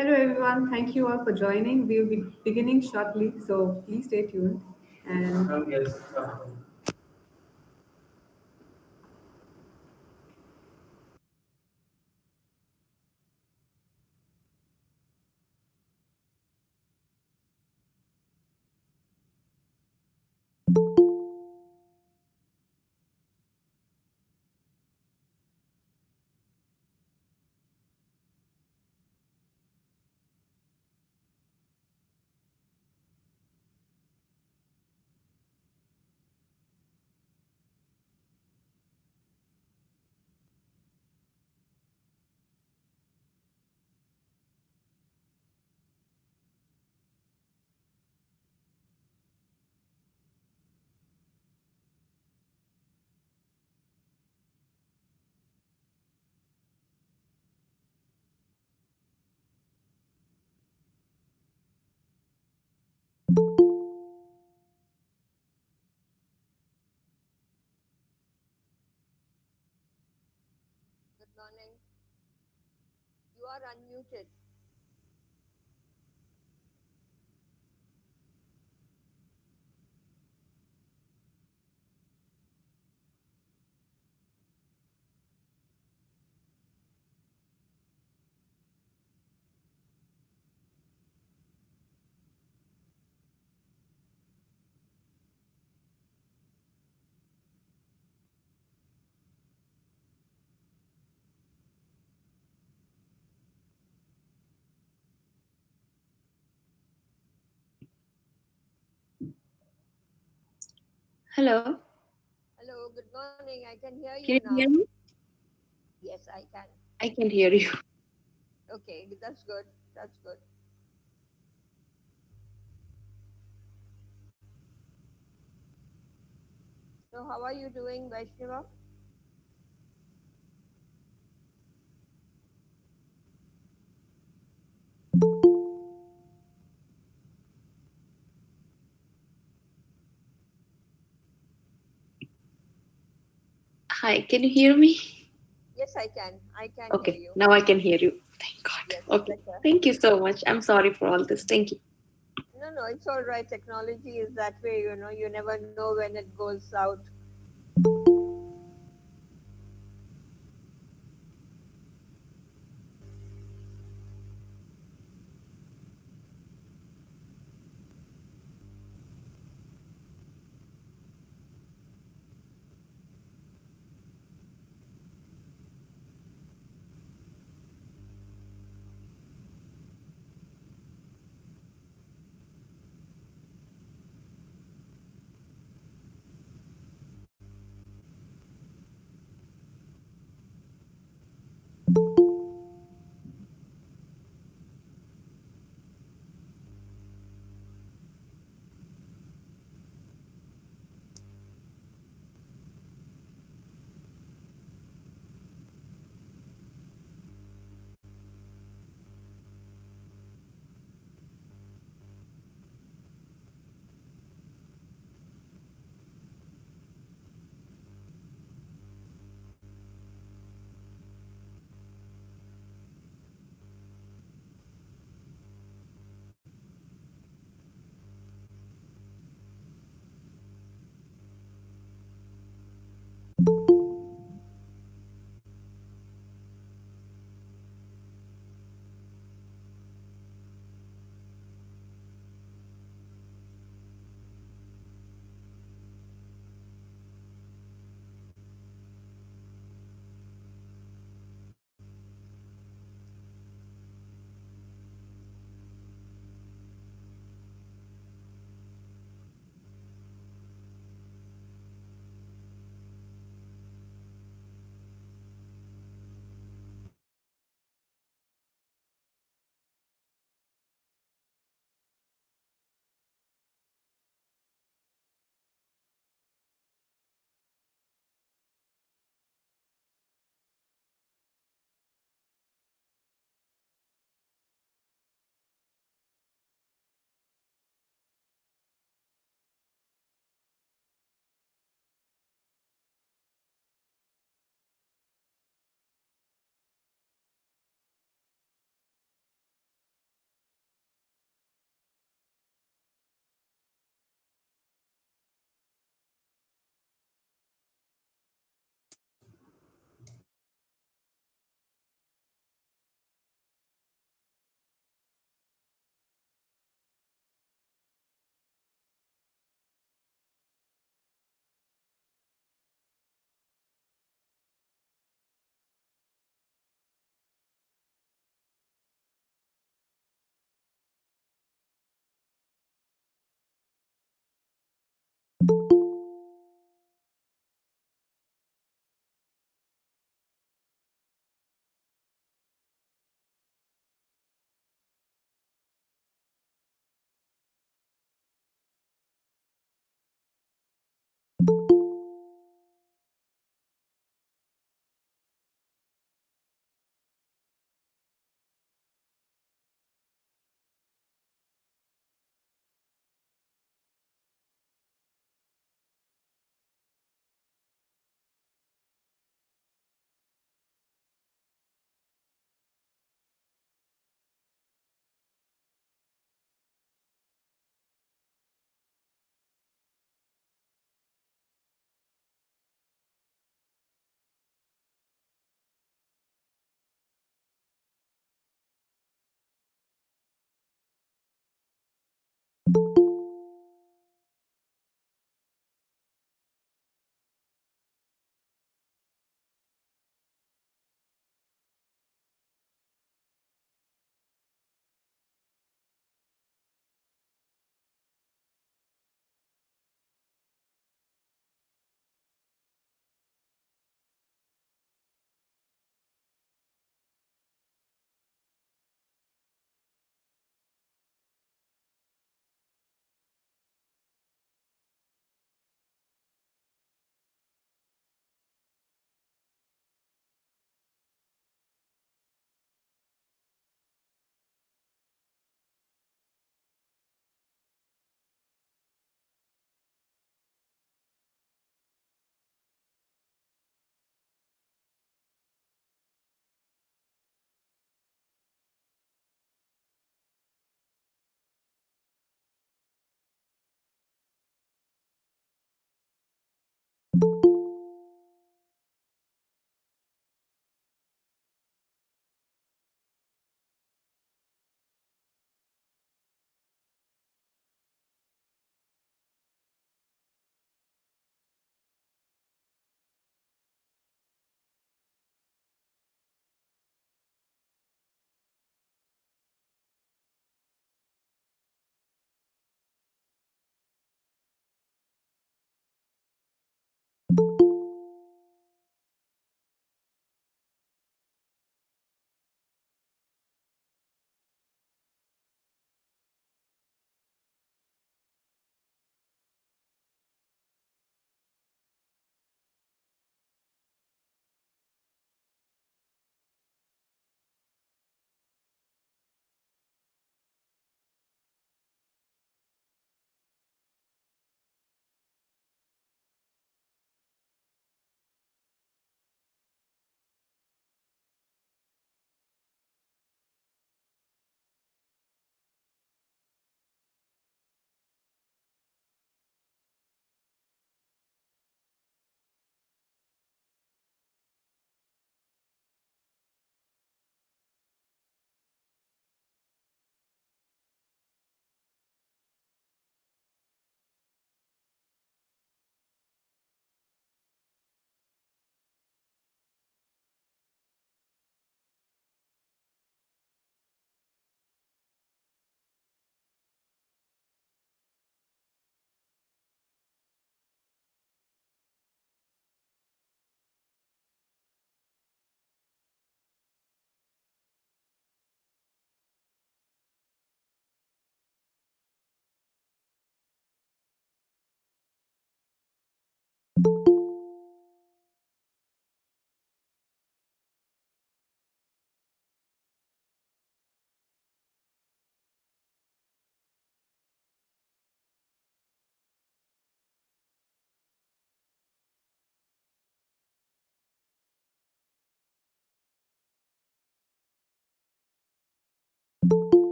Hello, everyone. Thank you all for joining. We'll be beginning shortly, so please stay tuned. And yes. Good morning. You are unmuted. Hello, Hello, good morning. I can hear you can you now. hear me? Yes, I can. I can hear you. Okay, that's good. That's good. So, how are you doing, Vaishnava? Hi, can you hear me? Yes, I can. I can hear Okay, you. now I can hear you. Thank Yes, God. Okay, better. thank you so much. I'm sorry for all this. Thank you. No, no, it's all right. Technology is that way, you never know when it goes out.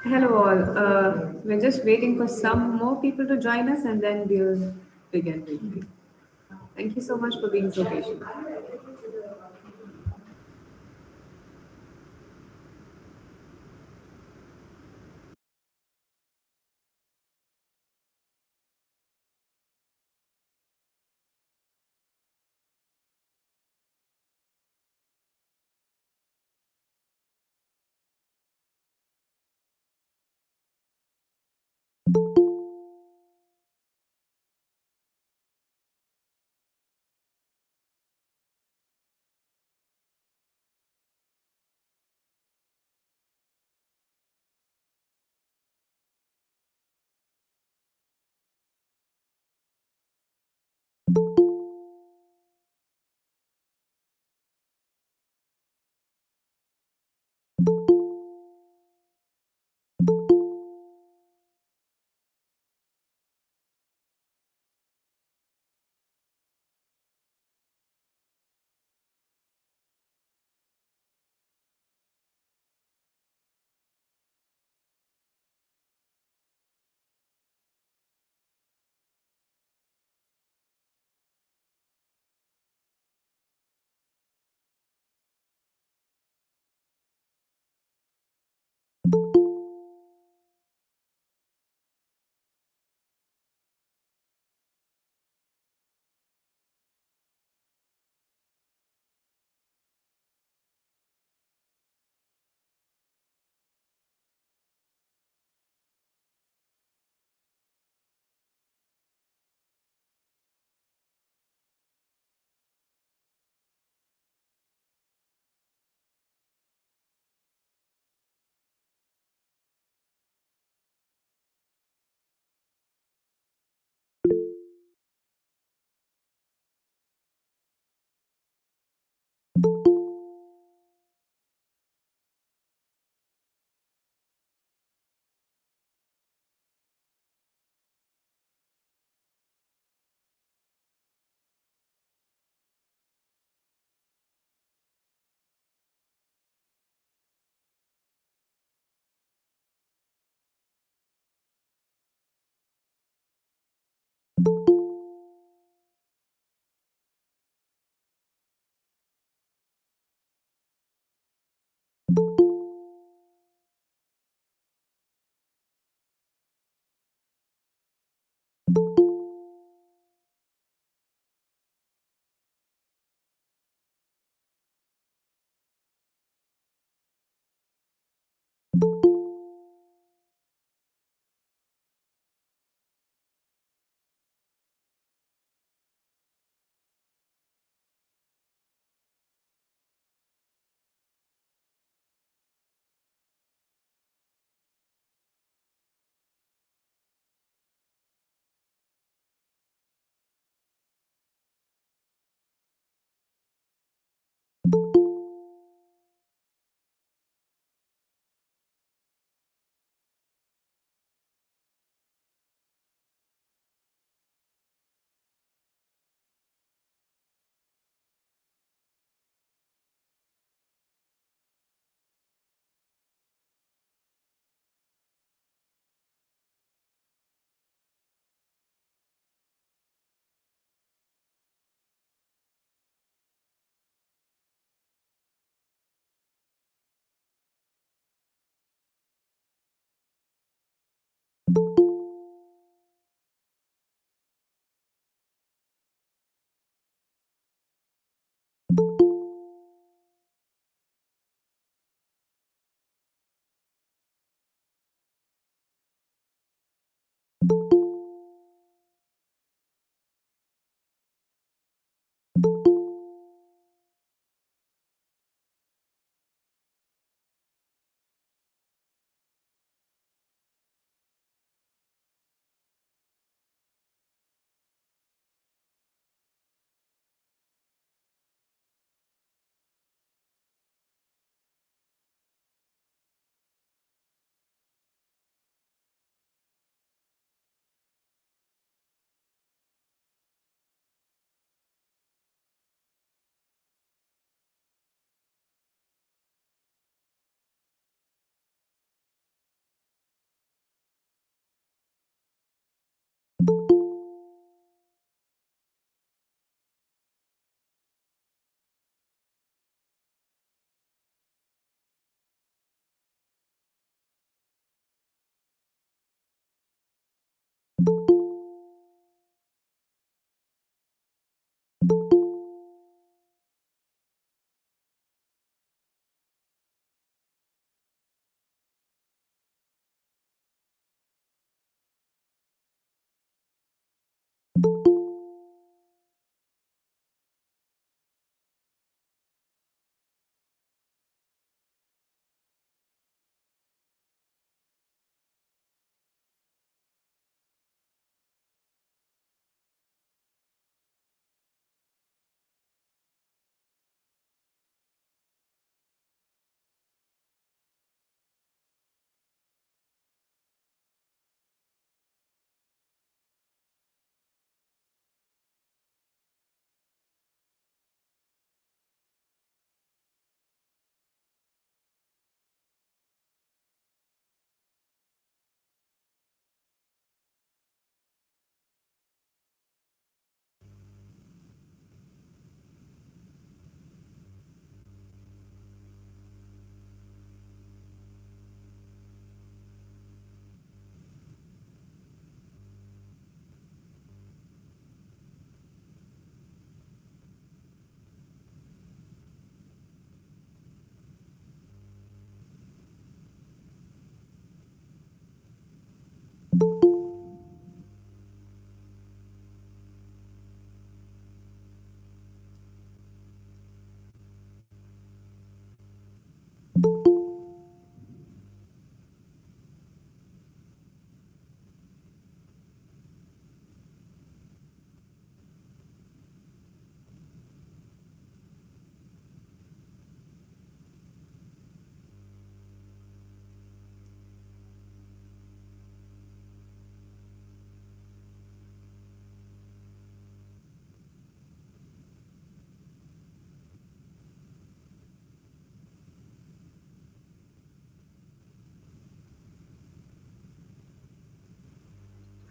Hello, all. We're just waiting for some more people to join us and then we'll begin. Thank you so much for being so patient.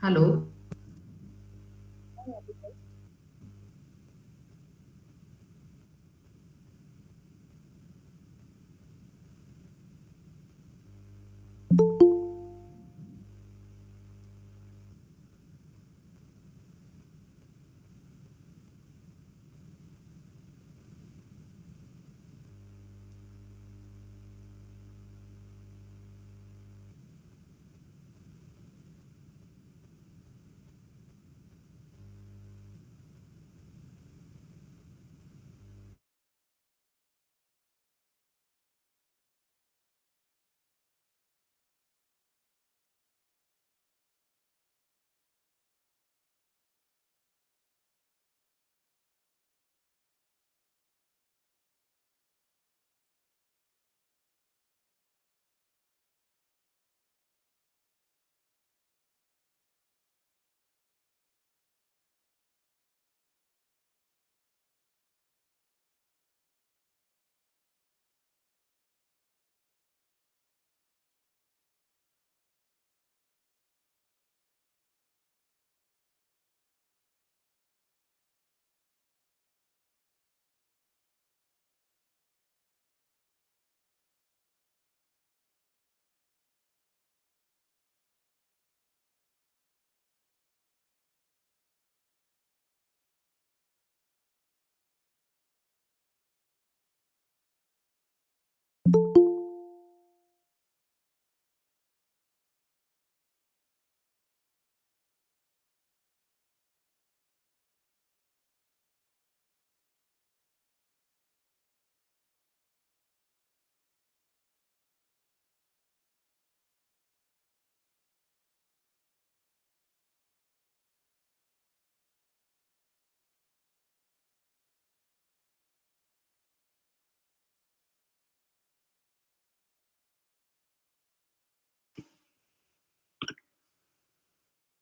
Hello.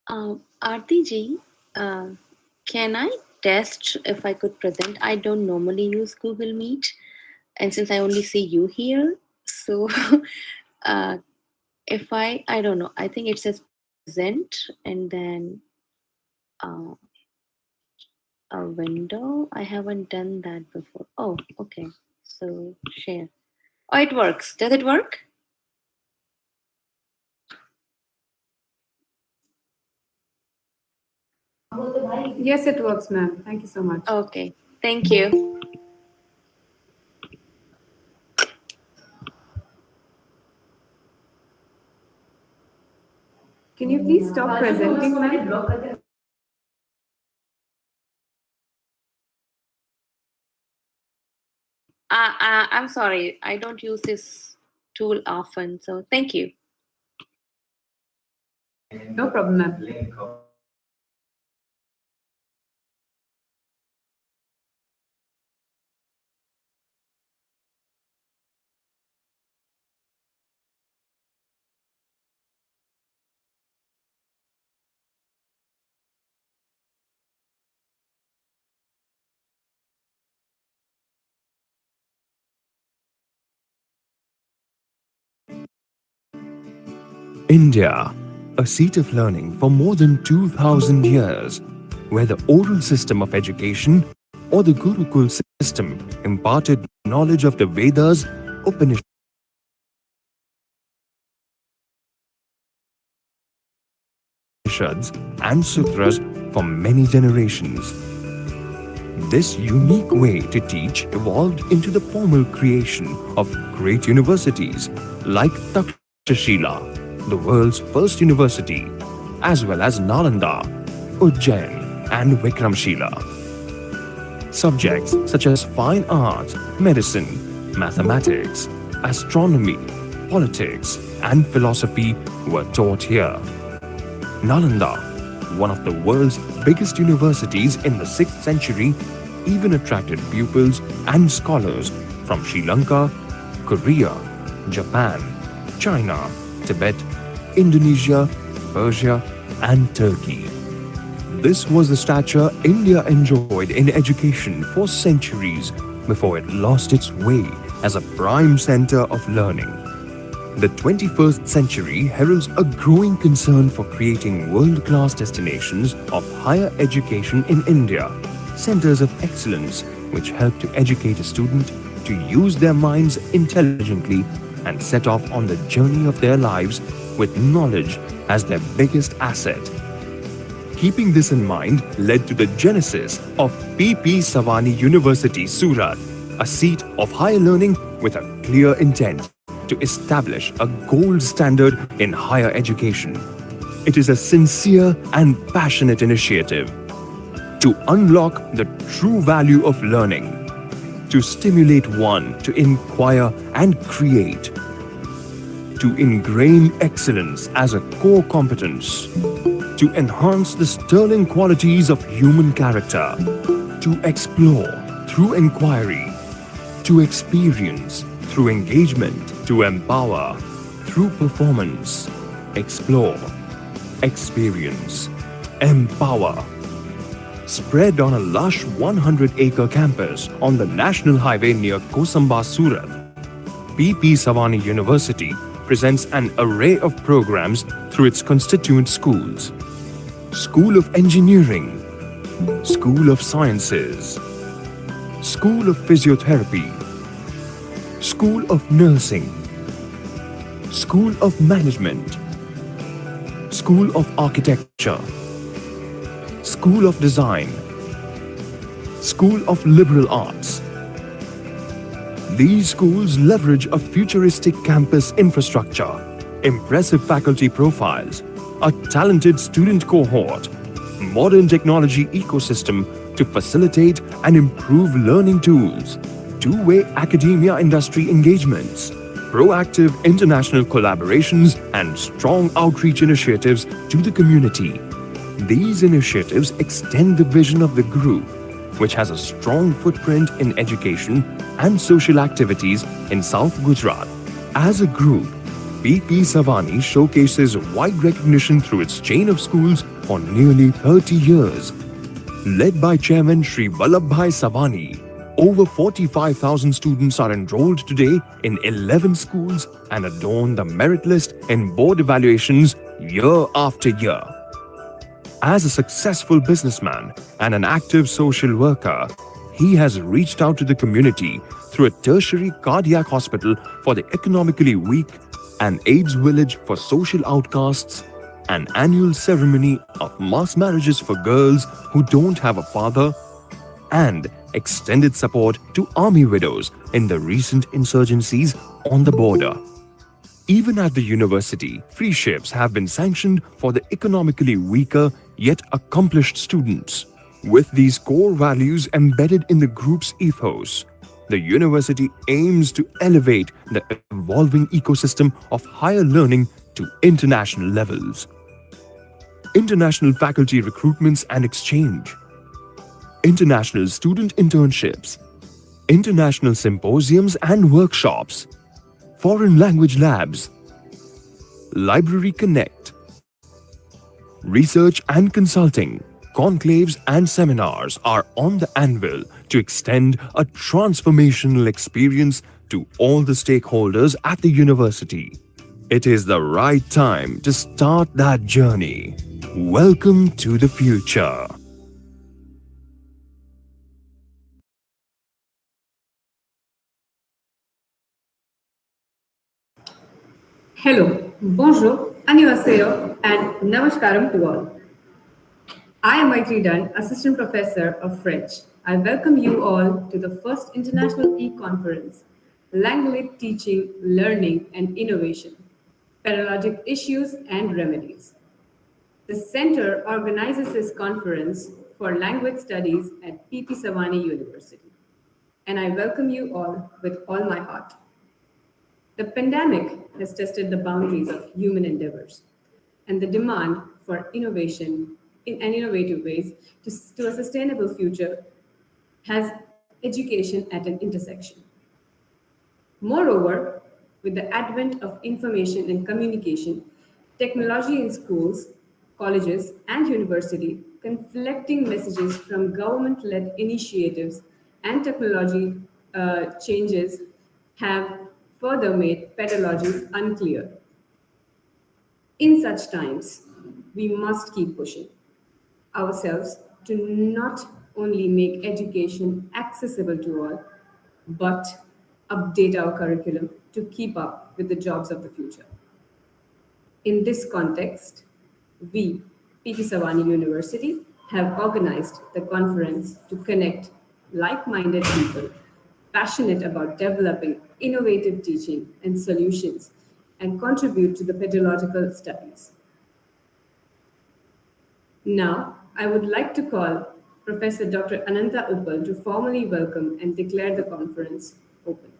Aarti ji, can I test if I could present? I don't normally use Google Meet, and since I only see you here, so uh, if I don't know, I think it says present and then uh, a window. I haven't done that before. Oh, okay. So share. Oh, it works. Does it work? Yes, it works, ma'am. Thank you so much. Okay. Thank you. Can you please stop presenting, ma'am? I'm sorry. I don't use this tool often. So thank you. No problem, ma'am. India, a seat of learning for more than 2000 years, where the oral system of education or the Gurukul system imparted knowledge of the Vedas, Upanishads, and Sutras for many generations. This unique way to teach evolved into the formal creation of great universities like Takshashila, the world's first university, as well as Nalanda, Ujjain, and Vikramshila. Subjects such as fine arts, medicine, mathematics, astronomy, politics, and philosophy were taught here. Nalanda, one of the world's biggest universities in the 6th century, even attracted pupils and scholars from Sri Lanka, Korea, Japan, China, Tibet, Indonesia, Persia, and Turkey. This was the stature India enjoyed in education for centuries before it lost its way as a prime center of learning. The 21st century heralds a growing concern for creating world-class destinations of higher education in India, centers of excellence which help to educate a student to use their minds intelligently and set off on the journey of their lives with knowledge as their biggest asset. Keeping this in mind led to the genesis of P.P. Savani University, Surat, a seat of higher learning with a clear intent to establish a gold standard in higher education. It is a sincere and passionate initiative to unlock the true value of learning, to stimulate one to inquire and create, to ingrain excellence as a core competence, to enhance the sterling qualities of human character, to explore through inquiry, to experience through engagement, to empower through performance, explore, experience, empower. Spread on a lush 100-acre campus on the National Highway near Kosamba, Surat, P.P. Savani University presents an array of programs through its constituent schools: School of Engineering, School of Sciences, School of Physiotherapy, School of Nursing, School of Management, School of Architecture, School of Design, School of Liberal Arts. These schools leverage a futuristic campus infrastructure, impressive faculty profiles, a talented student cohort, modern technology ecosystem to facilitate and improve learning tools, two-way academia-industry engagements, proactive international collaborations, and strong outreach initiatives to the community. These initiatives extend the vision of the group, which has a strong footprint in education and social activities in South Gujarat. As a group, P.P. Savani showcases wide recognition through its chain of schools for nearly 30 years. Led by Chairman Shri Vallabhbhai Savani, over 45,000 students are enrolled today in 11 schools and adorn the merit list in board evaluations year after year. As a successful businessman and an active social worker, he has reached out to the community through a tertiary cardiac hospital for the economically weak, an AIDS village for social outcasts, an annual ceremony of mass marriages for girls who don't have a father, and extended support to army widows in the recent insurgencies on the border. Even at the university, free ships have been sanctioned for the economically weaker yet accomplished students. With these core values embedded in the group's ethos, the university aims to elevate the evolving ecosystem of higher learning to international levels. International faculty recruitments and exchange, international student internships, international symposiums and workshops, foreign language labs, library connect, research and consulting, conclaves and seminars are on the anvil to extend a transformational experience to all the stakeholders at the university. It is the right time to start that journey. Welcome to the future. Hello, bonjour, annyeonghaseyo, and namaskaram to all. I am Maitri Dunn, Assistant Professor of French. I welcome you all to the first International E-Conference, LangLit Teaching, Learning and Innovation, Pedagogic Issues and Remedies. The Center organizes this conference for language studies at P.P. Savani University, and I welcome you all with all my heart. The pandemic has tested the boundaries of human endeavors and the demand for innovation in and innovative ways to a sustainable future has education at an intersection. Moreover, with the advent of information and communication, technology in schools, colleges, and university, conflicting messages from government-led initiatives and technology changes have further made pedagogy unclear. In such times, we must keep pushing ourselves to not only make education accessible to all, but update our curriculum to keep up with the jobs of the future. In this context, we, PT Savani University, have organized the conference to connect like minded people passionate about developing innovative teaching and solutions and contribute to the pedagogical studies. Now, I would like to call Professor Dr. Ananta Uppal to formally welcome and declare the conference open.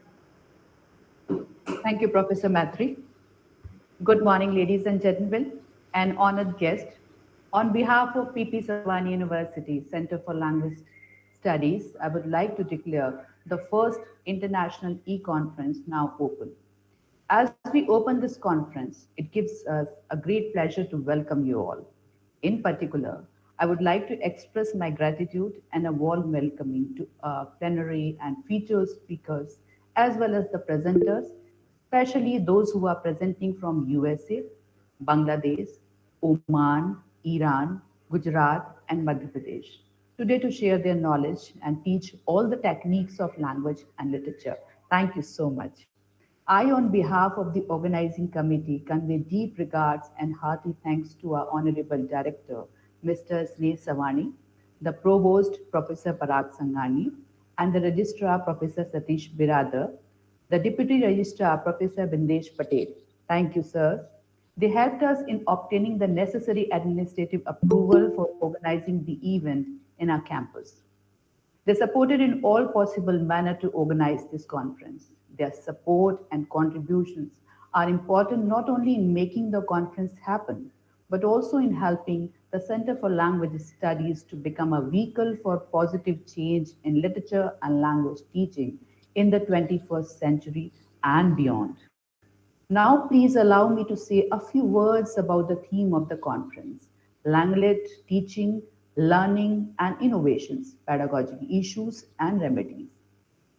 Thank you, Professor Mathri. Good morning, ladies and gentlemen, and honored guest. On behalf of PP Savani University Center for Language Studies, I would like to declare the first international e-conference now open. As we open this conference, it gives us a great pleasure to welcome you all. In particular, I would like to express my gratitude and a warm welcoming to our plenary and featured speakers, as well as the presenters, especially those who are presenting from USA, Bangladesh, Oman, Iran, Gujarat, and Madhya Pradesh, today to share their knowledge and teach all the techniques of language and literature. Thank you so much. I, on behalf of the organizing committee, convey deep regards and hearty thanks to our Honorable Director, Mr. Sneh Savani, the Provost, Professor Parag Sangani, and the Registrar, Professor Satish Biradar, the Deputy Registrar, Professor Bindesh Patel. Thank you, sir. They helped us in obtaining the necessary administrative approval for organizing the event in our campus. They supported in all possible manner to organize this conference. Their support and contributions are important not only in making the conference happen, but also in helping the Center for Language Studies to become a vehicle for positive change in literature and language teaching in the 21st century and beyond. Now, please allow me to say a few words about the theme of the conference: LangLit, teaching, learning, and innovations, pedagogic issues, and remedies.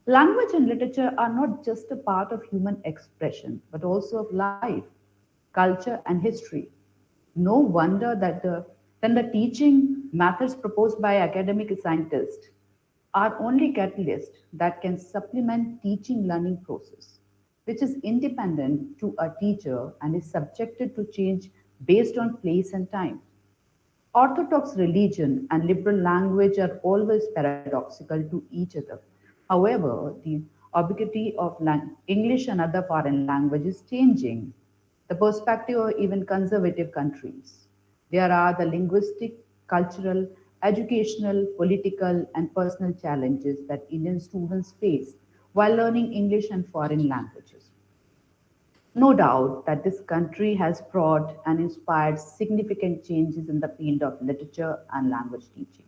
Language and literature are not just a part of human expression, but also of life, culture, and history. No wonder that then the teaching methods proposed by academic scientists are only catalyst that can supplement teaching learning process, which is independent to a teacher and is subjected to change based on place and time. Orthodox religion and liberal language are always paradoxical to each other. However, the ubiquity of English and other foreign languages is changing the perspective of even conservative countries. There are the linguistic, cultural, educational, political, and personal challenges that Indian students face while learning English and foreign languages. No doubt that this country has brought and inspired significant changes in the field of literature and language teaching.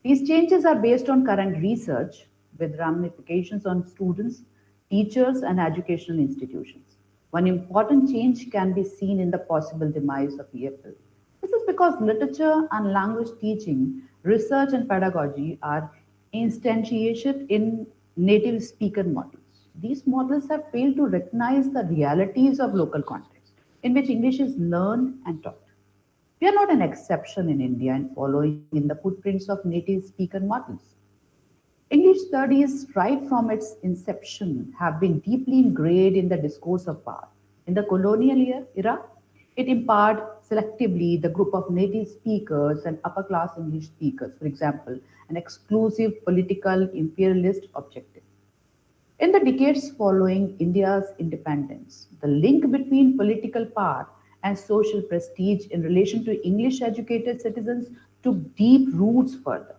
These changes are based on current research with ramifications on students, teachers, and educational institutions. One important change can be seen in the possible demise of EFL. This is because literature and language teaching, research, and pedagogy are instantiated in native speaker models. These models have failed to recognize the realities of local context in which English is learned and taught. We are not an exception in India in following in the footprints of native speaker models. English studies, right from its inception, have been deeply ingrained in the discourse of power. In the colonial era, it imparted selectively the group of native speakers and upper class English speakers, for example, an exclusive political imperialist objective. In the decades following India's independence, the link between political power and social prestige in relation to English educated citizens took deep roots further.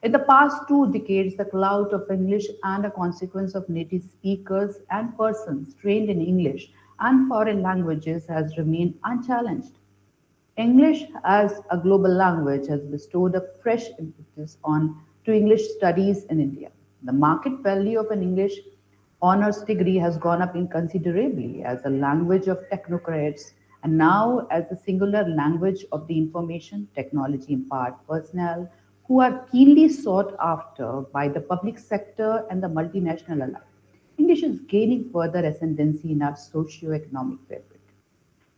In the past 2 decades, the clout of English and a consequence of native speakers and persons trained in English and foreign languages has remained unchallenged. English as a global language has bestowed a fresh impetus on to English studies in India. The market value of an English honors degree has gone up inconsiderably as a language of technocrats and now as the singular language of the information technology empowered personnel who are keenly sought after by the public sector and the multinational alike. English is gaining further ascendancy in our socio-economic fabric.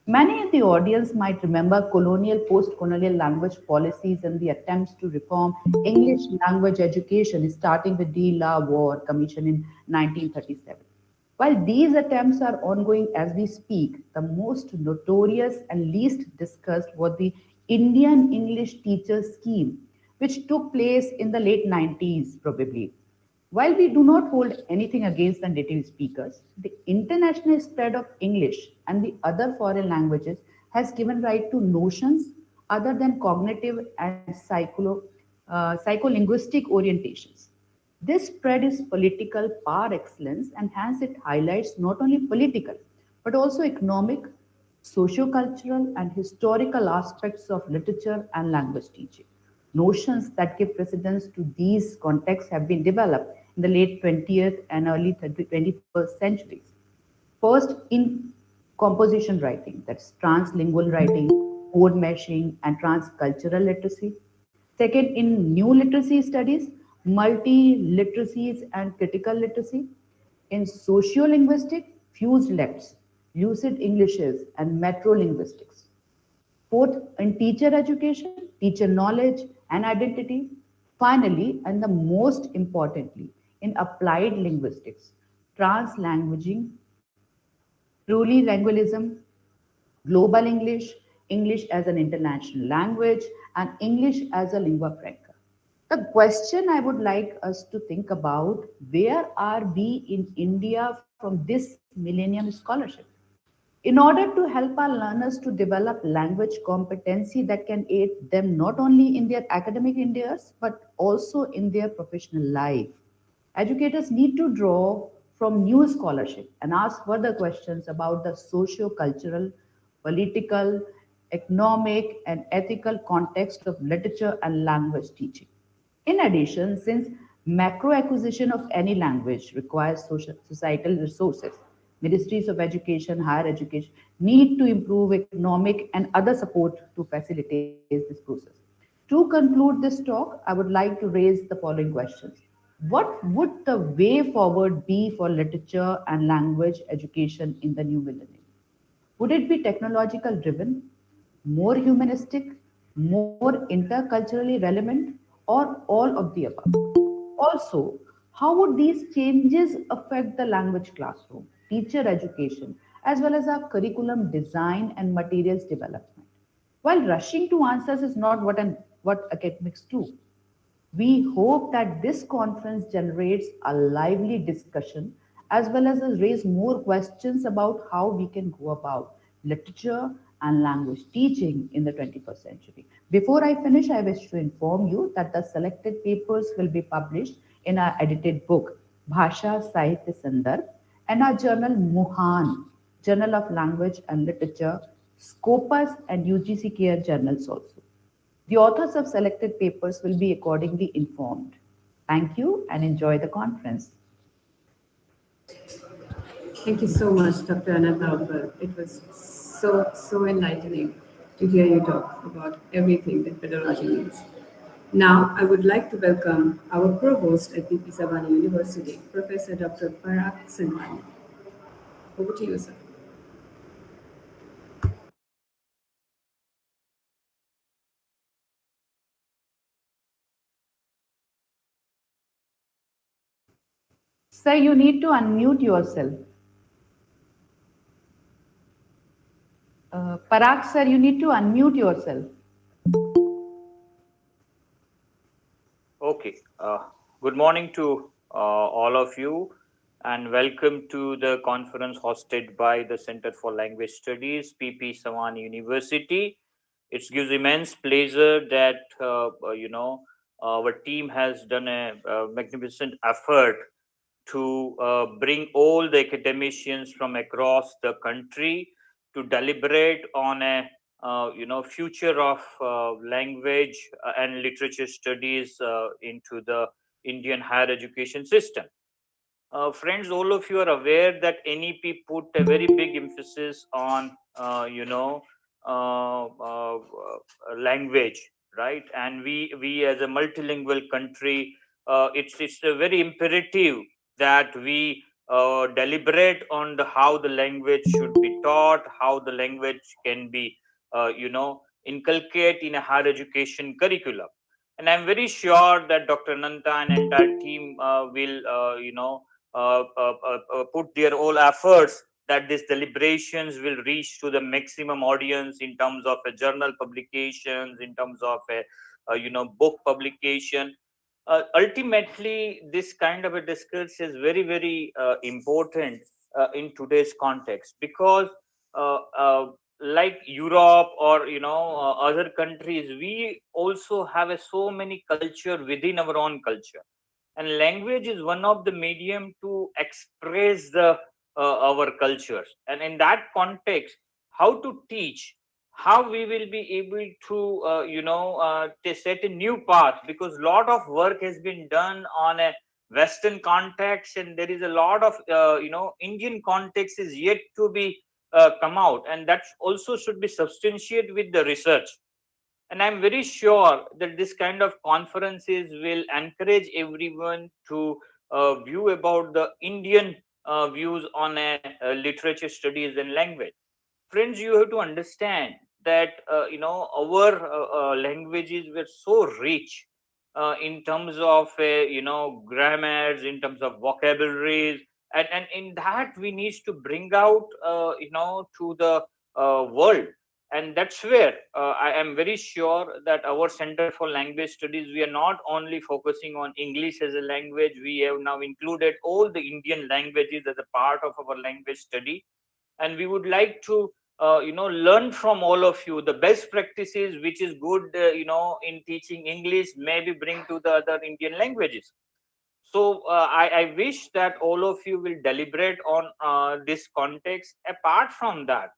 Many in the audience might remember colonial, post colonial language policies and the attempts to reform English language education, starting with De La War Commission in 1937. While these attempts are ongoing as we speak, the most notorious and least discussed was the Indian English Teacher Scheme, which took place in the late 90s, probably. While we do not hold anything against the native speakers, the international spread of English and the other foreign languages has given rise to notions other than cognitive and psycholinguistic orientations. This spread is political par excellence, and hence it highlights not only political but also economic, socio-cultural, and historical aspects of literature and language teaching. Notions that give precedence to these contexts have been developed in the late 20th and early 21st centuries. First, in composition writing, that's translingual writing, code meshing, and transcultural literacy. Second, in new literacy studies, multi-literacies and critical literacy. In sociolinguistic, fused lefts, lucid Englishes, and metro linguistics. Fourth, in teacher education, teacher knowledge and identity. Finally, and the most importantly, in applied linguistics, translanguaging, plurilingualism, global English, English as an international language, and English as a lingua franca. The question I would like us to think about, where are we in India from this millennium scholarship? In order to help our learners to develop language competency that can aid them not only in their academic endeavors but also in their professional life, educators need to draw from new scholarship and ask further questions about the socio-cultural, political, economic, and ethical context of literature and language teaching. In addition, since macro acquisition of any language requires societal resources, ministries of education, higher education need to improve economic and other support to facilitate this process. To conclude this talk, I would like to raise the following questions. What would the way forward be for literature and language education in the new millennium? Would it be technological driven, more humanistic, more interculturally relevant, or all of the above? Also, how would these changes affect the language classroom, teacher education, as well as our curriculum design and materials development? While rushing to answers is not what academics do, we hope that this conference generates a lively discussion as well as raise more questions about how we can go about literature and language teaching in the 21st century. Before I finish, I wish to inform you that the selected papers will be published in our edited book, Bhasha Sahitya Sandarbh, and our journal Muhan, Journal of Language and Literature, Scopus, and UGC Care journals also. The authors of selected papers will be accordingly informed. Thank you and enjoy the conference. Thank you so much, Dr. Ananta. It was so enlightening to hear you talk about everything that pedagogy means. Now, I would like to welcome our pro-host at PP Savani University, Professor Dr. Parag Singhani. Over to you, sir. Sir, you need to unmute yourself. Parag, sir, you need to unmute yourself. Okay. Good morning to all of you, and welcome to the conference hosted by the Center for Language Studies, PP Sawan University. It gives immense pleasure that our team has done a magnificent effort to bring all the academicians from across the country to deliberate on a future of language and literature studies into the Indian higher education system. Friends, all of you are aware that NEP put a very big emphasis on language, right? And we as a multilingual country, it's a very imperative that we deliberate on how the language should be taught, how the language can be, inculcate in a higher education curriculum. And I'm very sure that Dr. Nanta and entire team will, put their all efforts that these deliberations will reach to the maximum audience in terms of a journal publications, in terms of a, book publication. Ultimately, this kind of a discourse is very, very important in today's context, because like Europe or other countries, we also have so many culture within our own culture, and language is one of the medium to express the our cultures. And in that context, how to teach, how we will be able to to set a new path, because a lot of work has been done on a western context, and there is a lot of Indian context is yet to be come out, and that also should be substantiated with the research. And I'm very sure that this kind of conferences will encourage everyone to view about the Indian views on literature studies and language. Friends, you have to understand that our languages were so rich in terms of grammars, in terms of vocabularies, and in that we need to bring out to the world. And that's where I am very sure that our Center for Language Studies, we are not only focusing on English as a language, we have now included all the Indian languages as a part of our language study. And we would like to learn from all of you the best practices which is good in teaching English, maybe bring to the other Indian languages. So I wish that all of you will deliberate on this context. Apart from that,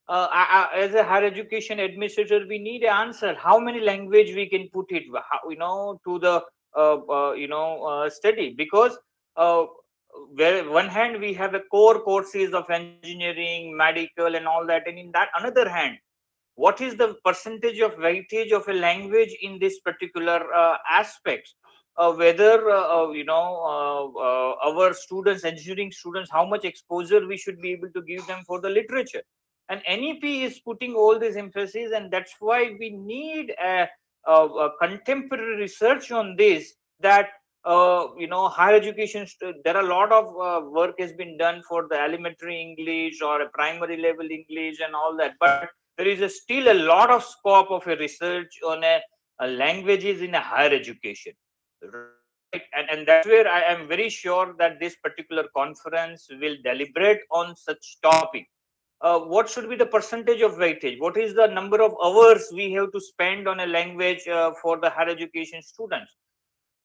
as a higher education administrator, we need an answer how many language we can put it how, to the study, because uh, where one hand we have a core courses of engineering, medical, and all that, and in that another hand, what is the percentage of weightage of a language in this particular aspects, whether our students, engineering students, how much exposure we should be able to give them for the literature. And NEP is putting all this emphasis, and that's why we need a contemporary research on this, that higher education there are a lot of work has been done for the elementary English or a primary level English and all that, but there is still a lot of scope of a research on a languages in a higher education, right? And that's where I am very sure that this particular conference will deliberate on such topic. What should be the percentage of weightage, what is the number of hours we have to spend on a language for the higher education students.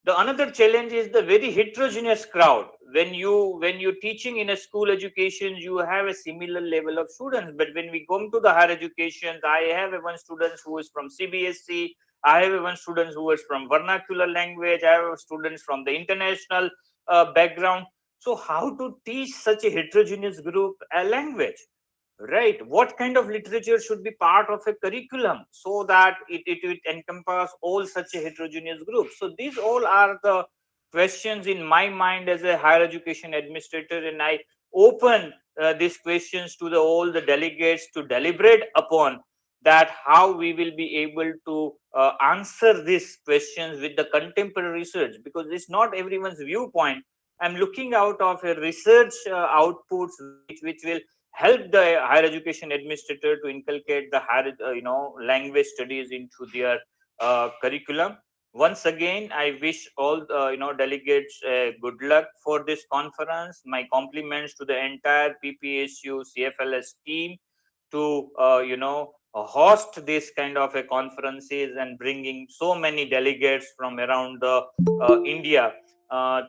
The another challenge is the very heterogeneous crowd. When you're teaching in a school education, you have a similar level of students, but when we come to the higher education, I have a one student who is from CBSC, I have a one student who is from vernacular language, I have students from the international background. So how to teach such a heterogeneous group a language, right? What kind of literature should be part of a curriculum so that it will encompass all such a heterogeneous group? So these all are the questions in my mind as a higher education administrator, and I open these questions to all the delegates to deliberate upon that how we will be able to answer these questions with the contemporary research, because it's not everyone's viewpoint. I'm looking out of a research outputs which will help the higher education administrator to inculcate the higher language studies into their curriculum. Once again, I wish all delegates good luck for this conference. My compliments to the entire PPSU CFLS team to host this kind of a conferences and bringing so many delegates from around the India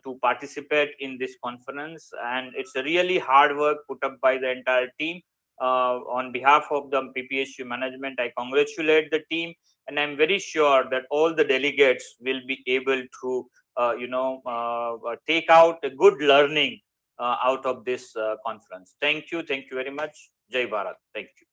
to participate in this conference. And it's a really hard work put up by the entire team. On behalf of the PPSU management, I congratulate the team, and I'm very sure that all the delegates will be able to take out a good learning out of this conference. Thank you very much. Jai Bharat. Thank you.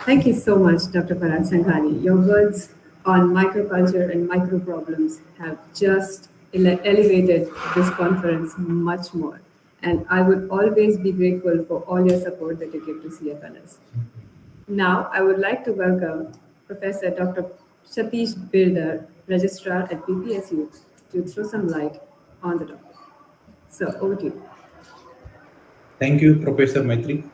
Thank you so much, Dr. Parag Sanghani. Your words on microculture and micro problems have just elevated this conference much more. And I would always be grateful for all your support that you give to CFLS. Now, I would like to welcome Professor Dr. Satish Birder, Registrar at PPSU, to throw some light on the topic. So, over to you. Thank you, Professor Maitri.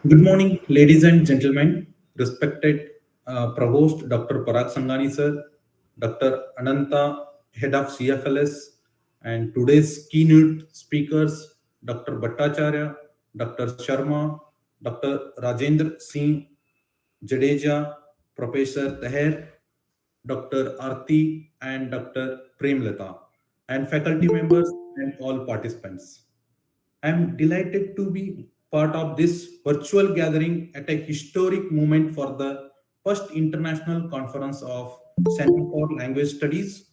Good morning, ladies and gentlemen. Respected Provost Dr. Parag Sangani sir, Dr. Ananta, Head of CFLS, and today's keynote speakers, Dr. Bhattacharya, Dr. Sharma, Dr. Rajendra Singh Jadeja, Professor Taher, Dr. Arti, and Dr. Premlata, and faculty members and all participants. I am delighted to be part of this virtual gathering at a historic moment for the first international conference of Center for Language Studies.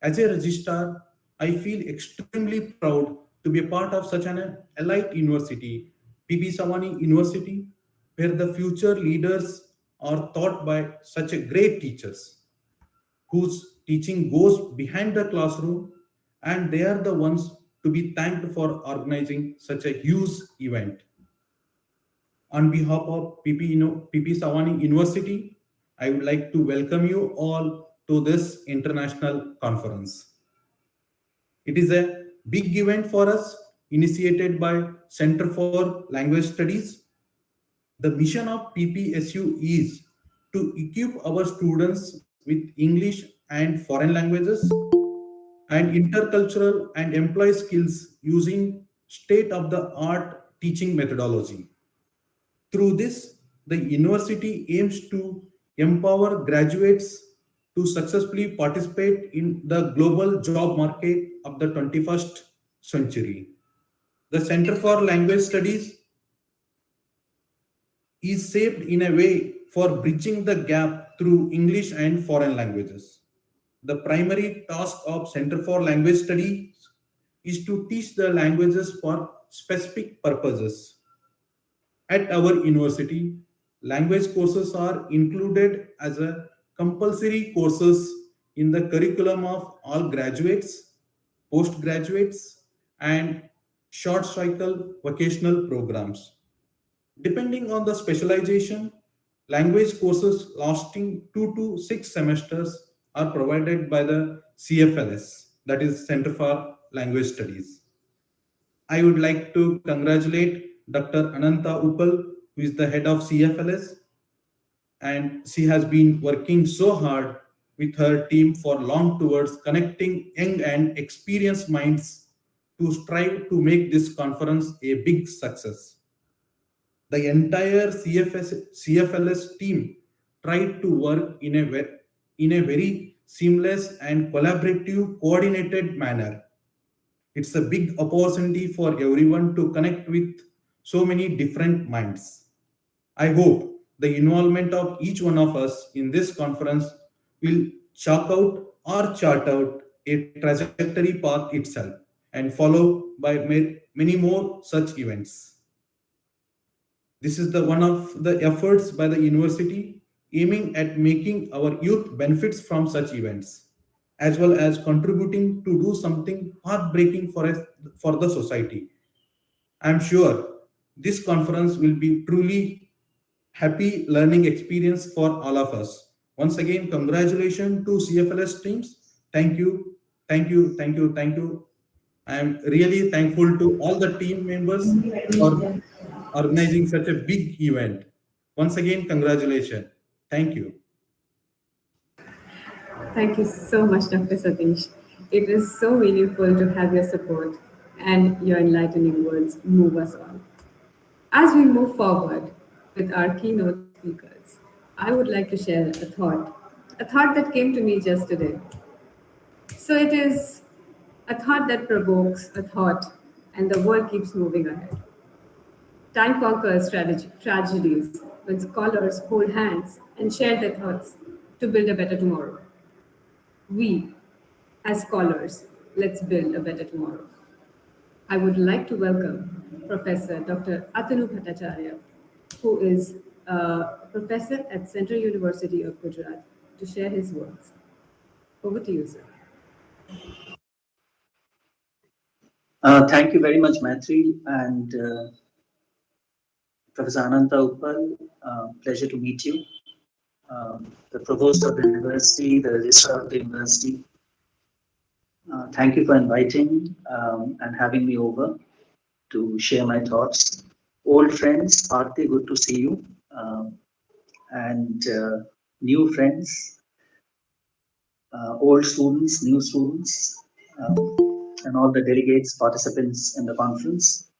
As a registrar, I feel extremely proud to be a part of such an elite university, PB Savani University, where the future leaders are taught by such a great teachers whose teaching goes behind the classroom, and they are the ones to be thanked for organizing such a huge event. On behalf of PP Savani University, I would like to welcome you all to this international conference. It is a big event for us, initiated by Center for Language Studies. The mission of PPSU is to equip our students with English and foreign languages and intercultural and employee skills using state of the art teaching methodology. Through this, the university aims to empower graduates to successfully participate in the global job market of the 21st century. The Center for Language Studies is shaped in a way for bridging the gap through English and foreign languages. The primary task of Center for Language Studies is to teach the languages for specific purposes. At our university, language courses are included as a compulsory courses in the curriculum of all graduates, postgraduates, and short cycle vocational programs. Depending on the specialization, language courses lasting 2 to 6 semesters are provided by the CFLS, that is Center for Language Studies. I would like to congratulate Dr. Ananta Uppal, who is the head of CFLS, and she has been working so hard with her team for long towards connecting young and experienced minds to strive to make this conference a big success. The entire CFLS team tried to work in a very seamless and collaborative, coordinated manner. It's a big opportunity for everyone to connect with so many different minds. I hope the involvement of each one of us in this conference will chart out a trajectory path itself and follow by many more such events. This is the one of the efforts by the university aiming at making our youth benefits from such events, as well as contributing to do something heartbreaking for the society. I'm sure this conference will be truly happy learning experience for all of us. Once again, congratulations to CFLS teams. Thank you, thank you, thank you, thank you. I am really thankful to all the team members for organizing such a big event. Once again, congratulations. Thank you. Thank you so much, Dr. Satish. It is so meaningful to have your support and your enlightening words move us on. As we move forward with our keynote speakers, I would like to share a thought that came to me just today. So it is a thought that provokes a thought, and the world keeps moving ahead. Time conquers tragedies when scholars hold hands and share their thoughts to build a better tomorrow. We, as scholars, let's build a better tomorrow. I would like to welcome Professor Dr. Atanu Bhattacharya, who is a professor at Central University of Gujarat, to share his words. Over to you, sir. Thank you very much, Maitri and Professor Ananta Uppal. Pleasure to meet you. The Provost of the University, the Registrar of the University. Thank you for inviting and having me over to share my thoughts. Old friends, Aarti, good to see you. And new friends, old students, new students, and all the delegates, participants in the conference.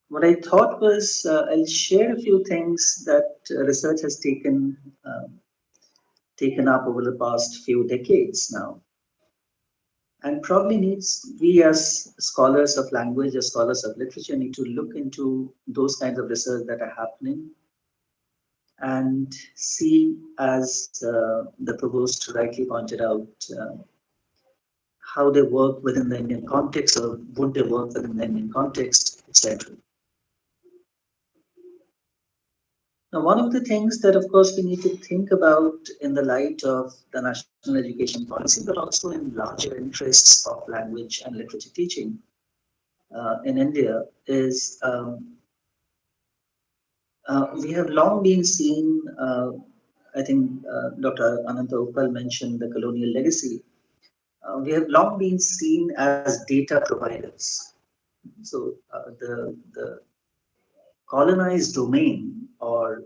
What I thought was I'll share a few things that research has taken up over the past few decades now, and probably needs we as scholars of language, as scholars of literature, need to look into those kinds of research that are happening and see, as the provost rightly pointed out, how they work within the Indian context, or would they work within the Indian context, etc. Now, one of the things that, of course, we need to think about in the light of the national education policy, but also in larger interests of language and literature teaching in India, is we have long been seen, I think Dr. Ananta Uppal mentioned the colonial legacy. We have long been seen as data providers. So the colonized domain, or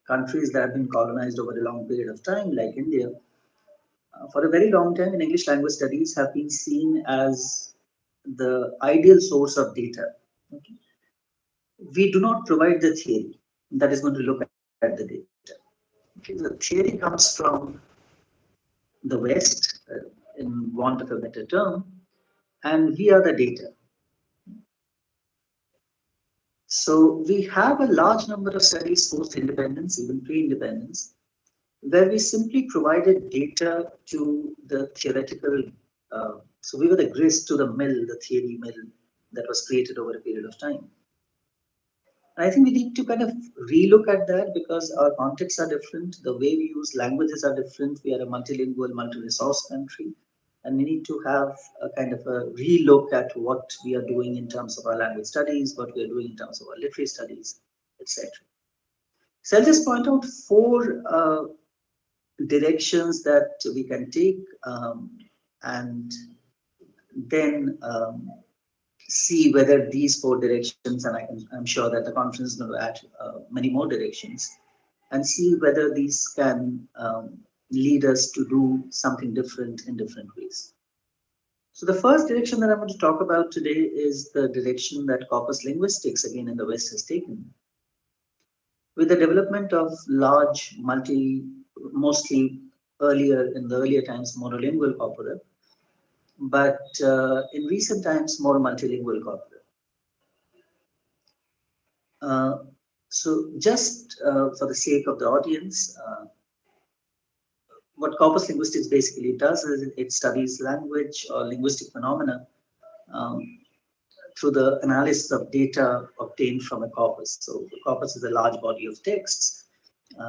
countries that have been colonized over a long period of time, like India, for a very long time in English language studies have been seen as the ideal source of data. Okay? We do not provide the theory that is going to look at the data. Okay? The theory comes from the West, in want of a better term, and we are the data. So we have a large number of studies post-independence, even pre-independence, where we simply provided data to the theoretical. So we were the grist to the mill, the theory mill that was created over a period of time. And I think we need to kind of relook at that, because our contexts are different, the way we use languages are different. We are a multilingual, multi-resource country, and we need to have a kind of a relook at what we are doing in terms of our language studies, what we are doing in terms of our literary studies, etc. So I'll just point out four directions that we can take, and then see whether these four directions, and I'm sure that the conference is going to add many more directions, and see whether these can lead us to do something different in different ways. So the first direction that I want to talk about today is the direction that corpus linguistics, again in the West, has taken. With the development of large, mostly in the earlier times, monolingual corpora, but in recent times, more multilingual corpora. So just for the sake of the audience, what corpus linguistics basically does is it studies language or linguistic phenomena through the analysis of data obtained from a corpus. So the corpus is a large body of texts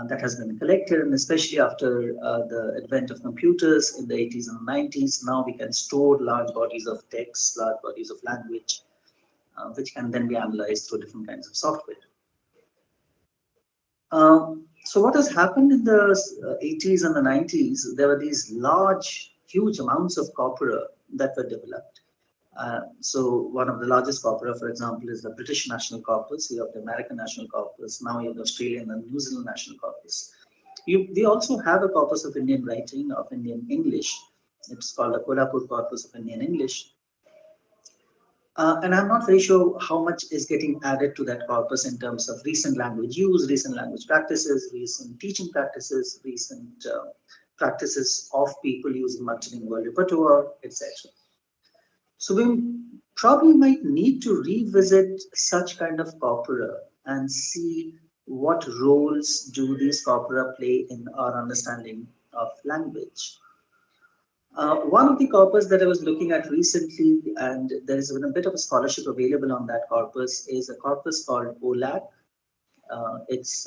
that has been collected, and especially after the advent of computers in the 80s and 90s, now we can store large bodies of text, large bodies of language, which can then be analyzed through different kinds of software. So what has happened in the 80s and the 90s, there were these huge amounts of corpora that were developed. So one of the largest corpora, for example, is the British National Corpus. You have the American National Corpus. Now you have the Australian and New Zealand National Corpus. We also have a corpus of Indian writing, of Indian English. It's called the Kolhapur Corpus of Indian English. And I'm not very sure how much is getting added to that corpus in terms of recent language use, recent language practices, recent teaching practices, recent practices of people using multilingual repertoire, etc. So we probably might need to revisit such kind of corpora and see what roles do these corpora play in our understanding of language. One of the corpus that I was looking at recently, and there has been a bit of a scholarship available on that corpus, is a corpus called OLAC. It's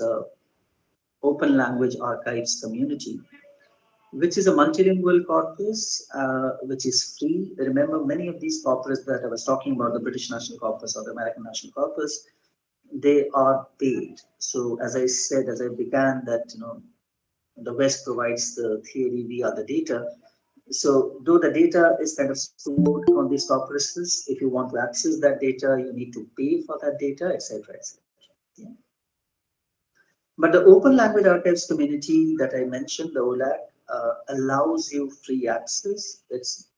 Open Language Archives Community. which is a multilingual corpus, which is free. Remember, many of these corpus that I was talking about, the British National Corpus or the American National Corpus, they are paid. So as I said, as I began, that the West provides the theory, we are the data. So though the data is kind of stored on these corpuses, if you want to access that data, you need to pay for that data, etc., etc. Yeah. But the Open Language Archives community that I mentioned, the OLAC, allows you free access. It's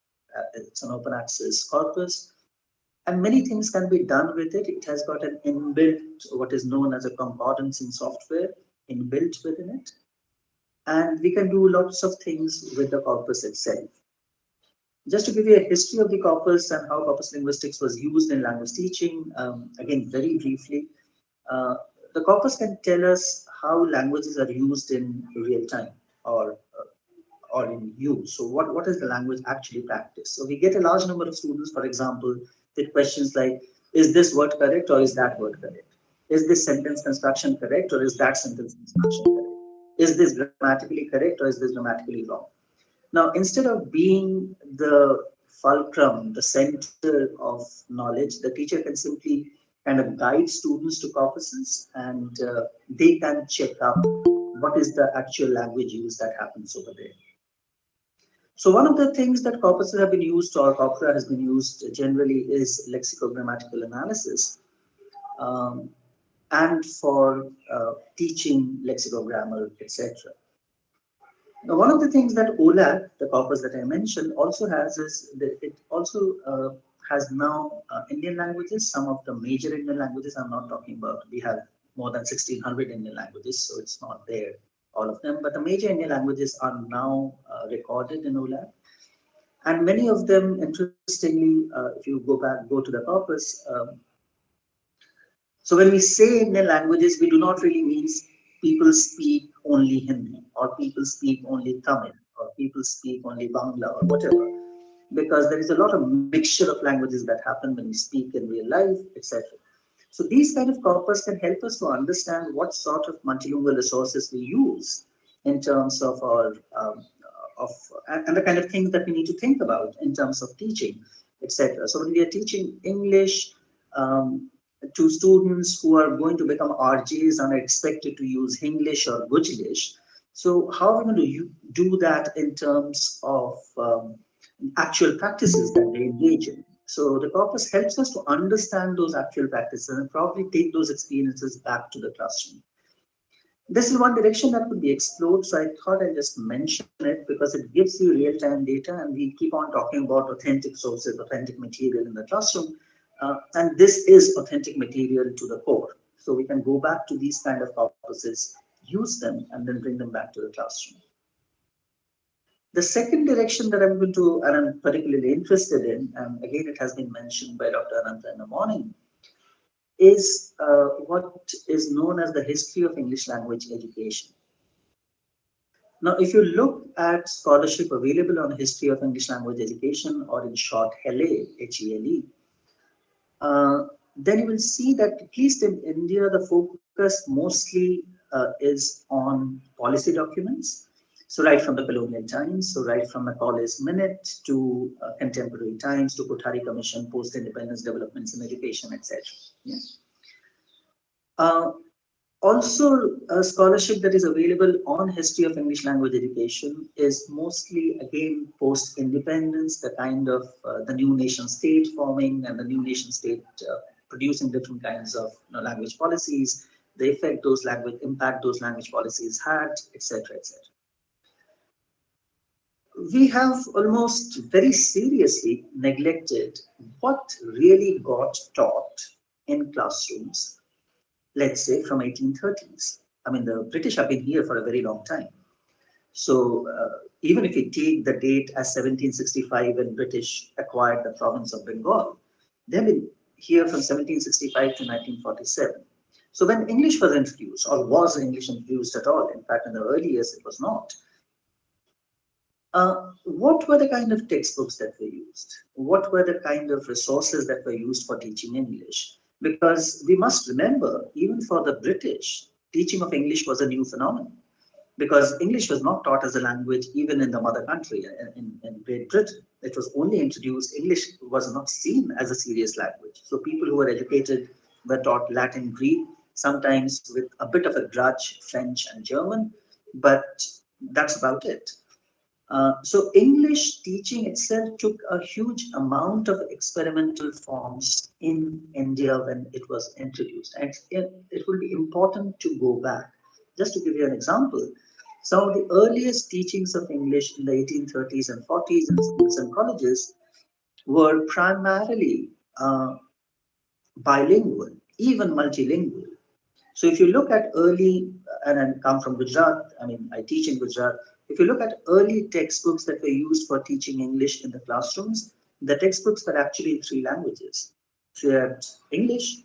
an open access corpus, and many things can be done with it. It has got an inbuilt, what is known as a concordance in software inbuilt within it, and we can do lots of things with the corpus itself. Just to give you a history of the corpus and how corpus linguistics was used in language teaching, again, very briefly, uh, the corpus can tell us how languages are used in real time or in use. So what is the language actually practiced? So we get a large number of students, for example, with questions like, is this word correct or is that word correct? Is this sentence construction correct or is that sentence construction correct? Is this grammatically correct or is this grammatically wrong? Now, instead of being the fulcrum, the center of knowledge, the teacher can simply kind of guide students to corpuses, and they can check up what is the actual language use that happens over there. So one of the things that corpuses have been used, or corpora has been used generally, is lexicogrammatical analysis, um, and for teaching lexicogrammar, etc. Now, one of the things that OLAC, the corpus that I mentioned, also has is that it also has now Indian languages. Some of the major Indian languages I'm not talking about. We have more than 1,600 Indian languages, so it's not there, all of them. But the major Indian languages are now recorded in OLAC. And many of them, interestingly, if you go to the corpus, so when we say Indian languages, we do not really mean people speak only Hindi or people speak only Tamil or people speak only Bangla or whatever, because there is a lot of mixture of languages that happen when we speak in real life, etc. So these kind of corpus can help us to understand what sort of multilingual resources we use in terms of our of and the kind of things that we need to think about in terms of teaching, etc. So when we are teaching English to students who are going to become RJs and are expected to use English or Gujlish, so how are we going to do that in terms of actual practices that they engage in? So the corpus helps us to understand those actual practices and probably take those experiences back to the classroom. This is one direction that could be explored, so I thought I'd just mention it because it gives you real-time data, and we keep on talking about authentic sources, authentic material in the classroom, and this is authentic material to the core. So we can go back to these kind of corpuses, use them, and then bring them back to the classroom. The second direction that I'm going to, and I'm particularly interested in, and again it has been mentioned by Dr. Ananta in the morning, is what is known as the history of English language education. Now, if you look at scholarship available on history of English language education, or in short, HELE, H-E-L-E, then you will see that at least in India, the focus mostly is on policy documents. So right from the colonial times, so right from Macaulay's Minute to contemporary times, to Kothari Commission, post-independence developments in education, etc. Yeah. Also, a scholarship that is available on history of English language education is mostly, again, post-independence, the kind of the new nation state forming and the new nation state producing different kinds of language policies, the effect those impact those language policies had, etc., etc. We have almost very seriously neglected what really got taught in classrooms, let's say from 1830s. I mean, the British have been here for a very long time. So even if we take the date as 1765 when British acquired the province of Bengal, they've been here from 1765 to 1947. So when English was introduced, or was English introduced at all, in fact, in the early years it was not, what were the kind of textbooks that were used? What were the kind of resources that were used for teaching English? Because we must remember, even for the British, teaching of English was a new phenomenon. because English was not taught as a language even in the mother country, in Great Britain. It was only introduced, English was not seen as a serious language. So people who were educated were taught Latin, Greek, sometimes with a bit of a grudge, French and German, but that's about it. So English teaching itself took a huge amount of experimental forms in India when it was introduced. And it will be important to go back. Just to give you an example, some of the earliest teachings of English in the 1830s and 40s in schools and colleges were primarily bilingual, even multilingual. So if you look at early, and I come from Gujarat, I mean, I teach in Gujarat. If you look at early textbooks that were used for teaching English in the classrooms, the textbooks were actually in three languages. So you had English,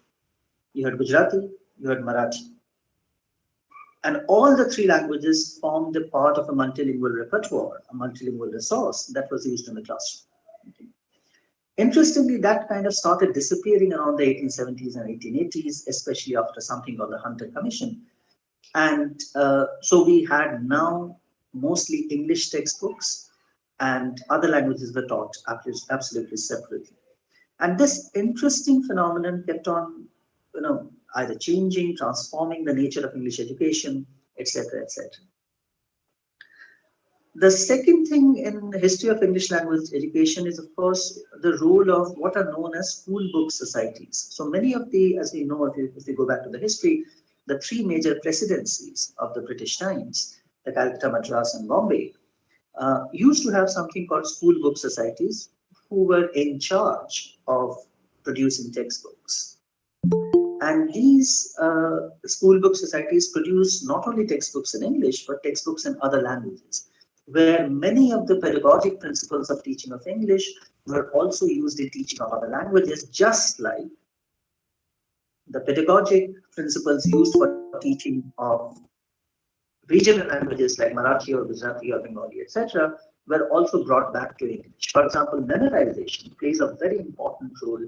you had Gujarati, you had Marathi. And all the three languages formed a part of a multilingual repertoire, a multilingual resource that was used in the classroom. Interestingly, that kind of started disappearing around the 1870s and 1880s, especially after something called the Hunter Commission. And so we had now mostly English textbooks, and other languages were taught absolutely separately. And this interesting phenomenon kept on, either changing, transforming the nature of English education, etc., etc. The second thing in the history of English language education is, of course, the role of what are known as school book societies. So many of the, as we know, if we go back to the history, the three major presidencies of the British times, the Calcutta, Madras, and Bombay, used to have something called school book societies who were in charge of producing textbooks. And these school book societies produce not only textbooks in English, but textbooks in other languages, where many of the pedagogic principles of teaching of English were also used in teaching of other languages, just like the pedagogic principles used for teaching of regional languages like Marathi or Gujarati or Bengali, etc., were also brought back to English. For example, memorization plays a very important role,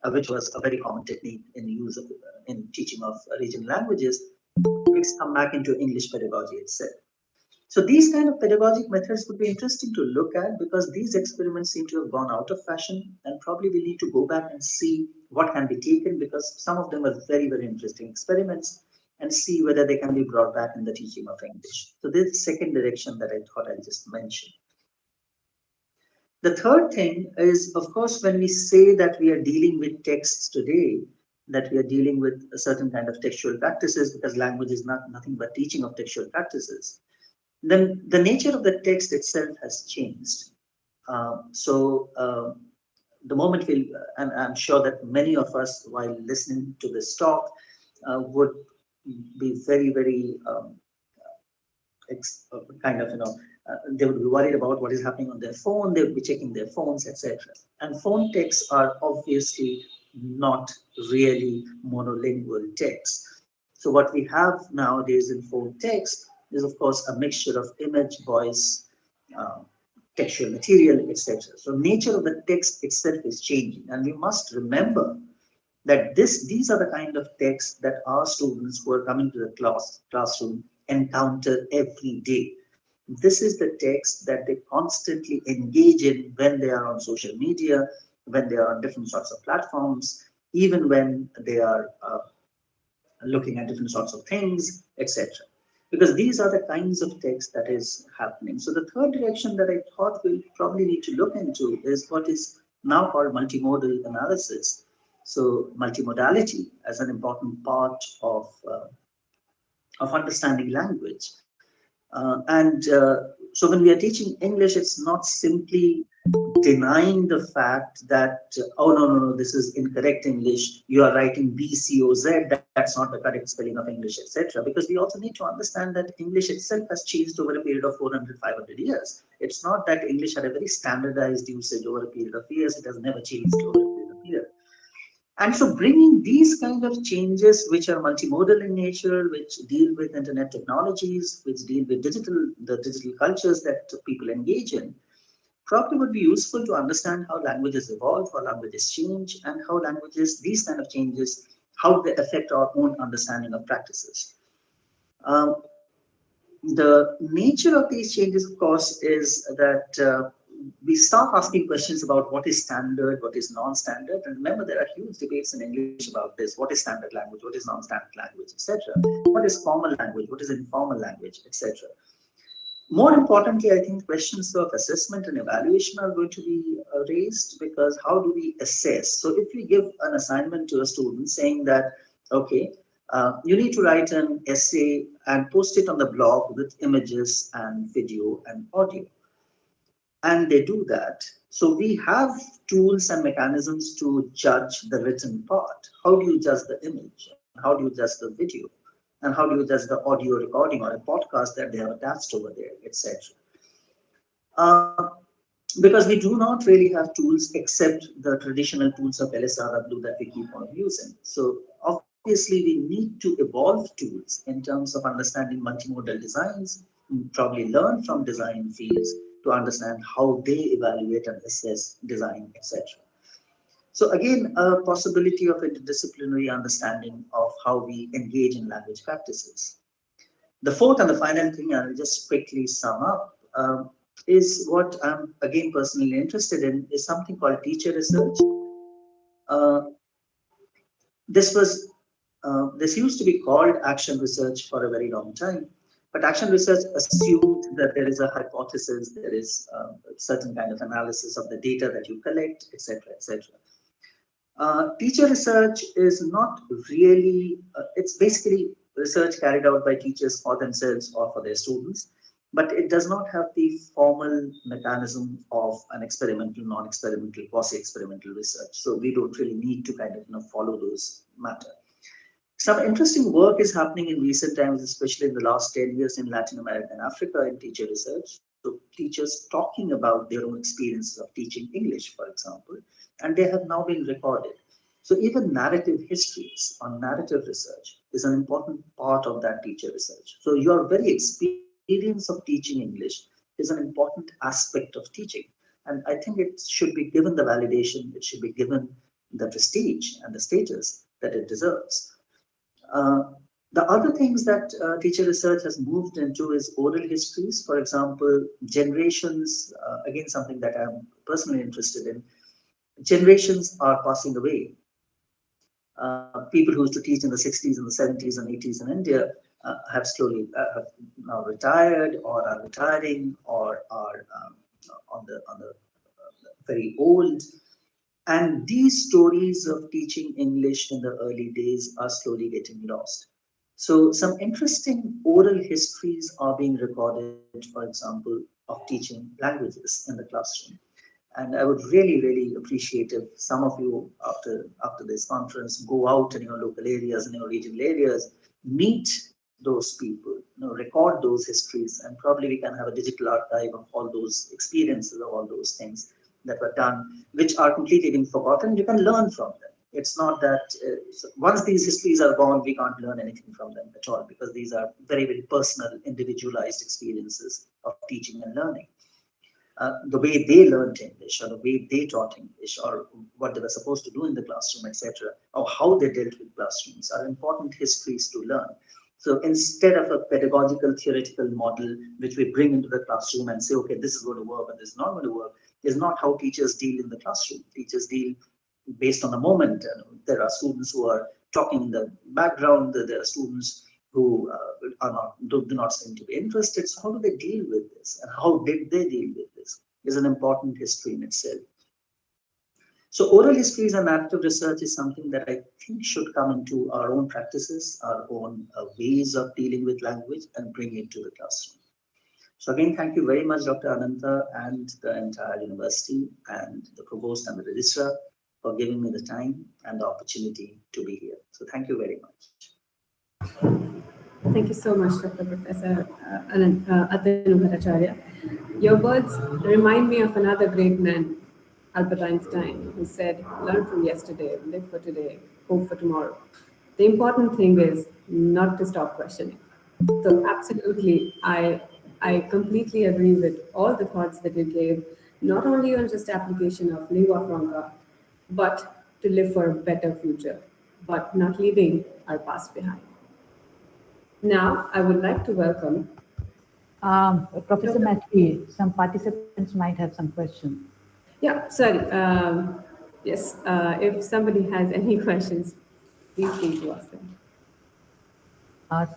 which was a very common technique in use of, in teaching of regional languages, which come back into English pedagogy itself. So these kind of pedagogic methods would be interesting to look at because these experiments seem to have gone out of fashion, and probably we need to go back and see what can be taken, because some of them are very, very interesting experiments, and see whether they can be brought back in the teaching of English. So this is the second direction that I thought I just mentioned. The third thing is, of course, when we say that we are dealing with texts today, that we are dealing with a certain kind of textual practices, because language is nothing but teaching of textual practices, then the nature of the text itself has changed. The moment we'll, and I'm sure that many of us, while listening to this talk, would be very, very kind of, they would be worried about what is happening on their phone, they would be checking their phones, etc. And phone texts are obviously not really monolingual texts. So what we have nowadays in phone text is, of course, a mixture of image, voice, textual material, etc. So nature of the text itself is changing, and we must remember that these are the kind of texts that our students who are coming to the classroom encounter every day. This is the text that they constantly engage in when they are on social media, when they are on different sorts of platforms, even when they are looking at different sorts of things, etc. Because these are the kinds of text that is happening. So the third direction that I thought we'll probably need to look into is what is now called multimodal analysis. So multimodality as an important part of understanding language. So when we are teaching English, it's not simply denying the fact that, oh, no, this is incorrect English, you are writing B, C, O, Z, that's not the correct spelling of English, etc. Because we also need to understand that English itself has changed over a period of 400, 500 years. It's not that English had a very standardized usage over a period of years, it has never changed over a period of years. And so bringing these kind of changes, which are multimodal in nature, which deal with internet technologies, which deal with the digital cultures that people engage in, probably would be useful to understand how languages evolve, how languages change, and how languages, these kind of changes, how they affect our own understanding of practices. The nature of these changes, of course, is that we start asking questions about what is standard, what is non-standard. And remember, there are huge debates in English about this. What is standard language? What is non-standard language, etc. What is formal language? What is informal language, etc. More importantly, I think questions of assessment and evaluation are going to be raised, because how do we assess? So if we give an assignment to a student saying that, okay, you need to write an essay and post it on the blog with images and video and audio, and they do that. So we have tools and mechanisms to judge the written part. How do you judge the image? How do you judge the video? And how do you judge the audio recording or a podcast that they have attached over there, etc. Uh, because we do not really have tools except the traditional tools of LSRW that we keep on using. So obviously we need to evolve tools in terms of understanding multimodal designs, probably learn from design fields to understand how they evaluate and assess design, etc. So again, a possibility of interdisciplinary understanding of how we engage in language practices. The fourth and the final thing I'll just quickly sum up is what I'm again personally interested in is something called teacher research. Uh, this was this used to be called action research for a very long time, but action research assumed that there is a hypothesis, there is a certain kind of analysis of the data that you collect, etc., etc. Teacher research is not really, it's basically research carried out by teachers for themselves or for their students, but it does not have the formal mechanism of an experimental, non-experimental, quasi-experimental research. So we don't really need to kind of follow those matter. Some interesting work is happening in recent times, especially in the last 10 years in Latin America and Africa in teacher research. So teachers talking about their own experiences of teaching English, for example, and they have now been recorded. So even narrative histories or narrative research is an important part of that teacher research. So your very experience of teaching English is an important aspect of teaching. And I think it should be given the validation, it should be given the prestige and the status that it deserves. Uh, the other things that teacher research has moved into is oral histories. For example, generations, again, something that I'm personally interested in. Generations are passing away. People who used to teach in the 60s and the 70s and 80s in India have slowly have now retired or are retiring or are on the very old. And these stories of teaching English in the early days are slowly getting lost. So some interesting oral histories are being recorded, for example, of teaching languages in the classroom. And I would really, really appreciate if some of you, after this conference, go out in your local areas, in your regional areas, meet those people, record those histories, and probably we can have a digital archive of all those experiences, of all those things that were done, which are completely being forgotten. You can learn from them. It's not that once these histories are gone, we can't learn anything from them at all, because these are very, very personal, individualized experiences of teaching and learning. The way they learned English, or the way they taught English, or what they were supposed to do in the classroom, etc., or how they dealt with classrooms are important histories to learn. So instead of a pedagogical theoretical model, which we bring into the classroom and say, okay, this is going to work and this is not going to work, is not how teachers deal in the classroom. Teachers deal based on the moment. There are students who are talking in the background. There are students who do not seem to be interested. So how do they deal with this? And how did they deal with this is an important history in itself. So oral histories and narrative research is something that I think should come into our own practices, our own ways of dealing with language, and bring it to the classroom. So again, thank you very much, Dr. Ananta and the entire university and the provost and the registrar for giving me the time and the opportunity to be here. So thank you very much. Thank you so much, Dr. Professor Atanu Bhattacharya. Your words remind me of another great man, Albert Einstein, who said, learn from yesterday, live for today, hope for tomorrow. The important thing is not to stop questioning. So absolutely, I completely agree with all the thoughts that you gave, not only on just application of lingua franca, but to live for a better future, but not leaving our past behind. Now, I would like to welcome Professor Matri, some participants might have some questions. Yeah, sorry. Yes, if somebody has any questions, feel free to ask them.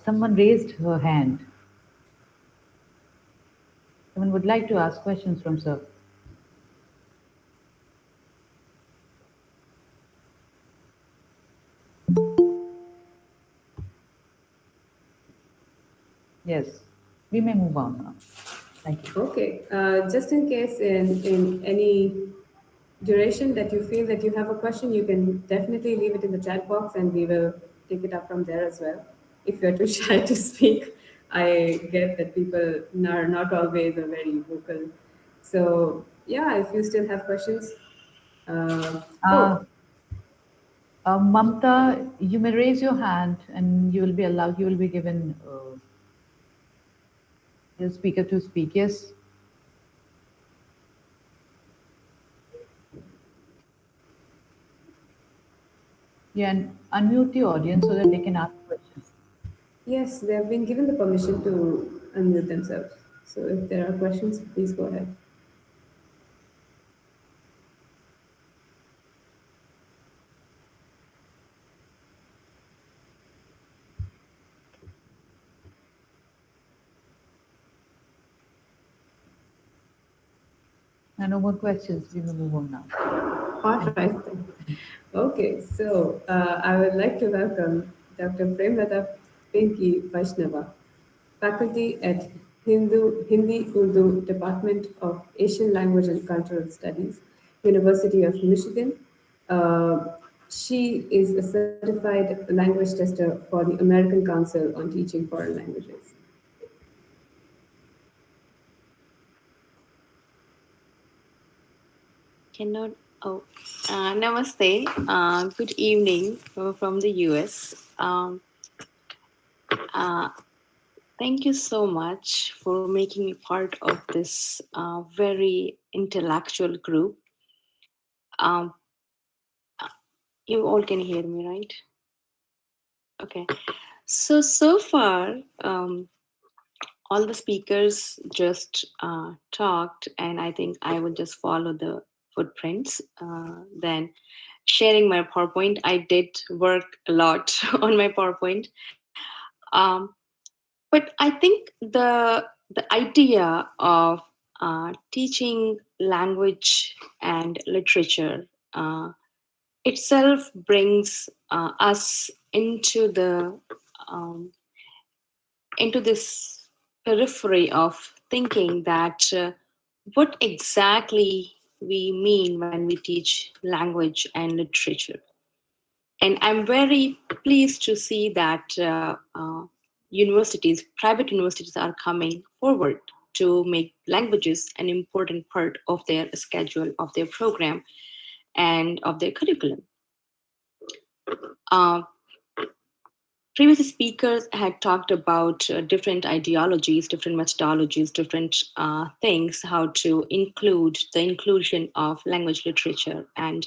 Someone raised her hand. Someone would like to ask questions from sir. Yes, we may move on now. Thank you. Okay, just in case in any duration that you feel that you have a question, you can definitely leave it in the chat box and we will take it up from there as well. If you're too shy to speak, I get that people are not always very vocal. So yeah, if you still have questions, Uh, oh, Mamta, you may raise your hand and you will be allowed, you will be given the speaker to speak. Yes. Yeah, and unmute the audience so that they can ask questions. yes, they have been given the permission to unmute themselves. So if there are questions, please go ahead. And no more questions. We will move on now. All Thank right. Then. Okay, so I would like to welcome Dr. Premlata Pinky Vaishnava, faculty at Hindi Urdu Department of Asian Language and Cultural Studies, University of Michigan. Uh, she is a certified language tester for the American Council on Teaching Foreign Languages. Cannot. Oh, namaste. Good evening from the US. Uh, Thank you so much for making me part of this very intellectual group. Um, you all can hear me, right? Okay. So far, all the speakers just talked, and I think I will just follow the footprints. Then sharing my PowerPoint, I did work a lot on my PowerPoint. Um, but I think the idea of teaching language and literature itself brings us um, into this periphery of thinking that what exactly we mean when we teach language and literature. And I'm very pleased to see that universities, private universities, are coming forward to make languages an important part of their schedule, of their program, and of their curriculum. Uh, Previous speakers had talked about different ideologies, different methodologies, different things, how to include the inclusion of language literature, and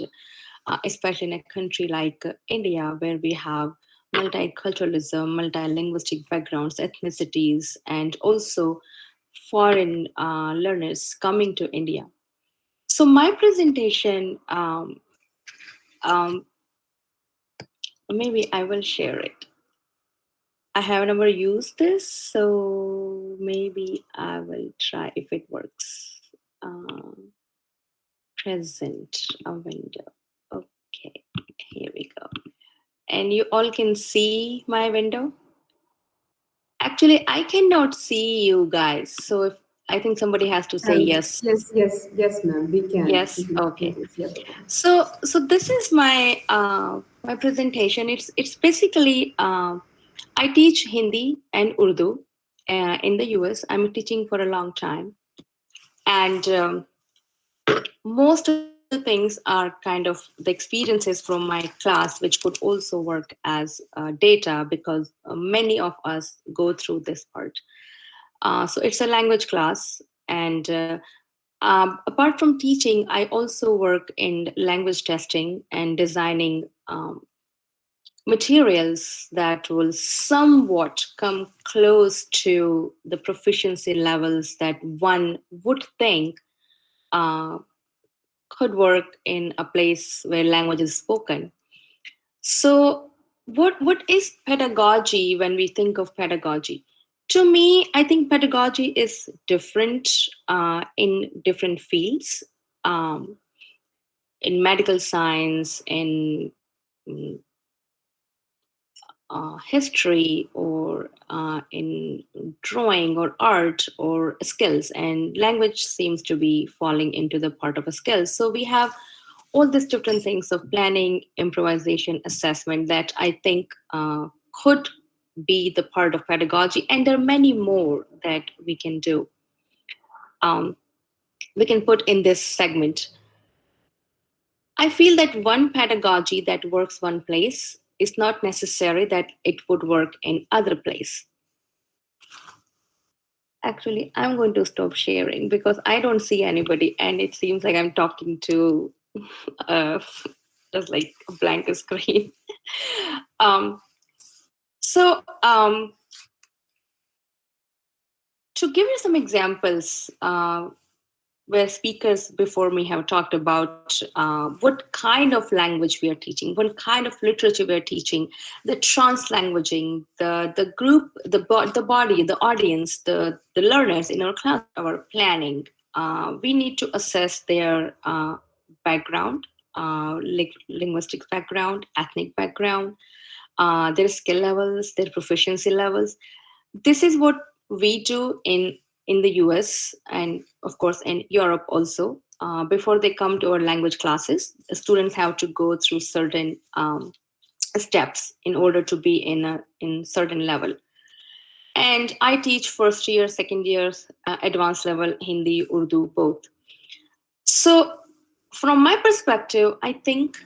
especially in a country like India, where we have multiculturalism, multilinguistic backgrounds, ethnicities, and also foreign learners coming to India. So my presentation, um, maybe I will share it. I have never used this, so maybe I will try if it works. Present a window. Okay, here we go. And you all can see my window. Actually, I cannot see you guys. So if I think somebody has to say yes. Yes, ma'am. We can. Yes. We can Okay. yes. So this is my my presentation. It's basically I teach Hindi and Urdu in the US. I'm teaching for a long time, and most of the things are kind of the experiences from my class, which could also work as data because many of us go through this part. So it's a language class, and apart from teaching, I also work in language testing and designing materials that will somewhat come close to the proficiency levels that one would think uh, could work in a place where language is spoken. So, what is pedagogy when we think of pedagogy? To me, I think pedagogy is different in different fields. Um, in medical science, in mm, history, or in drawing or art or skills, and language seems to be falling into the part of a skill. So we have all these different things of planning, improvisation, assessment that I think could be the part of pedagogy, and there are many more that we can do. Um, we can put in this segment. I feel that one pedagogy that works one place is not necessary that it would work in other place. Actually, I'm going to stop sharing because I don't see anybody, and it seems like I'm talking to uh, just like a blank screen. um, so, to give you some examples, where speakers before me have talked about what kind of language we are teaching, what kind of literature we are teaching, the trans-languaging, the group, the body, the audience, the learners in our class, our planning. We need to assess their background, linguistic background, ethnic background, their skill levels, their proficiency levels. This is what we do in the US and of course in Europe also. Before they come to our language classes, the students have to go through certain steps in order to be in certain level. And I teach first year, second year, advanced level, Hindi, Urdu, both. So from my perspective, I think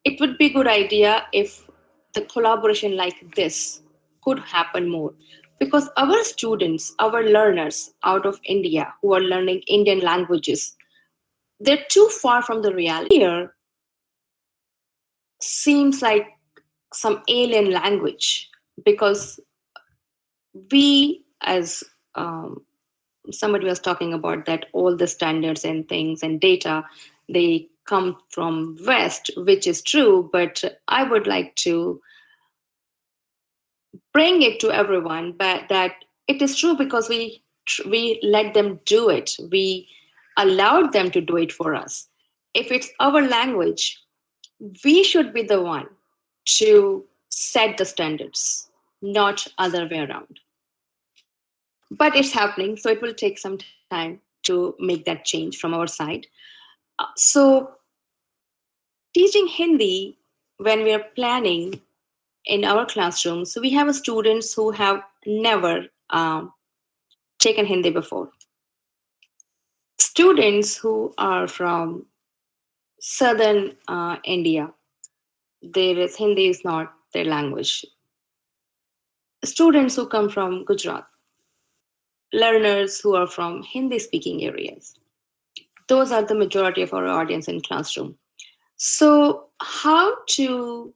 it would be a good idea if the collaboration like this could happen more, because our students, our learners out of India who are learning Indian languages, they're too far from the reality. Here seems like some alien language, because we as somebody was talking about that all the standards and things and data, they come from West, which is true, but I would like to bring it to everyone, but that it is true because we let them do it. We allowed them to do it for us. If it's our language, we should be the one to set the standards, not other way around. But it's happening, so it will take some time to make that change from our side. So teaching Hindi, when we are planning in our classrooms, so we have students who have never taken Hindi before. Students who are from southern India, there is Hindi is not their language. Students who come from Gujarat, learners who are from Hindi-speaking areas. Those are the majority of our audience in classroom. So how to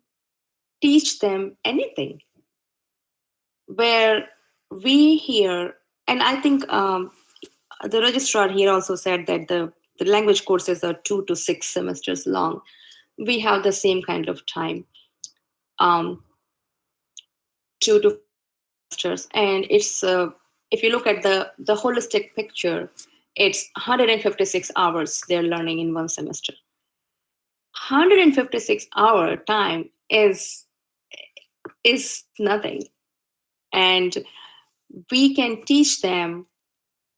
teach them anything where we hear, and I think the registrar here also said that the language courses are 2 to 6 semesters long. We have the same kind of time, 2 to 4 semesters, and it's if you look at the holistic picture, it's 156 hours they're learning in one semester. 156-hour time is nothing, and we can teach them,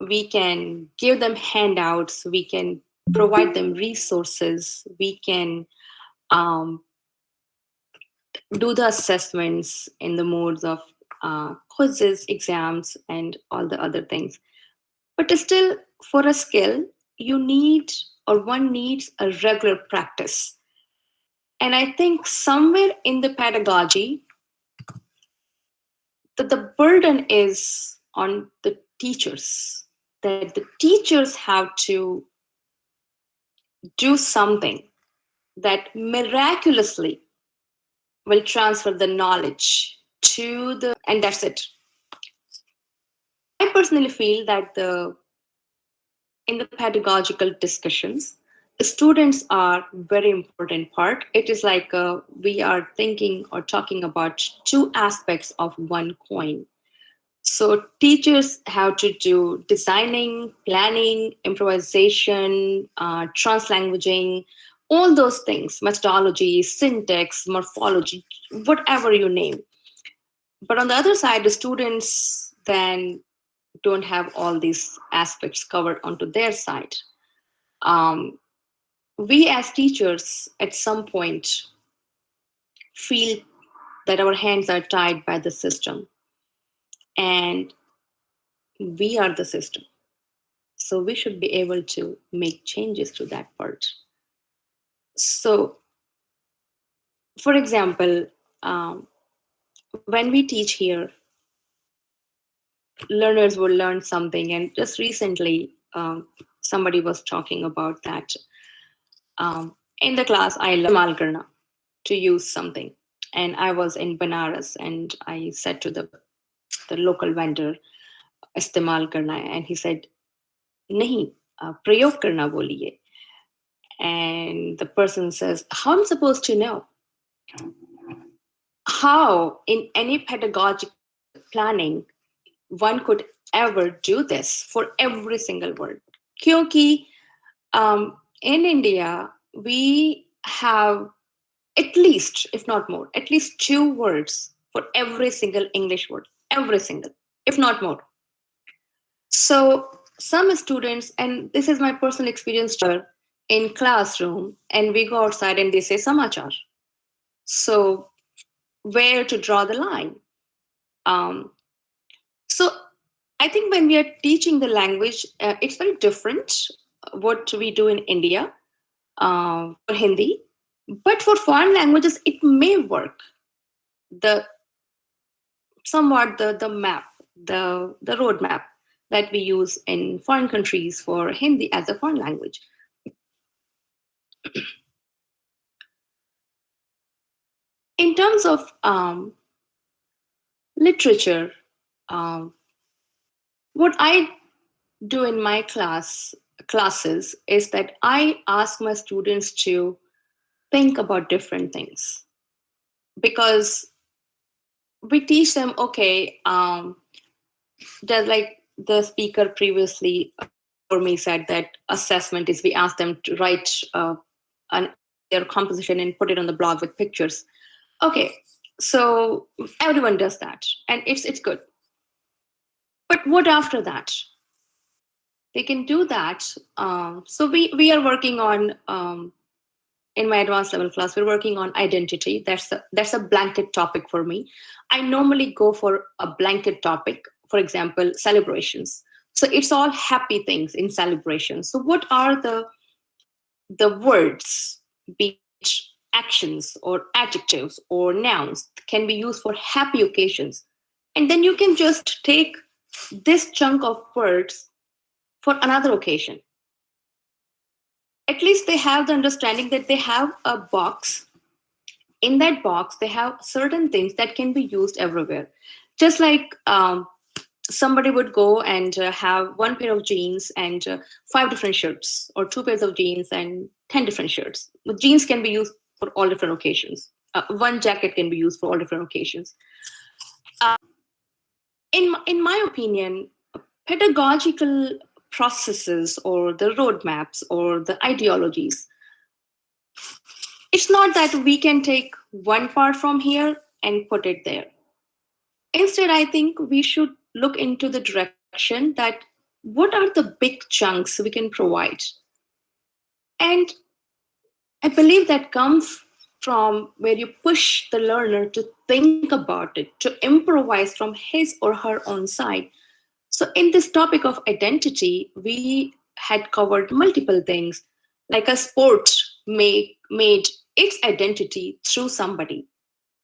we can give them handouts, we can provide them resources, we can do the assessments in the modes of quizzes, exams, and all the other things. But still, for a skill, you need, or one needs, a regular practice. And I think somewhere in the pedagogy, that the burden is on the teachers, that the teachers have to do something that miraculously will transfer the knowledge to the, and that's it. I personally feel that in the pedagogical discussions, students are very important part. It is like we are thinking or talking about two aspects of one coin. So teachers have to do designing, planning, improvisation, translanguaging, all those things, methodology, syntax, morphology, whatever you name. But on the other side, the students then don't have all these aspects covered onto their side. We as teachers at some point feel that our hands are tied by the system, and we are the system. So we should be able to make changes to that part. So, for example, when we teach here, learners will learn something. And just recently, somebody was talking about that. In the class, I learned Istemal karna, to use something. And I was in Banaras, and I said to the local vendor, Istemal karna, and he said, Nahi, prayog karna boliye. And the person says, how am I supposed to know? How in any pedagogic planning one could ever do this for every single word? Kyunki in India, we have at least, if not more, at least 2 words for every single English word, every single, if not more. So some students, and this is my personal experience in classroom, and we go outside and they say samachar. So where to draw the line? So I think when we are teaching the language, it's very different what we do in India for Hindi, but for foreign languages, it may work. Somewhat the map, the roadmap that we use in foreign countries for Hindi as a foreign language. In terms of literature, what I do in my classes is that I ask my students to think about different things, because we teach them, okay, just like the speaker previously for me said, that assessment is we ask them to write their composition and put it on the blog with pictures. Okay, so everyone does that, and it's good. But what after that? They can do that. So we are working on, in my advanced level class, we're working on identity. That's a blanket topic for me. I normally go for a blanket topic, for example, celebrations. So it's all happy things in celebrations. So what are the words, be it actions or adjectives or nouns, can be used for happy occasions? And then you can just take this chunk of words for another occasion. At least they have the understanding that they have a box. In that box, they have certain things that can be used everywhere. Just like somebody would go and have 1 pair of jeans and 5 different shirts, or 2 pairs of jeans and 10 different shirts. The jeans can be used for all different occasions. 1 jacket can be used for all different occasions. In my opinion, pedagogical processes or the roadmaps or the ideologies, it's not that we can take one part from here and put it there. Instead, I think we should look into the direction that what are the big chunks we can provide? And I believe that comes from where you push the learner to think about it, to improvise from his or her own side. So in this topic of identity, we had covered multiple things, like a sport made its identity through somebody,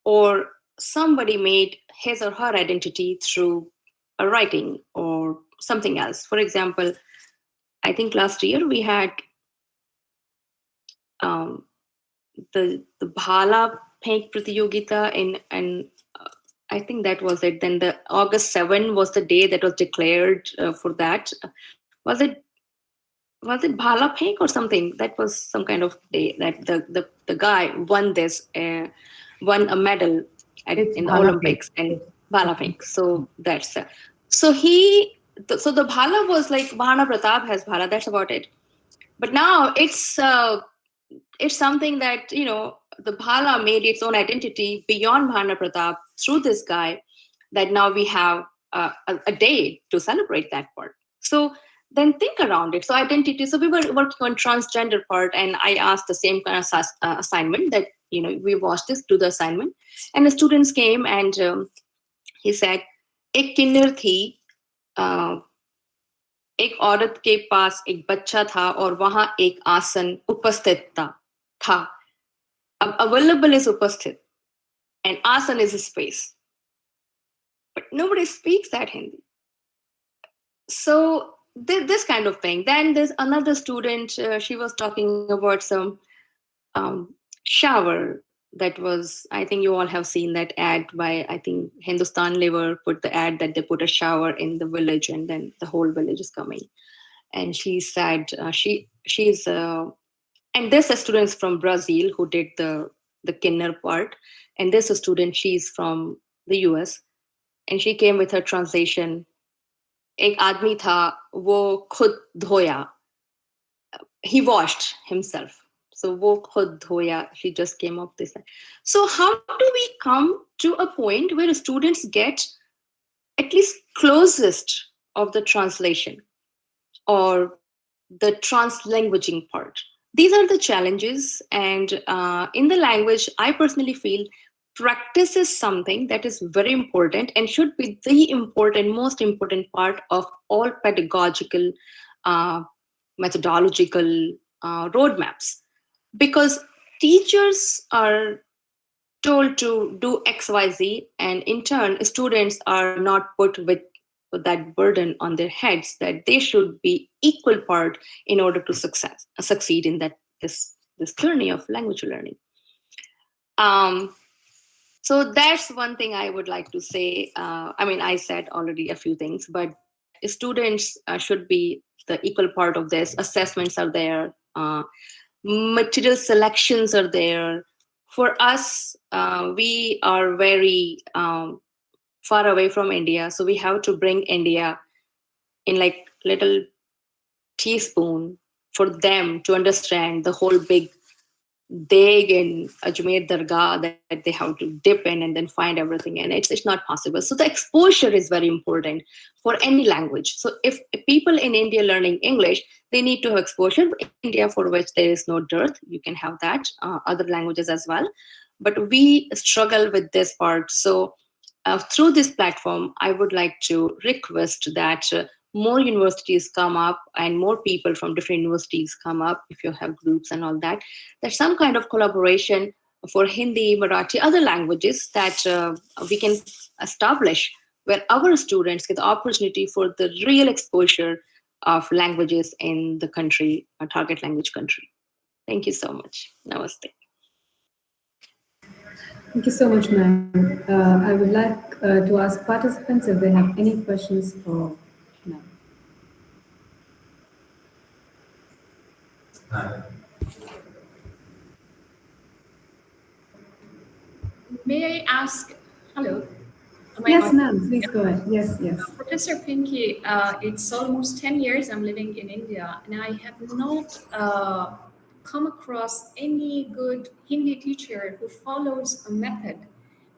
or somebody made his or her identity through a writing or something else. For example, I think last year we had the Bhala Phenk Pratiyogita and I think that was it. Then the August 7 was the day that was declared for that. Was it Bhala Phenk or something? That was some kind of day that the guy won won a medal It's in the Bhala Pink. Olympics, and Bhala Phenk. So that's so so the Bhala was like Mahana Pratap has Bhala. That's about it. But now it's something that, the Bhala made its own identity beyond Mahana Pratap through this guy, that now we have a day to celebrate that part. So then think around it. So identity. So we were working on transgender part, and I asked the same kind of assignment that, we watched this, do the assignment. And the students came, and he said, एक किन्नर थी, एक औरत के पास एक बच्चा था और वहां एक आसन उपस्थित था. Available is upasthit, and asan is a space. But nobody speaks that Hindi. So this kind of thing. Then there's another student, she was talking about some shower that was, I think you all have seen that ad by, I think Hindustan Liver put the ad that they put a shower in the village and then the whole village is coming. And she said, she's, and there's a student from Brazil who did the kinner part. And there's a student, she's from the US. And she came with her translation. एक आदमी था, वो खुद धोया. He washed himself. So वो खुद धोया. She just came up this. So how do we come to a point where students get at least closest of the translation or the translanguaging part? These are the challenges. And in the language, I personally feel practice is something that is very important and should be the most important part of all pedagogical, methodological roadmaps. Because teachers are told to do XYZ, and in turn, students are not put with that burden on their heads that they should be equal part in order to succeed in this journey of language learning. So that's one thing I would like to say. I said already a few things, but students should be the equal part of this. Assessments are there. Material selections are there. For us, we are very far away from India. So we have to bring India in like little teaspoon for them to understand the whole big Deg in Ajmer Dargah that they have to dip in and then find everything. And it's not possible. So the exposure is very important for any language. So if people in India learning English, they need to have exposure. India, for which there is no dearth, you can have that, other languages as well. But we struggle with this part. So through this platform, I would like to request that more universities come up and more people from different universities come up, if you have groups and all that, there's some kind of collaboration for Hindi, Marathi, other languages that we can establish where our students get the opportunity for the real exposure of languages in the country, a target language country. Thank you so much. Namaste. Thank you so much, ma'am. I would like to ask participants if they have any questions for ma'am. May I ask, hello? Yes, ma'am, please go ahead. Yes. Professor Pinky, it's almost 10 years I'm living in India, and I have not come across any good Hindi teacher who follows a method.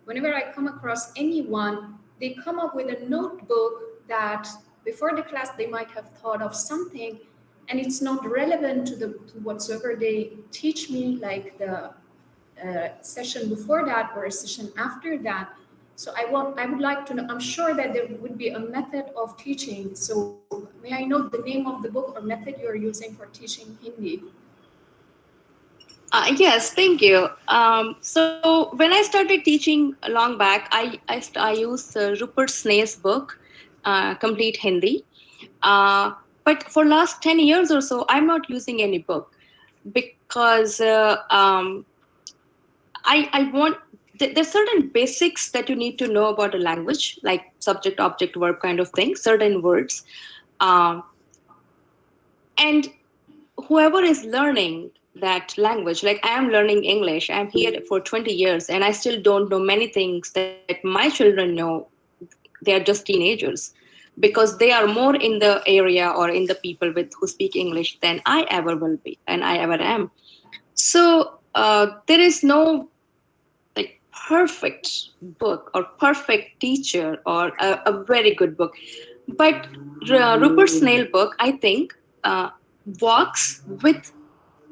Whenever I come across anyone, they come up with a notebook that before the class they might have thought of something, and it's not relevant to whatsoever they teach me, like the session before that or a session after that. So I would like to know, I'm sure that there would be a method of teaching. So may I know the name of the book or method you're using for teaching Hindi? Yes, thank you. So when I started teaching long back, I used Rupert Snaith's book, Complete Hindi. But for last 10 years or so, I'm not using any book because I want, there's certain basics that you need to know about a language, like subject, object, verb kind of thing, certain words. Um, and whoever is learning that language, like I am learning English, I'm here for 20 years and I still don't know many things that my children know. They are just teenagers because they are more in the area or in the people with who speak English than I ever will be and I ever am. So there is no like perfect book or perfect teacher or a very good book, but Rupert Snail book, I think, works with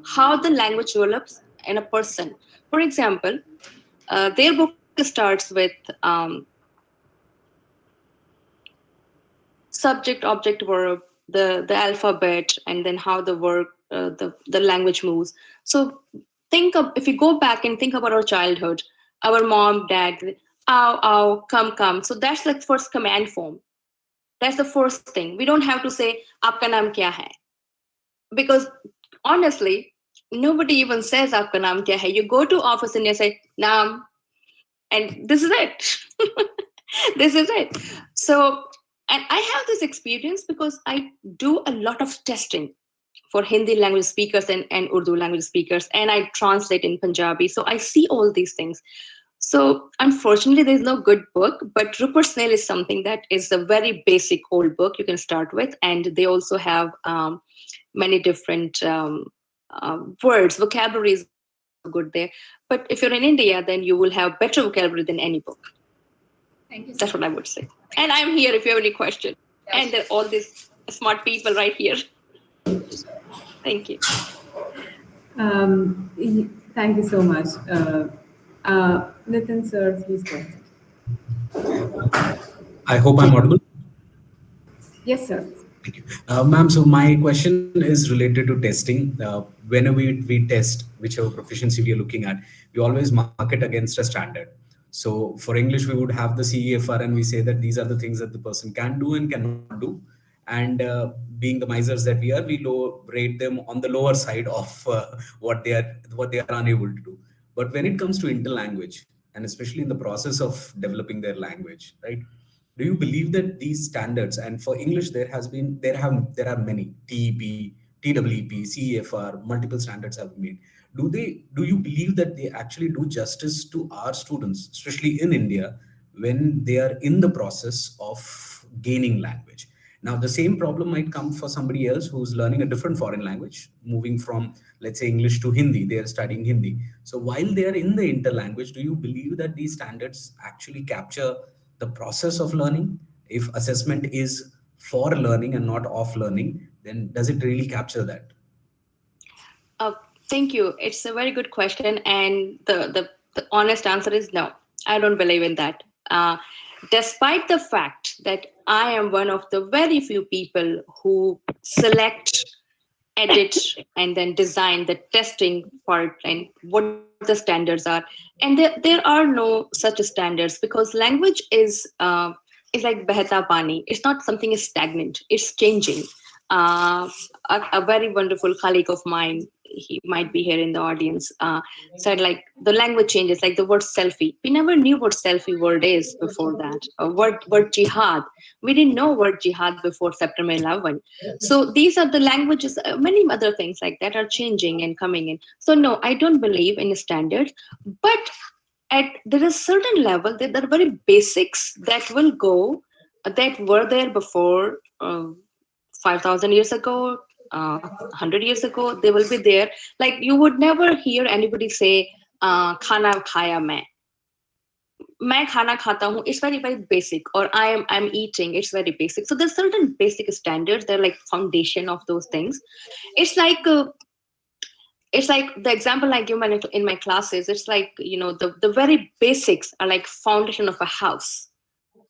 how the language develops in a person. For example, their book starts with um, subject, object, verb, the alphabet, and then how the word, the language moves. So think of, if you go back and think about our childhood, our mom, dad, ow, ow, come, come. So that's the first command form. That's the first thing. We don't have to say, aapka naam kya hai? Because honestly, nobody even says aapka naam kya hai. You go to office and you say, naam, and this is it. This is it. So, and I have this experience because I do a lot of testing for Hindi language speakers and Urdu language speakers, and I translate in Punjabi. So I see all these things. So unfortunately, there's no good book, but Rupert Snail is something that is a very basic old book you can start with. And they also have many different words, vocabulary is also good there. But if you're in India, then you will have better vocabulary than any book. Thank you so That's what I much. would say. And I'm here if you have any questions. And there are all these smart people right here. Thank you. Thank you so much. Nitin, sir, please go ahead. I hope I'm audible. Yes, sir. Thank you. Ma'am, so my question is related to testing. Whenever we test whichever proficiency we are looking at, we always mark it against a standard. So for English, we would have the CEFR and we say that these are the things that the person can do and cannot do. And being the misers that we are, we rate them on the lower side of what they are unable to do. But when it comes to interlanguage, and especially in the process of developing their language, right? Do you believe that these standards, and for English there are many TEP, TWEP, CEFR, multiple standards have been made. Do you believe that they actually do justice to our students, especially in India, when they are in the process of gaining language? Now, the same problem might come for somebody else who's learning a different foreign language, moving from, let's say, English to Hindi. They are studying Hindi. So while they are in the interlanguage, do you believe that these standards actually capture the process of learning? If assessment is for learning and not of learning, then does it really capture that? Uh, Thank you. It's a very good question. And the honest answer is no, I don't believe in that. Despite the fact that I am one of the very few people who select, edit, and then design the testing part and what the standards are. And there are no such standards because language is like behta pani. It's not something is stagnant. It's changing. A very wonderful colleague of mine, he might be here in the audience, said like the language changes, like the word selfie. We never knew what selfie word is before that. Word jihad. We didn't know word jihad before September 11. So these are the languages, many other things like that are changing and coming in. So no, I don't believe in standards, but there is certain level that there are very basics that will go, that were there before 5,000 years ago, 100 years ago, they will be there. Like you would never hear anybody say, "Khana khaya main khana khata hu." It's very very basic. Or I'm eating. It's very basic. So there's certain basic standards. They're like foundation of those things. It's like the example I give in my classes. It's like, the very basics are like foundation of a house.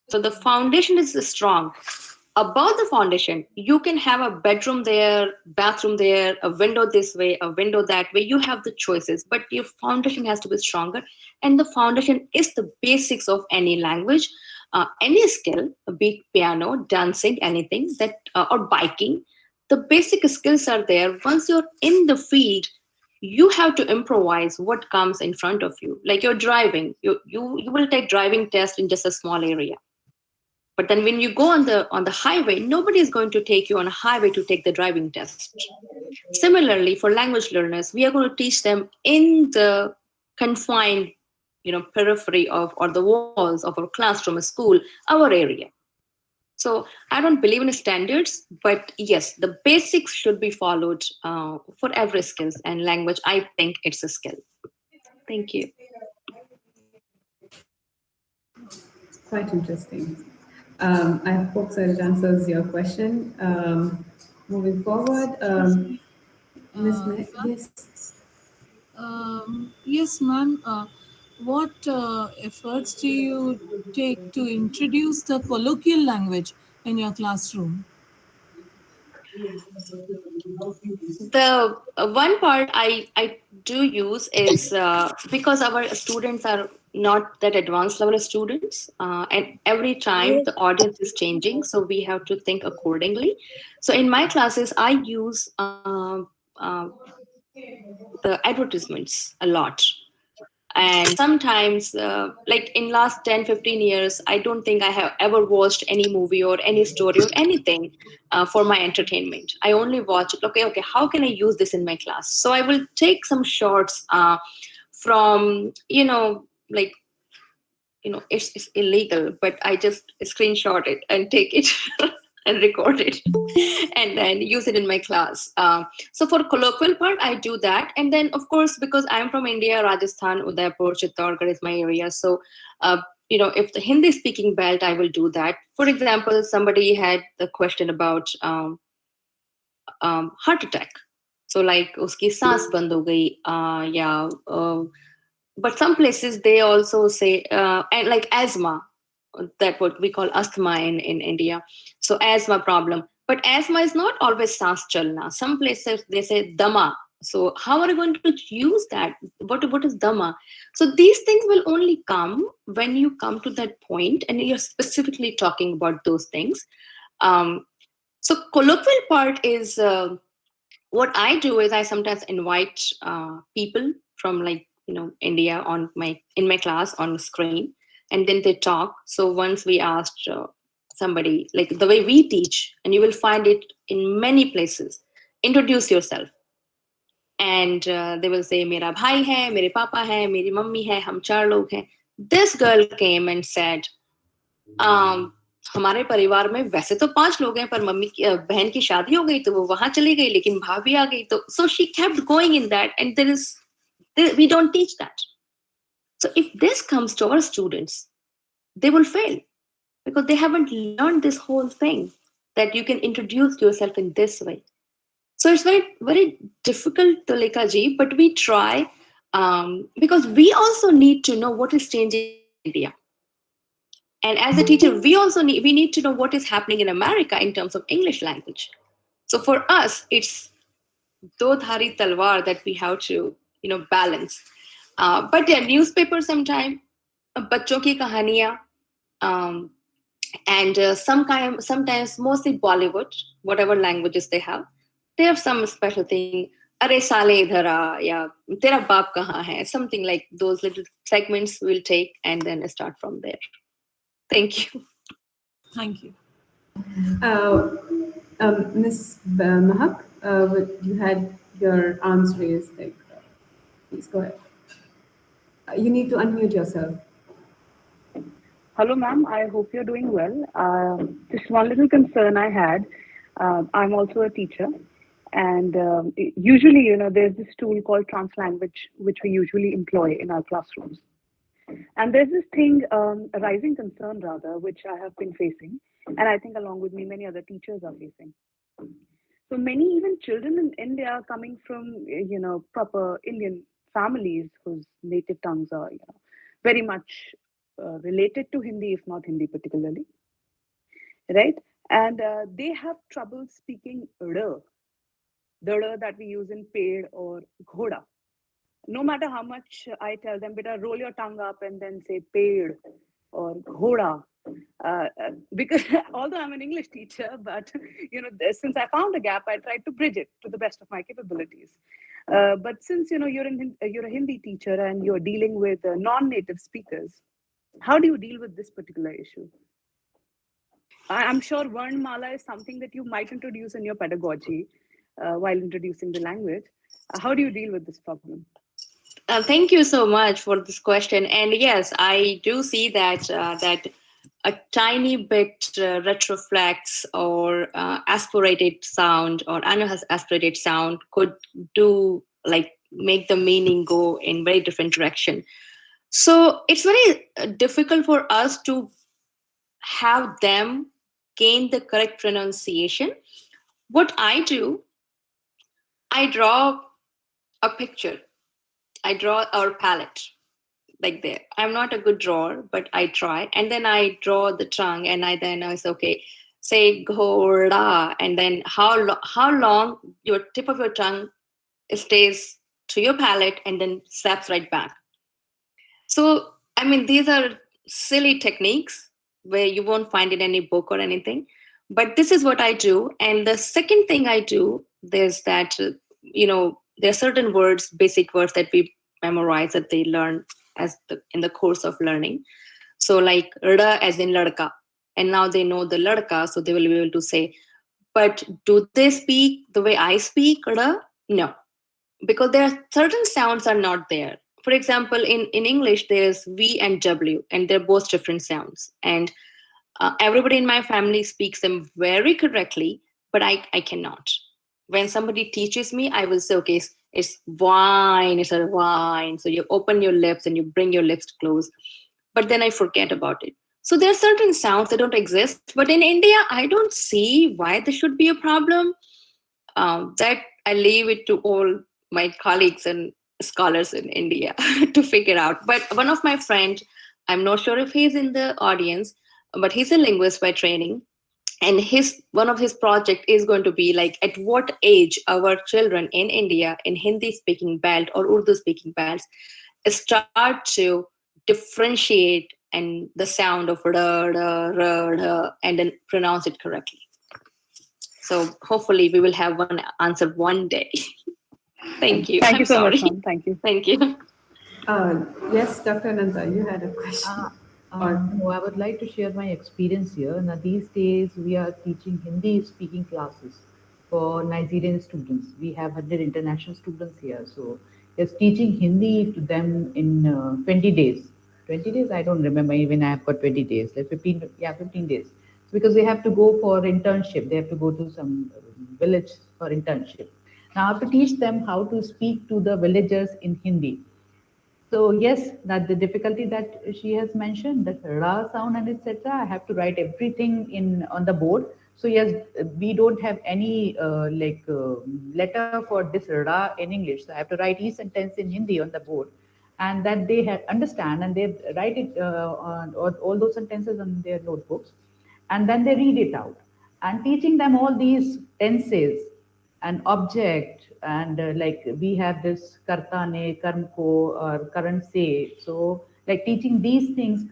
So the foundation is strong. Above the foundation, you can have a bedroom there, bathroom there, a window this way, a window that way. You have the choices, but your foundation has to be stronger. And the foundation is the basics of any language, any skill, be it piano, dancing, anything that, or biking. The basic skills are there. Once you're in the field, you have to improvise what comes in front of you. Like you're driving, you will take driving test in just a small area. But then when you go on the highway, nobody is going to take you on a highway to take the driving test. Similarly, for language learners, we are going to teach them in the confined, periphery of or the walls of our classroom, a school, our area. So I don't believe in standards, but yes, the basics should be followed for every skills, and language, I think it's a skill. Thank you. Quite interesting. I hope so it answers your question. Moving forward, Ms. Yes. Yes, ma'am. What efforts do you take to introduce the colloquial language in your classroom? The one part I do use is because our students are not that advanced level of students, and every time the audience is changing, so we have to think accordingly. So in my classes, I use the advertisements a lot. And sometimes like in last 10-15 years, I don't think I have ever watched any movie or any story or anything for my entertainment. I only watch it, okay, how can I use this in my class? So I will take some shorts from like it's illegal, but I just screenshot it and take it and record it and then use it in my class. So for colloquial part, I do that. And then, of course, because I'm from India, Rajasthan, Udaipur, Chittorgarh is my area. So, if the Hindi speaking belt, I will do that. For example, somebody had the question about heart attack. So like, uski saans band ho gayi, yeah. But some places they also say, and like asthma, that what we call asthma in India. So asthma problem. But asthma is not always saans chalna. Some places they say dama. So how are you going to use that? What is dama? So these things will only come when you come to that point and you're specifically talking about those things. So colloquial part is what I do is I sometimes invite people from like India in my class on screen, and then they talk. So once we asked somebody like the way we teach, and you will find it in many places. Introduce yourself, and they will say, "Mera bhai hai, mere papa hai, meri mummy hai, hum char log hain." This girl came and said, um, हमारे परिवार में वैसे तो 5 लोग हैं पर mummy की बहन की शादी हो गई तो वो वहां चली गई लेकिन भाभी आ गई तो so she kept going in that, and we don't teach that. So if this comes to our students, they will fail because they haven't learned this whole thing that you can introduce yourself in this way. So it's very very difficult, Tulika ji, but we try, because we also need to know what is changing in India. And as a teacher, we need to know what is happening in America in terms of English language. So for us, it's do dhari talwar that we have to balance. But yeah, newspaper sometime, bachon ki kahaniyan, um, and sometimes mostly Bollywood, whatever languages they have some special thing. Are sale idhar aa, ya tera baap kahan hai, something like those little segments we'll take and then start from there. Thank you. Thank you. Ms. Mahak, you had your arms raised. Like, please go ahead. You need to unmute yourself. Hello, ma'am. I hope you're doing well. Just one little concern I had. I'm also a teacher, and usually, there's this tool called Translanguage, which we usually employ in our classrooms. And there's this thing, a rising concern rather, which I have been facing, and I think along with me, many other teachers are facing. So many even children in India are coming from, proper Indian families whose native tongues are, very much related to Hindi, if not Hindi particularly, right? And they have trouble speaking r, the r that we use in paid or ghoda. No matter how much I tell them, beta, roll your tongue up and then say paid or ghoda. Because although I'm an English teacher, but since I found a gap, I tried to bridge it to the best of my capabilities. But since you're a Hindi teacher and you're dealing with non-native speakers, how do you deal with this particular issue? I'm sure Varnmala is something that you might introduce in your pedagogy while introducing the language. How do you deal with this problem? Thank you so much for this question. And yes, I do see that a tiny bit retroflex or aspirated sound or aspirated sound could do like make the meaning go in very different direction. So it's very difficult for us to have them gain the correct pronunciation. What I do, I draw a picture. I draw our palette like there. I'm not a good drawer, but I try. And then I draw the tongue, and I say, okay, say ghoda, and then how long your tip of your tongue stays to your palate, and then snaps right back. So I mean, these are silly techniques where you won't find in any book or anything. But this is what I do. And the second thing I do, there's that there are certain words, basic words that we memorize that they learn in the course of learning. So like rada as in ladka, and now they know the ladka, so they will be able to say. But do they speak the way I speak rada? No, because there are certain sounds are not there. For example, in English, there's V and W, and they're both different sounds. And everybody in my family speaks them very correctly, but I cannot. When somebody teaches me, I will say, okay, it's wine, it's a wine. So you open your lips and you bring your lips close. But then I forget about it. So there are certain sounds that don't exist. But in India, I don't see why there should be a problem. That I leave it to all my colleagues and scholars in India to figure out. But one of my friends, I'm not sure if he's in the audience, but he's a linguist by training, and his one of his project is going to be like at what age our children in India in Hindi speaking belt or Urdu speaking belts start to differentiate and the sound of ra, ra, ra, ra, and then pronounce it correctly. So hopefully we will have one answer one day. Thank you. Thank I'm you so sorry. much, ma'am. Thank you. Thank you. Yes, Dr. Ananta, you had a question. No, I would like to share my experience here. Now, these days we are teaching Hindi speaking classes for Nigerian students. We have 100 international students here. So, yes, teaching Hindi to them in 20 days. 20 days, I don't remember, even I have got 20 days, like 15, yeah, 15 days. Because they have to go for internship. They have to go to some village for internship. Now, I have to teach them how to speak to the villagers in Hindi. So yes, that the difficulty that she has mentioned, that ra sound and etc. I have to write everything in on the board. So yes, we don't have any letter for this ra in English. So I have to write each sentence in Hindi on the board, and that they have understand and they write it on all those sentences on their notebooks, and then they read it out. And teaching them all these tenses an object and like we have this karta ne karm ko or current se, so like teaching these things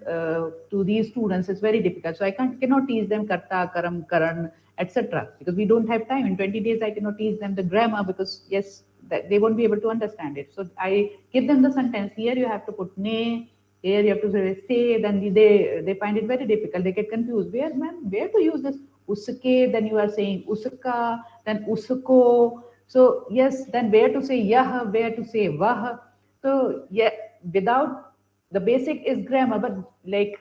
to these students is very difficult. So I cannot teach them karta karam karan etc because we don't have time. In 20 days I cannot teach them the grammar because yes, that they won't be able to understand it. So I give them the sentence. Here you have to put ne, here you have to say, then they find it very difficult. They get confused. Where to use this uske? Then you are saying uska, then usko. So yes, then where to say yah, where to say vah. So yeah, without the basic is grammar, but like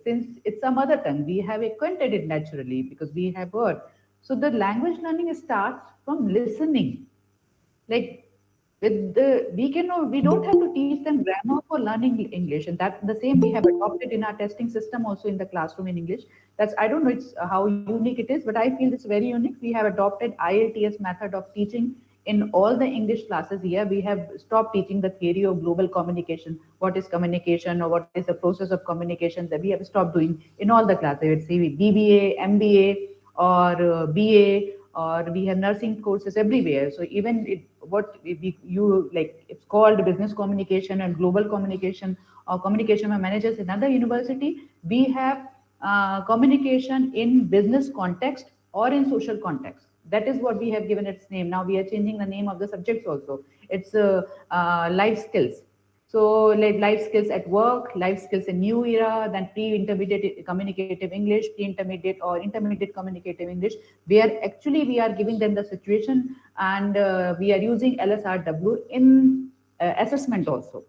since it's a mother tongue, we have acquainted it naturally because we have heard. So the language learning starts from listening. Like with the we don't have to teach them grammar for learning English, and that the same we have adopted in our testing system also in the classroom in English. That's I don't know it's how unique it is, but I feel it's very unique. We have adopted ILTS method of teaching in all the English classes here. We have stopped teaching the theory of global communication, what is communication or what is the process of communication, that we have stopped doing in all the classes. It's BBA, MBA, or BA, or we have nursing courses everywhere. So even you like, it's called business communication and global communication or communication by managers in other university. We have communication in business context or in social context. That is what we have given its name. Now we are changing the name of the subjects also. It's life skills. So like life skills at work, life skills in new era, then pre-intermediate communicative English, pre-intermediate or intermediate communicative English, where actually we are giving them the situation, and we are using LSRW in assessment also.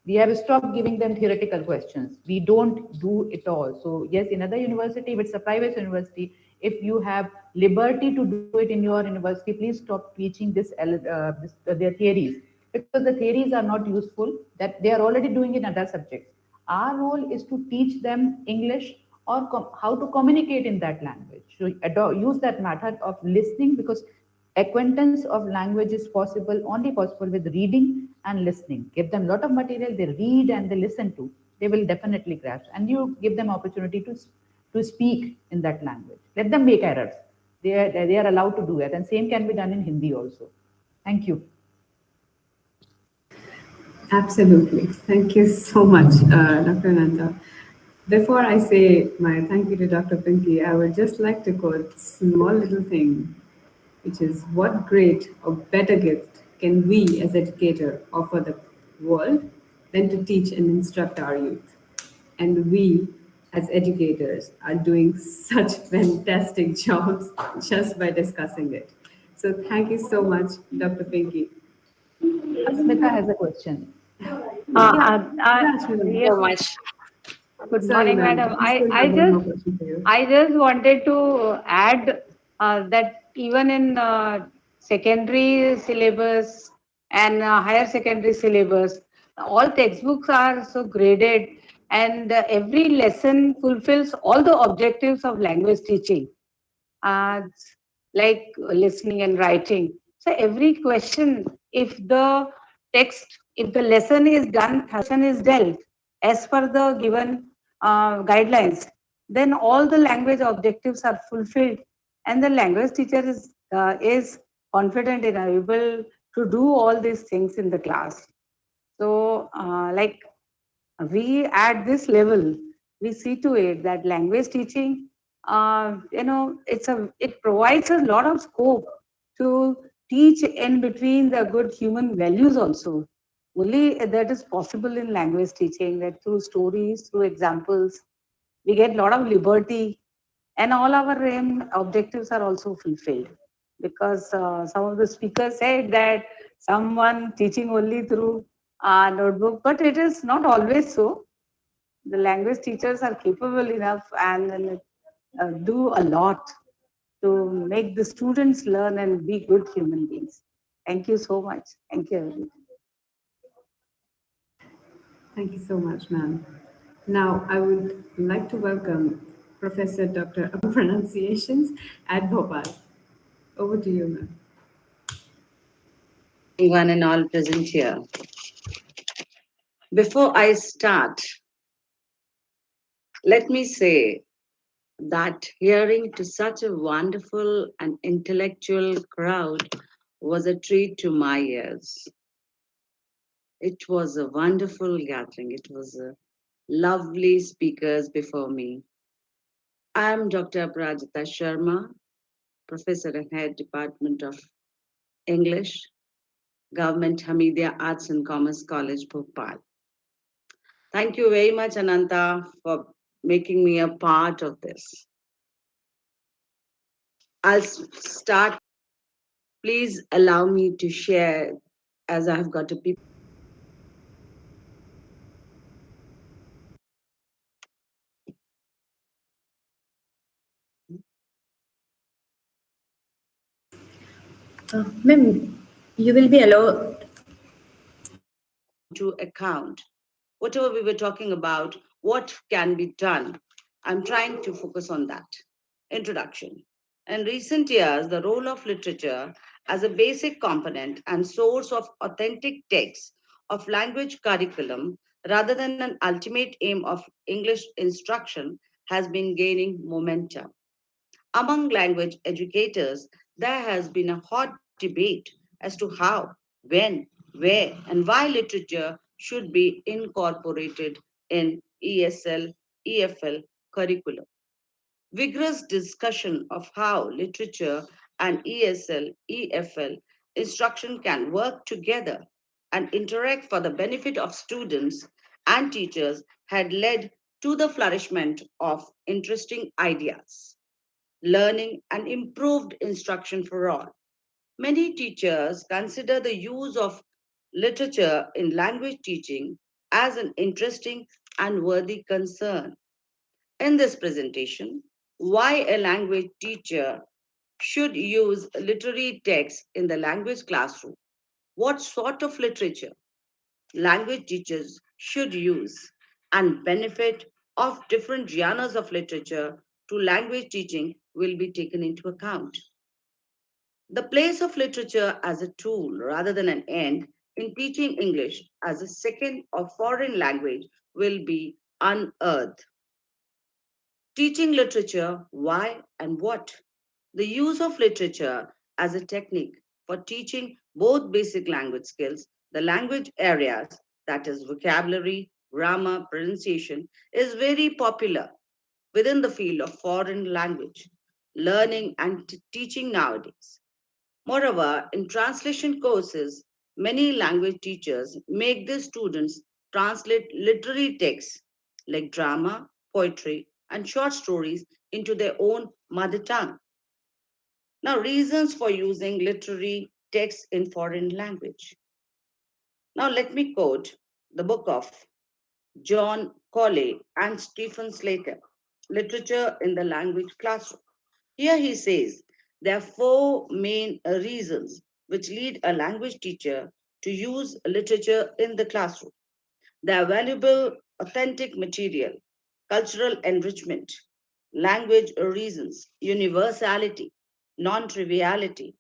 We have stopped giving them theoretical questions. We don't do it all. So yes, in other university, if it's a private university, if you have liberty to do it in your university, please stop teaching their theories, because the theories are not useful, that they are already doing in other subjects. Our role is to teach them English, or how to communicate in that language. So use that method of listening, because acquaintance of language is possible, only possible with reading and listening. Give them a lot of material, they read and they listen to, they will definitely grasp. And you give them opportunity to speak in that language. Let them make errors. They are allowed to do it. And same can be done in Hindi also. Thank you. Absolutely. Thank you so much, Dr. Nanda. Before I say my thank you to Dr. Pinky, I would just like to quote a small little thing, which is what great or better gift can we as educator offer the world than to teach and instruct our youth. And we as educators are doing such fantastic jobs just by discussing it. So thank you so much, Dr. Pinky. Smita has a question. Yeah, yeah, sure. So Yes, much. good Sorry, morning, ma'am. madam. We still I have one more just question for you. I just wanted to add that even in secondary syllabus and higher secondary syllabus, all textbooks are so graded, and every lesson fulfills all the objectives of language teaching, uh, like listening and writing. So every question, if the if the lesson is done, is dealt as per the given guidelines, then all the language objectives are fulfilled, and the language teacher is confident and able to do all these things in the class. So, like we at this level, we see to it that language teaching, it provides a lot of scope to teach in between the good human values also. Only that is possible in language teaching, that through stories, through examples, we get a lot of liberty, and all our aim objectives are also fulfilled, because some of the speakers said that someone teaching only through notebook, but it is not always so. The language teachers are capable enough and do a lot to make the students learn and be good human beings. Thank you so much. Thank you, everyone. Thank you so much, ma'am. Now, I would like to welcome Professor Dr. Pronunciations at Bhopal. Over to you, ma'am. One and all present here. Before I start, let me say that hearing to such a wonderful and intellectual crowd was a treat to my ears. It was a wonderful gathering. It was a lovely speakers before me. I am Dr. Aprajita Sharma, Professor and Head Department of English, Government Hamidia Arts and Commerce College, Bhopal. Thank you very much, Ananta, for making me a part of this. I'll start. Please allow me to share, as I've got a people. Ma'am, you will be allowed. To account whatever we were talking about, what can be done. I'm trying to focus on that. Introduction. In recent years, the role of literature as a basic component and source of authentic texts of language curriculum rather than an ultimate aim of English instruction has been gaining momentum. Among language educators, there has been a hot debate as to how, when, where, and why literature should be incorporated in ESL, EFL curriculum. Vigorous discussion of how literature and ESL, EFL instruction can work together and interact for the benefit of students and teachers had led to the flourishment of interesting ideas, learning, and improved instruction for all. Many teachers consider the use of literature in language teaching as an interesting and worthy concern. In this presentation, why a language teacher should use literary text in the language classroom, what sort of literature language teachers should use, and benefit of different genres of literature to language teaching will be taken into account. The place of literature as a tool rather than an end in teaching English as a second or foreign language will be unearthed. Teaching literature, why and what? The use of literature as a technique for teaching both basic language skills, the language areas, that is, vocabulary, grammar, pronunciation, is very popular within the field of foreign language learning and teaching nowadays. Moreover, in translation courses, many language teachers make their students translate literary texts like drama, poetry, and short stories into their own mother tongue. Now, reasons for using literary texts in foreign language. Now, let me quote the book of John Colley and Stephen Slater, Literature in the Language Classroom. Here he says there are four main reasons which lead a language teacher to use literature in the classroom. They are valuable, authentic material, cultural enrichment, language reasons, universality, non triviality,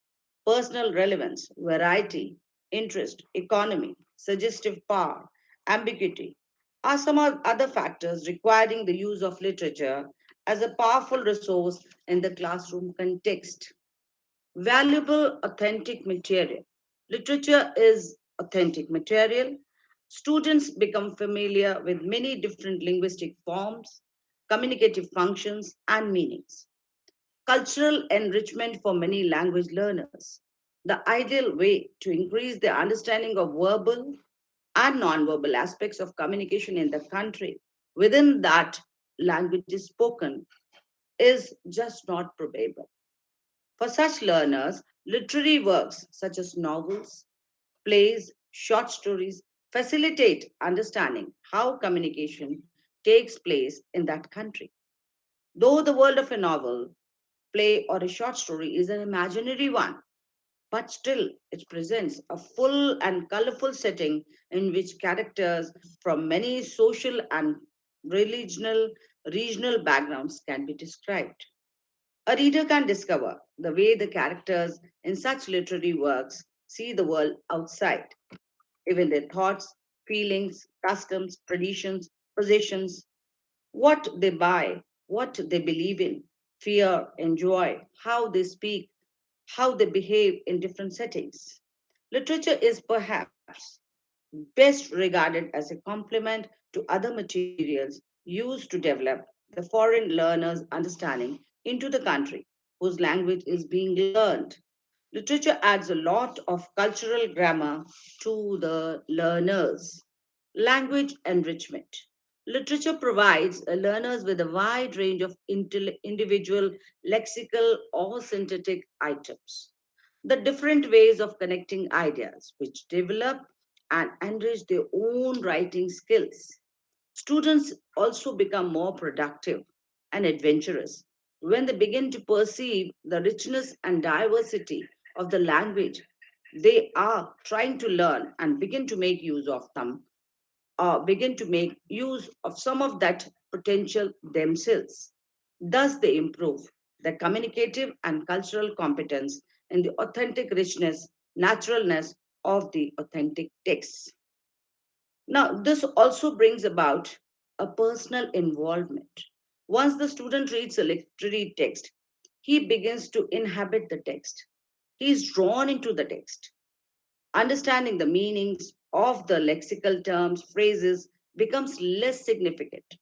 personal relevance, variety, interest, economy, suggestive power, ambiguity are some other factors requiring the use of literature as a powerful resource in the classroom context. Valuable authentic material. Literature is authentic material. Students become familiar with many different linguistic forms, communicative functions, and meanings. Cultural enrichment for many language learners. The ideal way to increase their understanding of verbal and non-verbal aspects of communication in the country within that language is spoken is just not probable. For such learners, literary works such as novels, plays, short stories facilitate understanding how communication takes place in that country. Though the world of a novel, play, or a short story is an imaginary one, but still it presents a full and colorful setting in which characters from many social and regional, regional backgrounds can be described. A reader can discover the way the characters in such literary works see the world outside, even their thoughts, feelings, customs, traditions, possessions, what they buy, what they believe in, fear, enjoy, how they speak, how they behave in different settings. Literature is perhaps best regarded as a complement to other materials used to develop the foreign learner's understanding into the country whose language is being learned. Literature adds a lot of cultural grammar to the learners. Language enrichment. Literature provides learners with a wide range of individual lexical or synthetic items. The different ways of connecting ideas, which develop and enrich their own writing skills. Students also become more productive and adventurous when they begin to perceive the richness and diversity of the language they are trying to learn and begin to make use of them, or begin to make use of some of that potential themselves. Thus, they improve their communicative and cultural competence in the authentic richness, naturalness of the authentic texts. Now, this also brings about a personal involvement. Once the student reads a literary text, he begins to inhabit the text. He is drawn into the text. Understanding the meanings of the lexical terms, phrases becomes less significant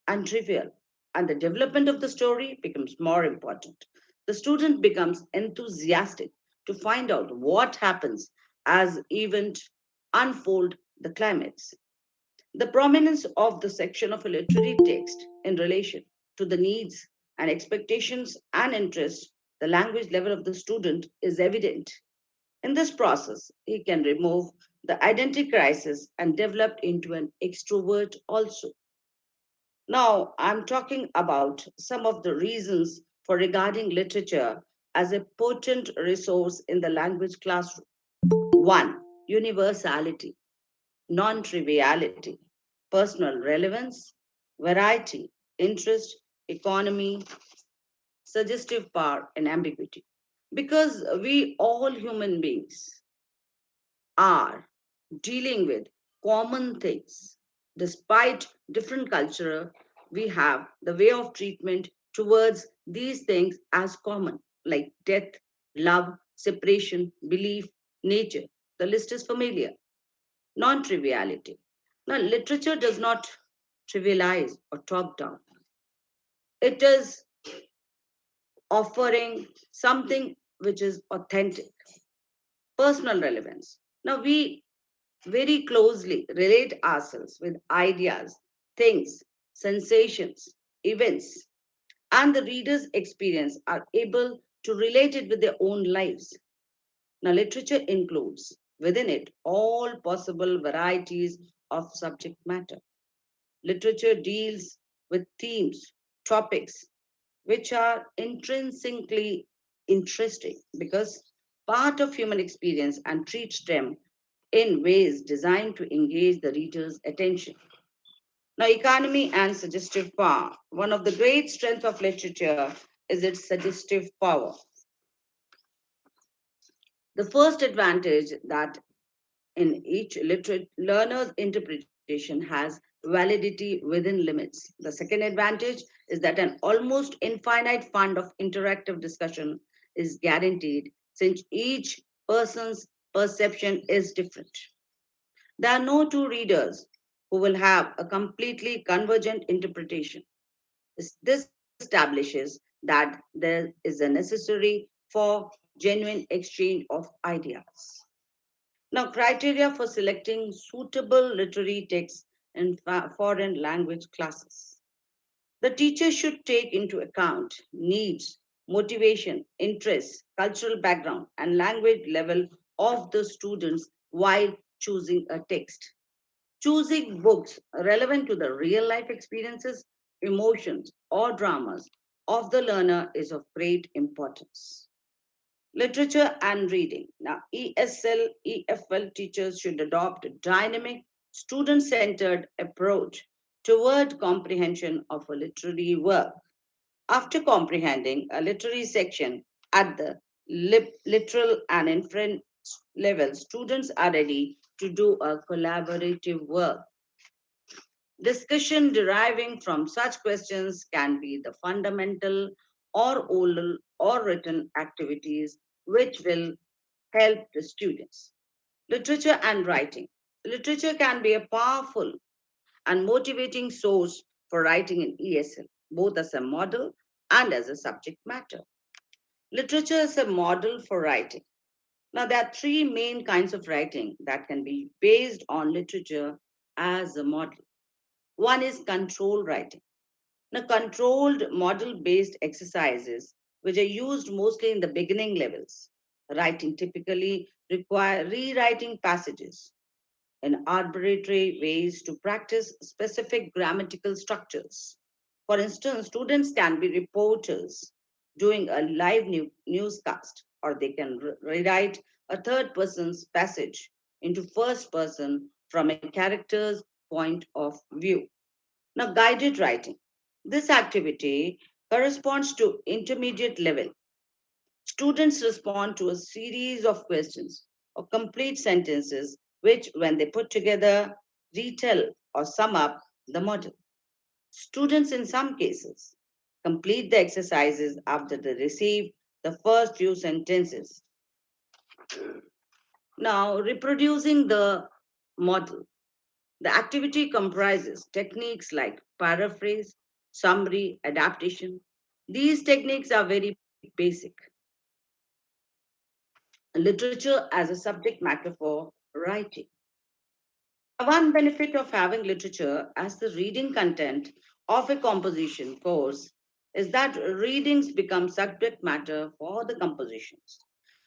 and trivial. and the development of the story becomes more important. The student becomes enthusiastic to find out what happens as event unfold the climax. The prominence of the section of a literary text in relation to the needs and expectations and interests, the language level of the student is evident. In this process, he can remove the identity crisis and develop into an extrovert also. Now, I'm talking about some of the reasons for regarding literature as a potent resource in the language classroom. One, universality, non triviality, personal relevance, variety, interest, economy, suggestive power, and ambiguity. Because we all human beings are dealing with common things. Despite different culture, we have the way of treatment towards these things as common, like death, love, separation, belief, nature. The list is familiar. Non triviality. Now, literature does not trivialize or talk down, it is offering something which is authentic, personal relevance. Now, we very closely relate ourselves with ideas, things, sensations, events, and the reader's experience are able to relate it with their own lives. Now, literature includes within it all possible varieties of subject matter. Literature deals with themes, topics, which are intrinsically interesting because part of human experience and treats them in ways designed to engage the reader's attention. Now, economy and suggestive power. One of the great strengths of literature is its suggestive power. The first advantage that in each learner's interpretation has validity within limits. The second advantage is that an almost infinite fund of interactive discussion is guaranteed since each person's perception is different. There are no two readers who will have a completely convergent interpretation. This establishes that there is a necessary for genuine exchange of ideas. Now, criteria for selecting suitable literary texts in foreign language classes. The teacher should take into account needs, motivation, interests, cultural background, and language level of the students while choosing a text. Choosing books relevant to the real life experiences, emotions, or dramas of the learner is of great importance. Literature and reading. Now, ESL, EFL teachers should adopt a dynamic, student centered approach toward comprehension of a literary work. After comprehending a literary section at the literal and inference level, students are ready to do a collaborative work. Discussion deriving from such questions can be the fundamental or oral or written activities which will help the students. Literature and writing. Literature can be a powerful and motivating source for writing in ESL, both as a model and as a subject matter. Literature is a model for writing. Now, there are three main kinds of writing that can be based on literature as a model. One is control writing. Now, controlled model based exercises, which are used mostly in the beginning levels. Writing typically require rewriting passages in arbitrary ways to practice specific grammatical structures. For instance, students can be reporters doing a live newscast, or they can rewrite a third person's passage into first person from a character's point of view. Now, guided writing. This activity corresponds to intermediate level. Students respond to a series of questions or complete sentences, which, when they put together, retell or sum up the model. Students, in some cases, complete the exercises after they receive the first few sentences. Now, reproducing the model. The activity comprises techniques like paraphrase, summary, adaptation. These techniques are very basic. Literature as a subject matter for writing. Now, one benefit of having literature as the reading content of a composition course is that readings become subject matter for the compositions.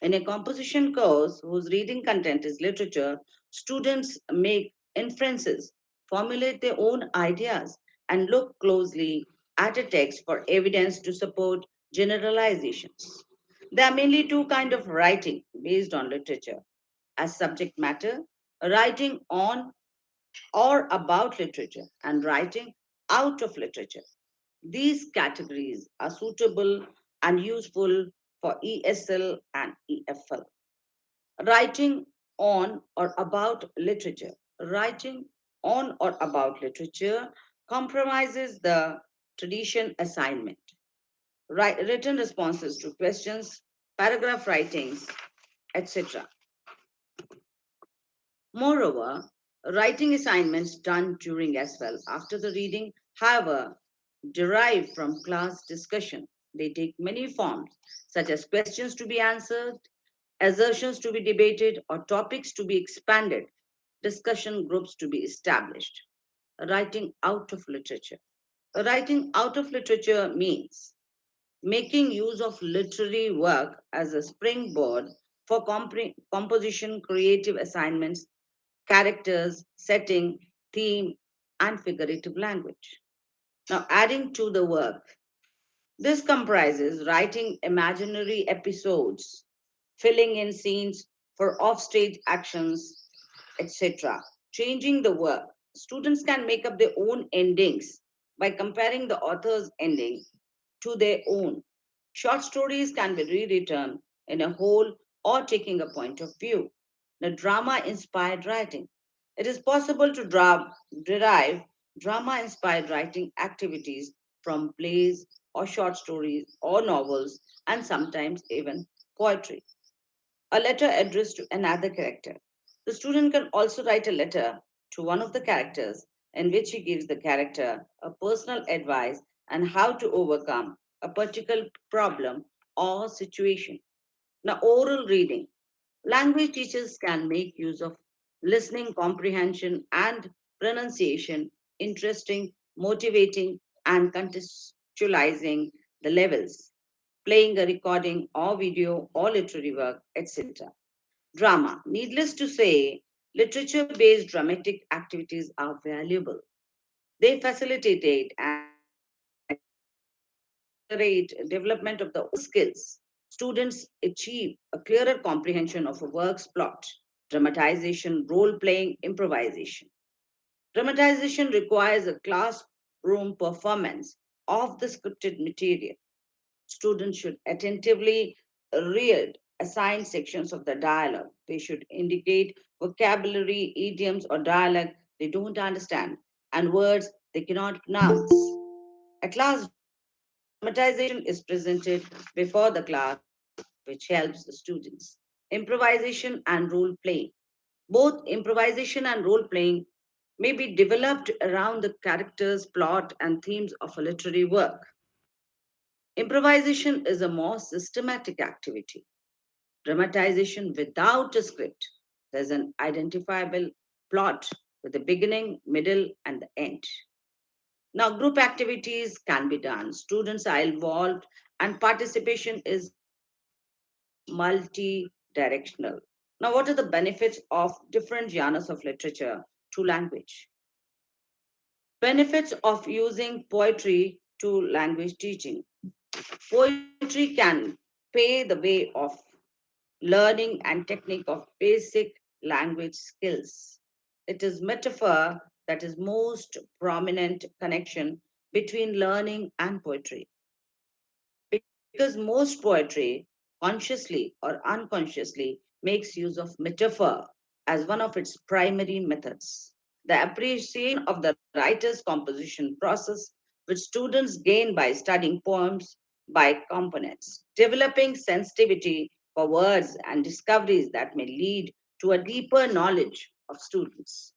In a composition course whose reading content is literature, students make inferences, formulate their own ideas, and look closely at a text for evidence to support generalizations. There are mainly two kinds of writing based on literature: as subject matter, writing on or about literature, and writing out of literature. These categories are suitable and useful for ESL and EFL. Writing on or about literature. Writing on or about literature compromises the tradition assignment, written responses to questions, paragraph writings, etc. Moreover, writing assignments done during as well after the reading, however, derive from class discussion. They take many forms, such as questions to be answered, assertions to be debated, or topics to be expanded, discussion groups to be established. Writing out of literature. Writing out of literature means making use of literary work as a springboard for composition, creative assignments, characters, setting, theme, and figurative language. Now, adding to the work, this comprises writing imaginary episodes, filling in scenes for offstage actions, etc. Changing the work. Students can make up their own endings by comparing the author's ending to their own. Short stories can be rewritten in a whole or taking a point of view. The drama inspired writing. It is possible to derive drama inspired writing activities from plays or short stories or novels and sometimes even poetry. A letter addressed to another character. The student can also write a letter to one of the characters in which he gives the character a personal advice on how to overcome a particular problem or situation. Now, oral reading. Language teachers can make use of listening comprehension and pronunciation, interesting, motivating, and contextualizing the levels, playing a recording or video or literary work, etc. Drama. Needless to say, literature based dramatic activities are valuable. They facilitate and accelerate development of the oral skills. Students achieve a clearer comprehension of a work's plot, dramatization, role playing, improvisation. Dramatization requires a classroom performance of the scripted material. Students should attentively read assigned sections of the dialogue. They should indicate vocabulary, idioms, or dialect they don't understand and words they cannot pronounce. At last, dramatization is presented before the class, which helps the students. Improvisation and role playing. Both improvisation and role playing may be developed around the characters, plot, and themes of a literary work. Improvisation is a more systematic activity. Dramatization without a script. There's an identifiable plot with the beginning, middle, and the end. Now, group activities can be done. Students are involved, and participation is multi-directional. Now, what are the benefits of different genres of literature to language? Benefits of using poetry to language teaching. Poetry can pave the way of learning and technique of basic language skills. It is metaphor that is most prominent connection between learning and poetry. Because most poetry, consciously or unconsciously, makes use of metaphor as one of its primary methods. The appreciation of the writer's composition process, which students gain by studying poems by components, developing sensitivity for words and discoveries that may lead to a deeper knowledge of students.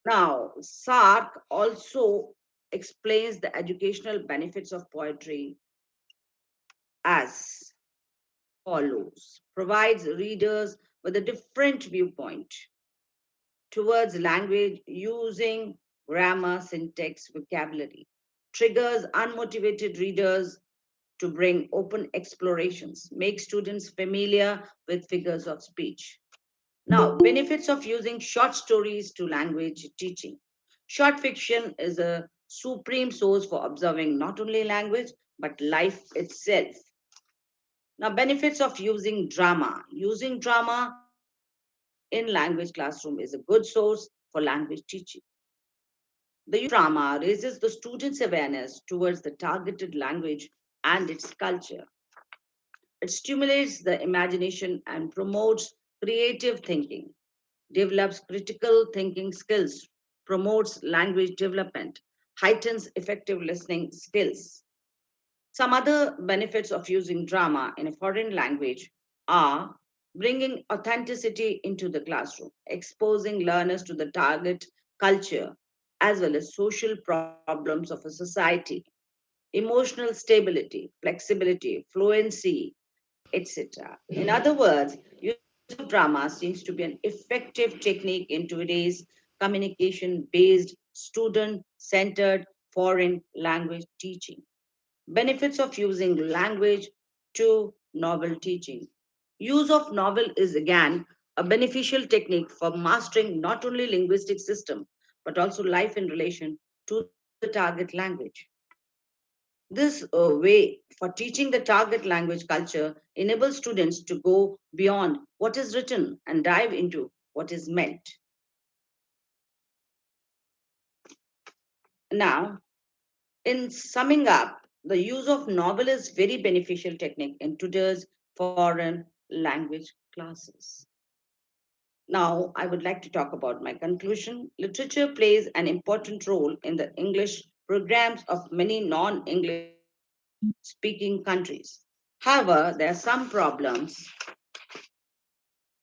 Now, Sark also explains the educational benefits of poetry as follows: provides readers with a different viewpoint towards language using grammar, syntax, vocabulary, triggers unmotivated readers to bring open explorations, make students familiar with figures of speech. Now, benefits of using short stories to language teaching. Short fiction is a supreme source for observing not only language but life itself. Now, benefits of using drama. Using drama in language classroom is a good source for language teaching. The use of drama raises the students' awareness towards the targeted language and its culture. It stimulates the imagination and promotes creative thinking, develops critical thinking skills, promotes language development, heightens effective listening skills. Some other benefits of using drama in a foreign language are bringing authenticity into the classroom, exposing learners to the target culture as well as social problems of a society, emotional stability, flexibility, fluency, etc. In other words, use of drama seems to be an effective technique in today's communication based, student centered foreign language teaching. Benefits of using language to novel teaching. Use of novel is again a beneficial technique for mastering not only linguistic system but also life in relation to the target language. This way for teaching the target language culture enables students to go beyond what is written and dive into what is meant. Now, in summing up, the use of novel is very beneficial technique in today's foreign language classes. Now, I would like to talk about my conclusion. Literature plays an important role in the English programs of many non-English speaking countries. However, there are some problems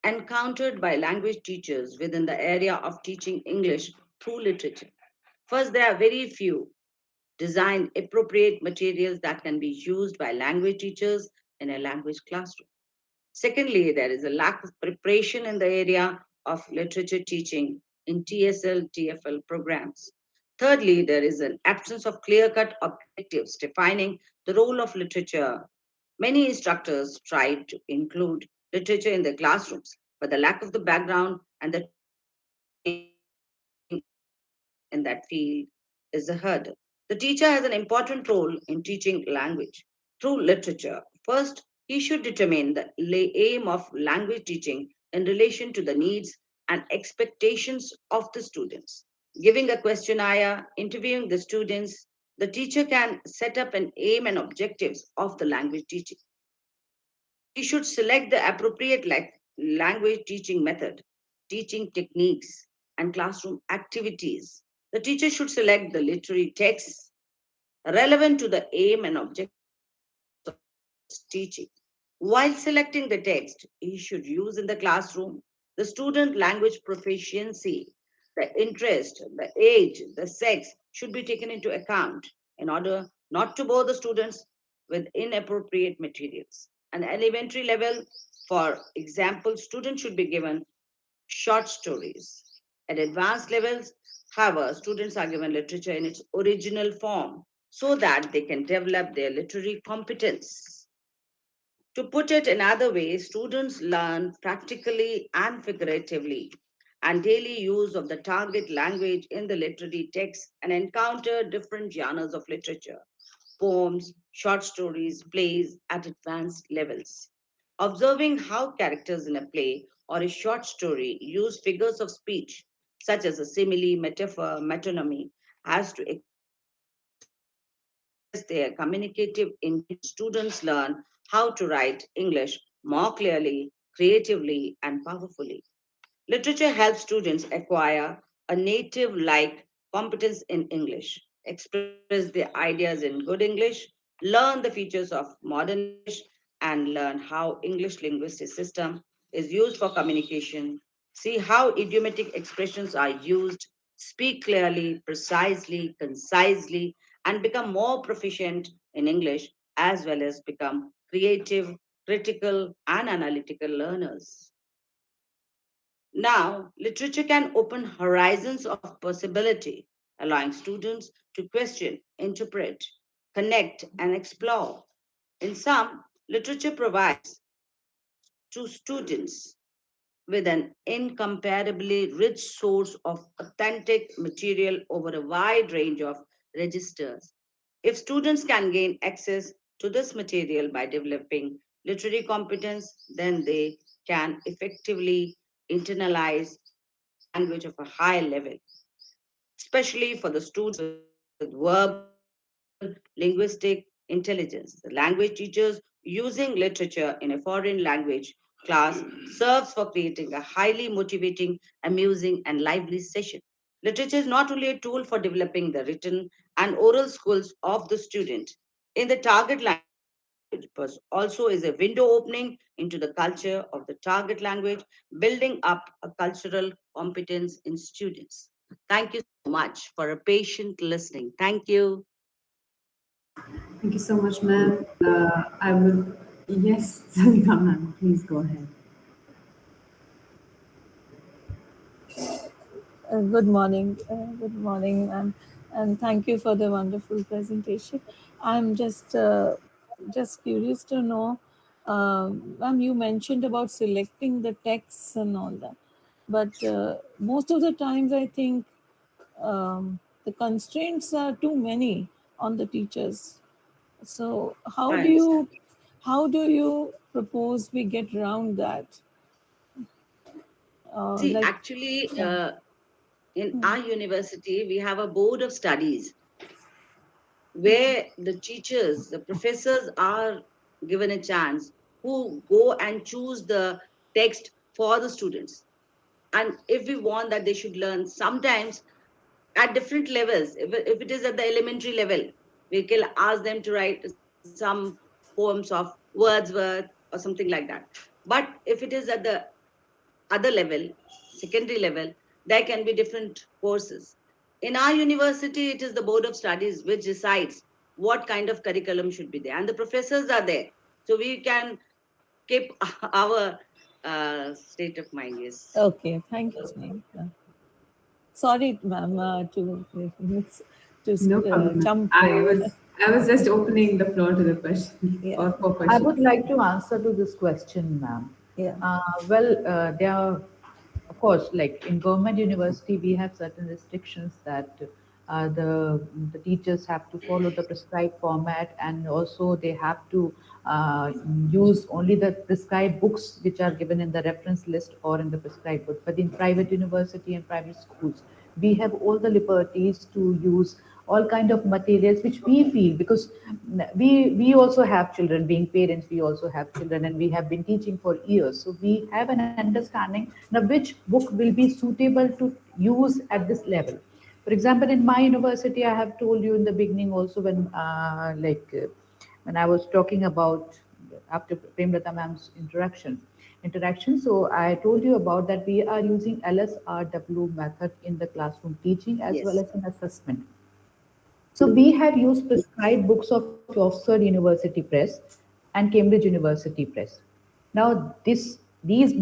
encountered by language teachers within the area of teaching English through literature. First, there are very few designed appropriate materials that can be used by language teachers in a language classroom. Secondly, there is a lack of preparation in the area of literature teaching in TSL, TFL programs. Thirdly, there is an absence of clear cut objectives defining the role of literature. Many instructors try to include literature in their classrooms, but the lack of the background and the training in that field is a hurdle. The teacher has an important role in teaching language through literature. First, he should determine the aim of language teaching in relation to the needs and expectations of the students. Giving a questionnaire, interviewing the students, the teacher can set up an aim and objectives of the language teaching. He should select the appropriate language teaching method, teaching techniques, and classroom activities. The teacher should select the literary texts relevant to the aim and objectives of his teaching. While selecting the text he should use in the classroom, the student language proficiency, the interest, the age, the sex should be taken into account in order not to bore the students with inappropriate materials. An elementary level, for example, students should be given short stories. At advanced levels, however, students are given literature in its original form so that they can develop their literary competence. To put it another way, students learn practically and figuratively and daily use of the target language in the literary text and encounter different genres of literature, poems, short stories, plays at advanced levels. Observing how characters in a play or a short story use figures of speech, such as a simile, metaphor, metonymy, has to express their communicative intent. Students learn how to write English more clearly, creatively, and powerfully. Literature helps students acquire a native like competence in English, express their ideas in good English, learn the features of modern English, and learn how English linguistic system is used for communication, see how idiomatic expressions are used, speak clearly, precisely, concisely, and become more proficient in English, as well as become creative, critical, and analytical learners. Now, literature can open horizons of possibility, allowing students to question, interpret, connect, and explore. In sum, literature provides to students with an incomparably rich source of authentic material over a wide range of registers. If students can gain access to this material by developing literary competence, then they can effectively internalize the language of a high level, especially for the students with verbal linguistic intelligence. The language teachers using literature in a foreign language class serves for creating a highly motivating, amusing, and lively session. Literature is not only a tool for developing the written and oral skills of the student in the target language, but also is a window opening into the culture of the target language, building up a cultural competence in students. Thank you so much for a patient listening. Thank you. Thank you so much, ma'am. I would, yes, Sarika ma'am, please go ahead. Good morning, and thank you for the wonderful presentation. I'm just curious to know, ma'am, you mentioned about selecting the texts and all that, but most of the times I think the constraints are too many on the teachers. So I understand. how do you propose we get around that? See, Like, actually, yeah. in Hmm. our university, we have a board of studies where the teachers, the professors are given a chance who go and choose the text for the students. And if we want that they should learn, sometimes at different levels, if it is at the elementary level, we can ask them to write some poems of Wordsworth or something like that. But if it is at the other level, secondary level, there can be different courses. In our university, it is the board of studies which decides what kind of curriculum should be there, and the professors are there, so we can keep our state of mind. Yes. Okay, thank you, ma'am. Sorry, ma'am, to No problem, ma'am. jump. I was just opening the floor to the question Yeah, or for I questions. would like to answer to this question, ma'am. yeah. There are, of course, like in government university, we have certain restrictions that the teachers have to follow the prescribed format, and also they have to use only the prescribed books which are given in the reference list or in the prescribed book. But in private university and private schools, we have all the liberties to use all kind of materials which we feel, because we also have children, being parents we also have children, and we have been teaching for years, so we have an understanding now which book will be suitable to use at this level. For example, in my university, I have told you in the beginning also, when I was talking about after Premlata ma'am's interaction. So I told you about that we are using LSRW method in the classroom teaching as well Yes. as in assessment. So we have used prescribed books of Oxford University Press and Cambridge University Press. Now, these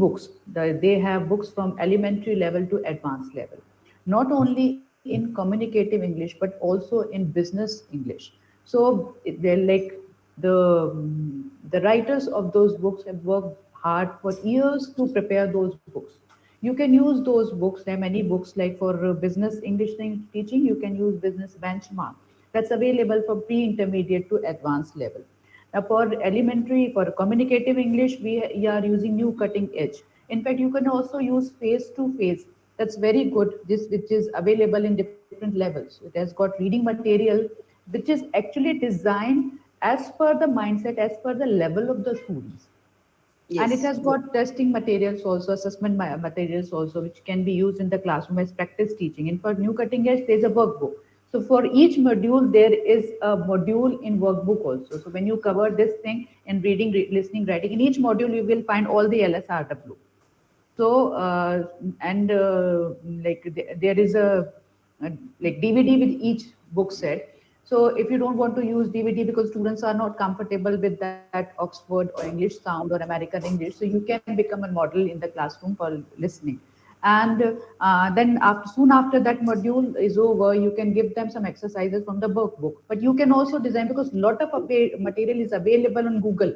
books, they have books from elementary level to advanced level, not only in communicative English but also in business English. So they're like the writers of those books have worked hard for years to prepare those books. You can use those books. There are many books like for business English teaching. You can use Business Benchmark. That's available from pre-intermediate to advanced level. Now, for elementary, for communicative English, we are using New Cutting Edge. In fact, you can also use face to face. That's very good. This which is available in different levels. It has got reading material, which is actually designed as per the mindset, as per the level of the students, and it Yes. has got testing materials also, assessment materials also, which can be used in the classroom as practice teaching. And for New Cutting Edge, there's a workbook. So for each module there is a module in workbook also. So when you cover this thing in reading, listening, writing, in each module you will find all the LSRW. So and like there is a like DVD with each book set. So if you don't want to use DVD because students are not comfortable with that Oxford or English sound or American English, so you can become a model in the classroom for listening. And then soon after that module is over, you can give them some exercises from the workbook. But you can also design, because a lot of material is available on Google,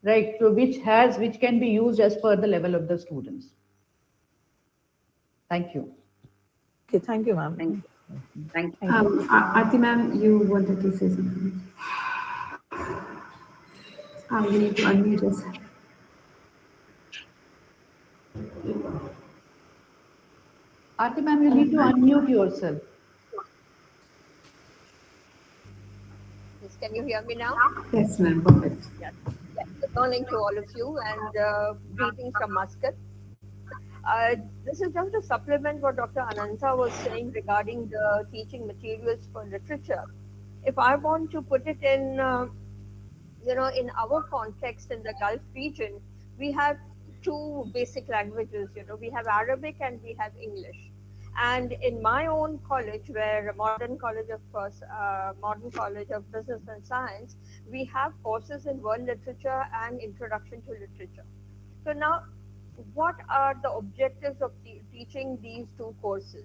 right? So which can be used as per the level of the students. Thank you. Okay, thank you, ma'am. Thank you. Thank you. Thank you. Aarti ma'am, you wanted to say something. You need to unmute yourself. Aarti ma'am, you need to unmute yourself. Yes, can you hear me now? Yes, ma'am. Perfect. Yes. Yes. Good morning to all of you and greetings from Muscat. This is just to supplement what Dr. Ananta was saying regarding the teaching materials for literature. If I want to put it in, in our context in the Gulf region, we have two basic languages. We have Arabic and we have English. And in my own college, where Modern College of Business and Science, we have courses in world literature and introduction to literature. So now, what are the objectives of teaching these two courses?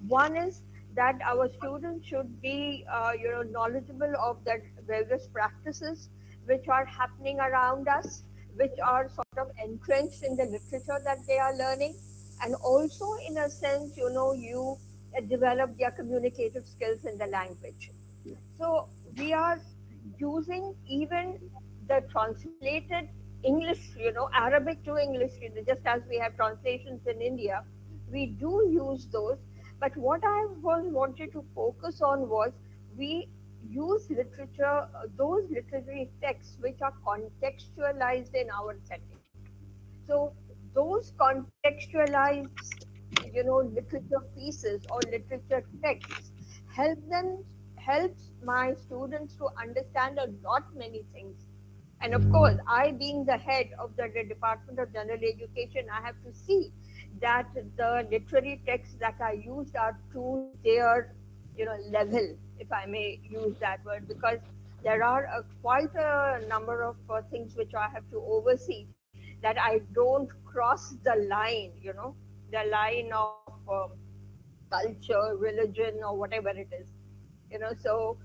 One is that our students should be, knowledgeable of the various practices which are happening around us, which are sort of entrenched in the literature that they are learning, and also, in a sense, you develop their communicative skills in the language. So we are using even the translated English, Arabic to English, just as we have translations in India, we do use those. But what I was wanted to focus on was we use literature, those literary texts which are contextualized in our setting. So those contextualized, literature pieces or literature texts help them helps my students to understand a lot many things. And of course, I being the head of the Department of General Education, I have to see that the literary texts that are used are to their, level, if I may use that word, because there are quite a number of things which I have to oversee, that I don't cross the line, the line of culture, religion, or whatever it is. So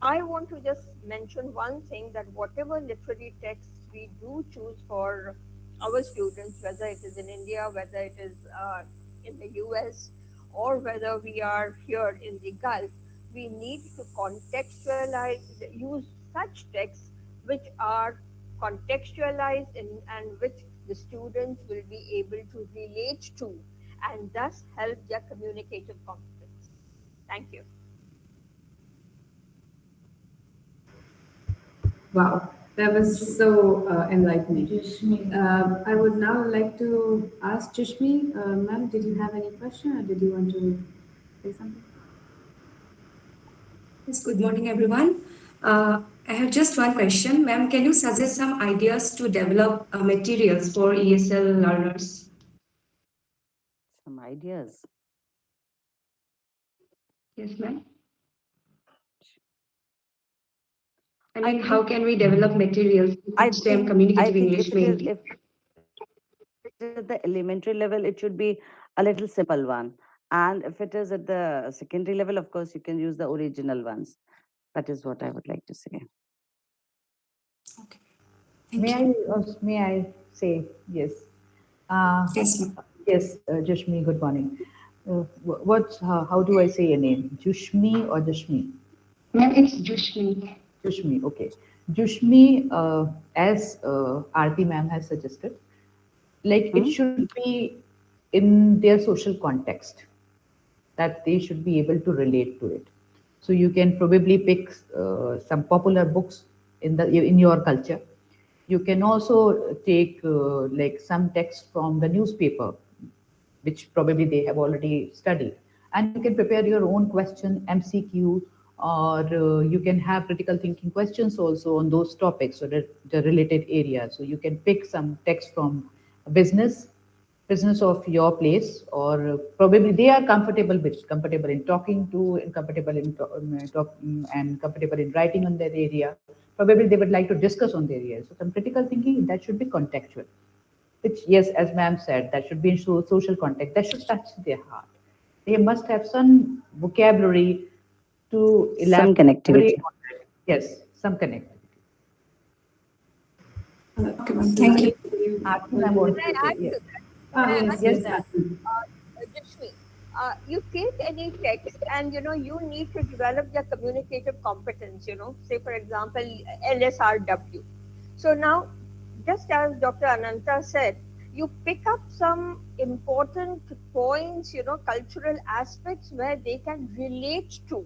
I want to just mention one thing, that whatever literary texts we do choose for our students, whether it is in India, whether it is in the US, or whether we are here in the Gulf, we need to contextualize, use such texts which are contextualized and which the students will be able to relate to and thus help their communicative competence. Thank you. Wow, that was so enlightening. I would now like to ask Jishmi, ma'am, did you have any question or did you want to say something? Yes, good morning, everyone. I have just one question. Ma'am, can you suggest some ideas to develop materials for ESL learners? Some ideas. Yes, ma'am. I mean, how can we develop materials to teach them communicative English mainly? If it is at the elementary level, it should be a little simple one. And if it is at the secondary level, of course, you can use the original ones. That is what I would like to say. May I say yes? Yes, ma'am. Yes, Jushmi, good morning. How do I say your name? Jushmi or Jushmi? Ma'am, it's Jushmi. Jushmi, okay. Jushmi, as Aarti ma'am has suggested, like it should be in their social context, that they should be able to relate to it. So you can probably pick some popular books in your culture. You can also take like some text from the newspaper, which probably they have already studied, and you can prepare your own question MCQ, or you can have critical thinking questions also on those topics or the related areas. So you can pick some text from business, business of your place, or probably they are comfortable in talking to, and comfortable in and comfortable in writing on their area. Probably they would like to discuss on their area. So some critical thinking that should be contextual, which, yes, as ma'am said, that should be in social context, that should touch their heart. They must have some vocabulary to Some elaborate connectivity. on that. Yes, some connectivity. Okay, Thank you. Aarti ma'am wanted Can to I say, add yes. to that? Can I add yes, to Yes, yes. that? Aarti. Rishmi, you take any text and you need to develop their communicative competence. Say for example LSRW. So now, just as Dr. Ananta said, you pick up some important points, cultural aspects where they can relate to,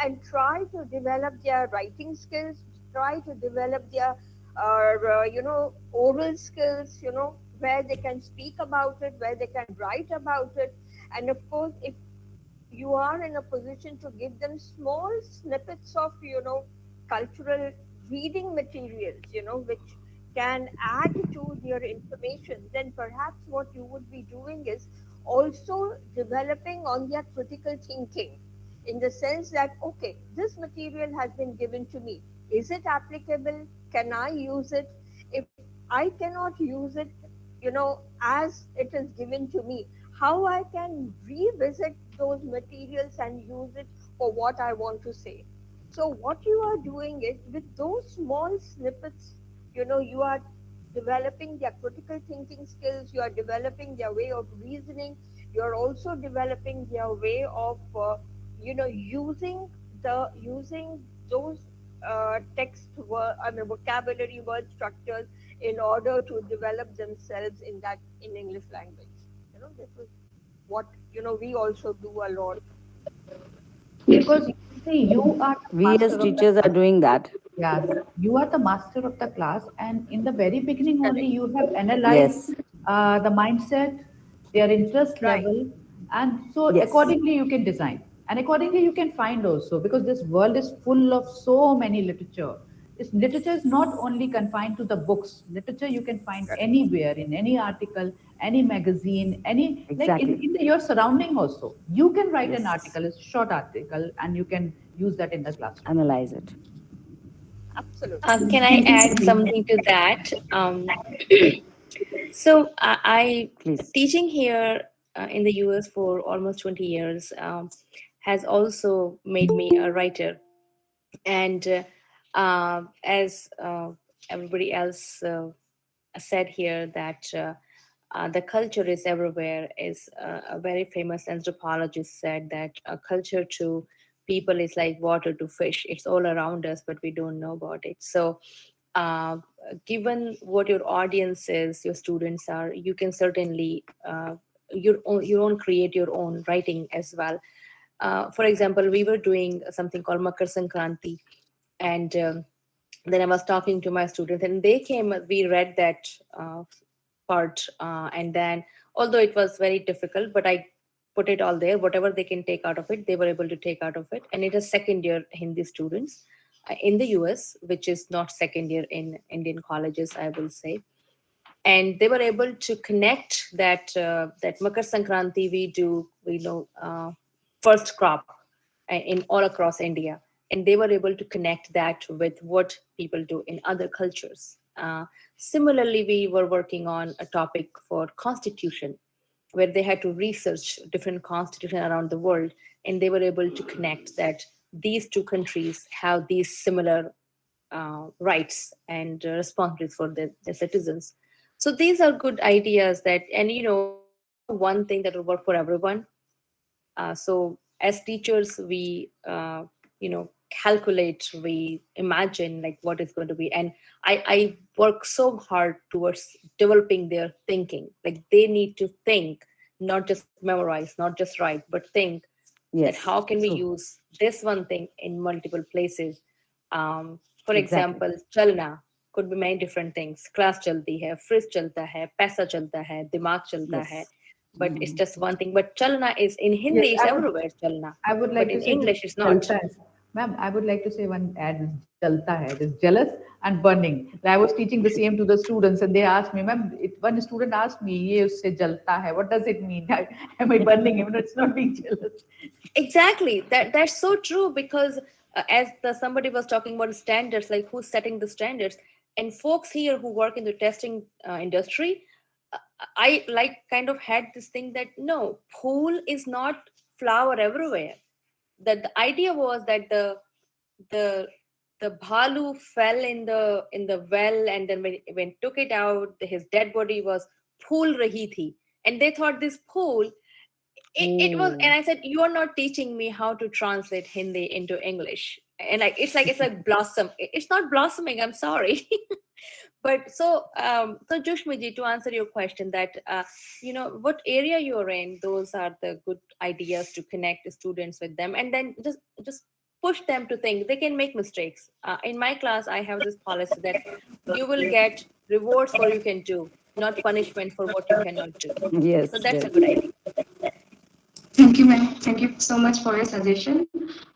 and try to develop their writing skills, try to develop their, oral skills, where they can speak about it, where they can write about it. And of course, if you are in a position to give them small snippets of cultural reading materials which can add to their information, then perhaps what you would be doing is also developing on their critical thinking, in the sense that, okay, this material has been given to me, is it applicable, can I use it? If I cannot use it as it is given to me, how I can revisit those materials and use it for what I want to say. So what you are doing is, with those small snippets, you are developing their critical thinking skills, you are developing their way of reasoning, you are also developing their way of, using those I mean, vocabulary, word structures in order to develop themselves in English language. This is what we also do a lot. Because you see, you are the We as master of the teachers are class. doing that. Yes, you are the master of the class, and in the very beginning only, Correct. you have analyzed Yes. the mindset, their interest Right. level, and so Yes. accordingly you can design, and accordingly you can find also, because this world is full of so many literature. This literature is not only confined to the books. Literature you can find Correct. anywhere, in any article, any magazine, any, like Exactly. your surrounding also. You can write an Yes. article, a short article, and you can use that in the classroom. Analyze it. Absolutely. Can I add something to that? So I Please. teaching here in the US for almost 20 years has also made me a writer. And as everybody else said here, that the culture is everywhere, is a very famous anthropologist said that culture to people is like water to fish. It's all around us, but we don't know about it. So uh, given what your audience is, your students are, you can certainly your own create your own writing as well. For example, we were doing something called Makar Sankranti, and then I was talking to my students, and they came. We read that part, and then although it was very difficult, but I put it all there. Whatever they can take out of it, they were able to take out of it. And it is second year Hindi students in the US, which is not second year in Indian colleges, I will say. And they were able to connect that Makar Sankranti we know first crop in all across India, and they were able to connect that with what people do in other cultures. Similarly, we were working on a topic for constitution, where they had to research different constitutions around the world, and they were able to connect that these two countries have these similar rights and responsibilities for their citizens. So these are good ideas that, and there's no one thing that will work for everyone. So as teachers, we calculate, we imagine like what is going to be, and I work so hard towards developing their thinking. Like they need to think, not just memorize, not just write, but think that Yes. how can we True. use this one thing in multiple places. For Exactly. example, chalna could be many different things. Class chalti hai, fridge chalta hai, paisa chalta hai, dimag chalta hai, Yes. but it's just one thing. But chalna is in Yes, Hindi, it's everywhere chalna, I would but like in to say this English, it's not. chalta hai. Ma'am, I would like to say one ad, this chalta hai, this jealous. and burning. I was teaching the same to the students, and they asked me, "Ma'am, one student asked me, ye usse jalta hai. What does it mean? Am I burning him? No, it's not being jealous." Exactly. That's so true, because as somebody was talking about standards, like who's setting the standards, and folks here who work in the testing industry, uh, I like kind of had this thing that no, pool is not flower everywhere. That the idea was that the the bhalu fell in the well, and then when took it out, his dead body was pool rahi thi, and they thought this pool, it was. And I said, you are not teaching me how to translate Hindi into English. And like it's like blossom. It's not blossoming, I'm sorry. But so Jushmi ji, to answer your question, that what area you're in, those are the good ideas to connect the students with them, and then just push them to think they can make mistakes. In my class, I have this policy that you will get rewards for you can do, not punishment for what you cannot do. Yes, So that's yes. a good idea. Thank you, ma'am. Thank you so much for your suggestion.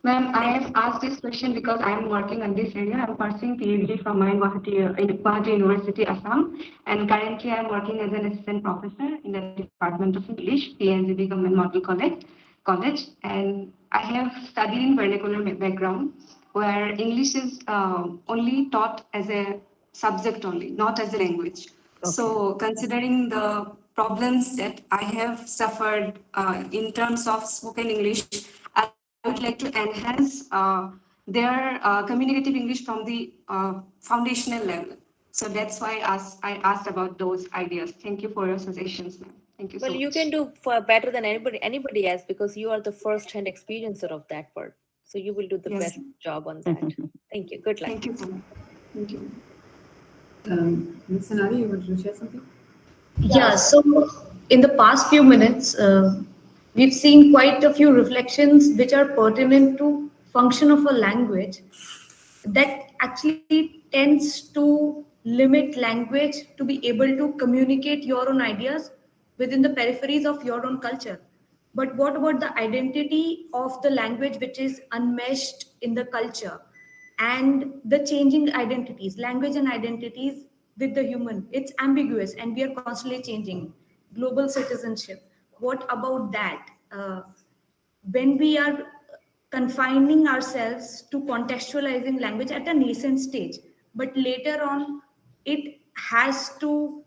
Ma'am, I have asked this question because I am working on this area. I'm pursuing PhD from my Guwahati University, Assam, and currently I'm working as an assistant professor in the Department of English, PNGB Government Model College, and I have studied in vernacular background where English is only taught as a subject only, not as a language. So, considering the problems that I have suffered in terms of spoken English, I would like to enhance their communicative English from the foundational level. So that's why I asked about those ideas. Thank you for your suggestions, ma'am. Thank you so Well, you much. can do for better than anybody else, because you are the first-hand experiencer of that part. So you will do the Yes, best job on that. Thank you. Good luck. thank you so much. Thank you. Ms. Sanari, you wanted to share something? Yeah, so in the past few minutes, we've seen quite a few reflections which are pertinent to function of a language that actually tends to limit language to be able to communicate your own ideas within the peripheries of your own culture. But what about the identity of the language which is unmeshed in the culture, and the changing identities, language and identities with the human? It's ambiguous and we are constantly changing. Global citizenship. What about that? When we are confining ourselves to contextualizing language at a nascent stage, but later on it has to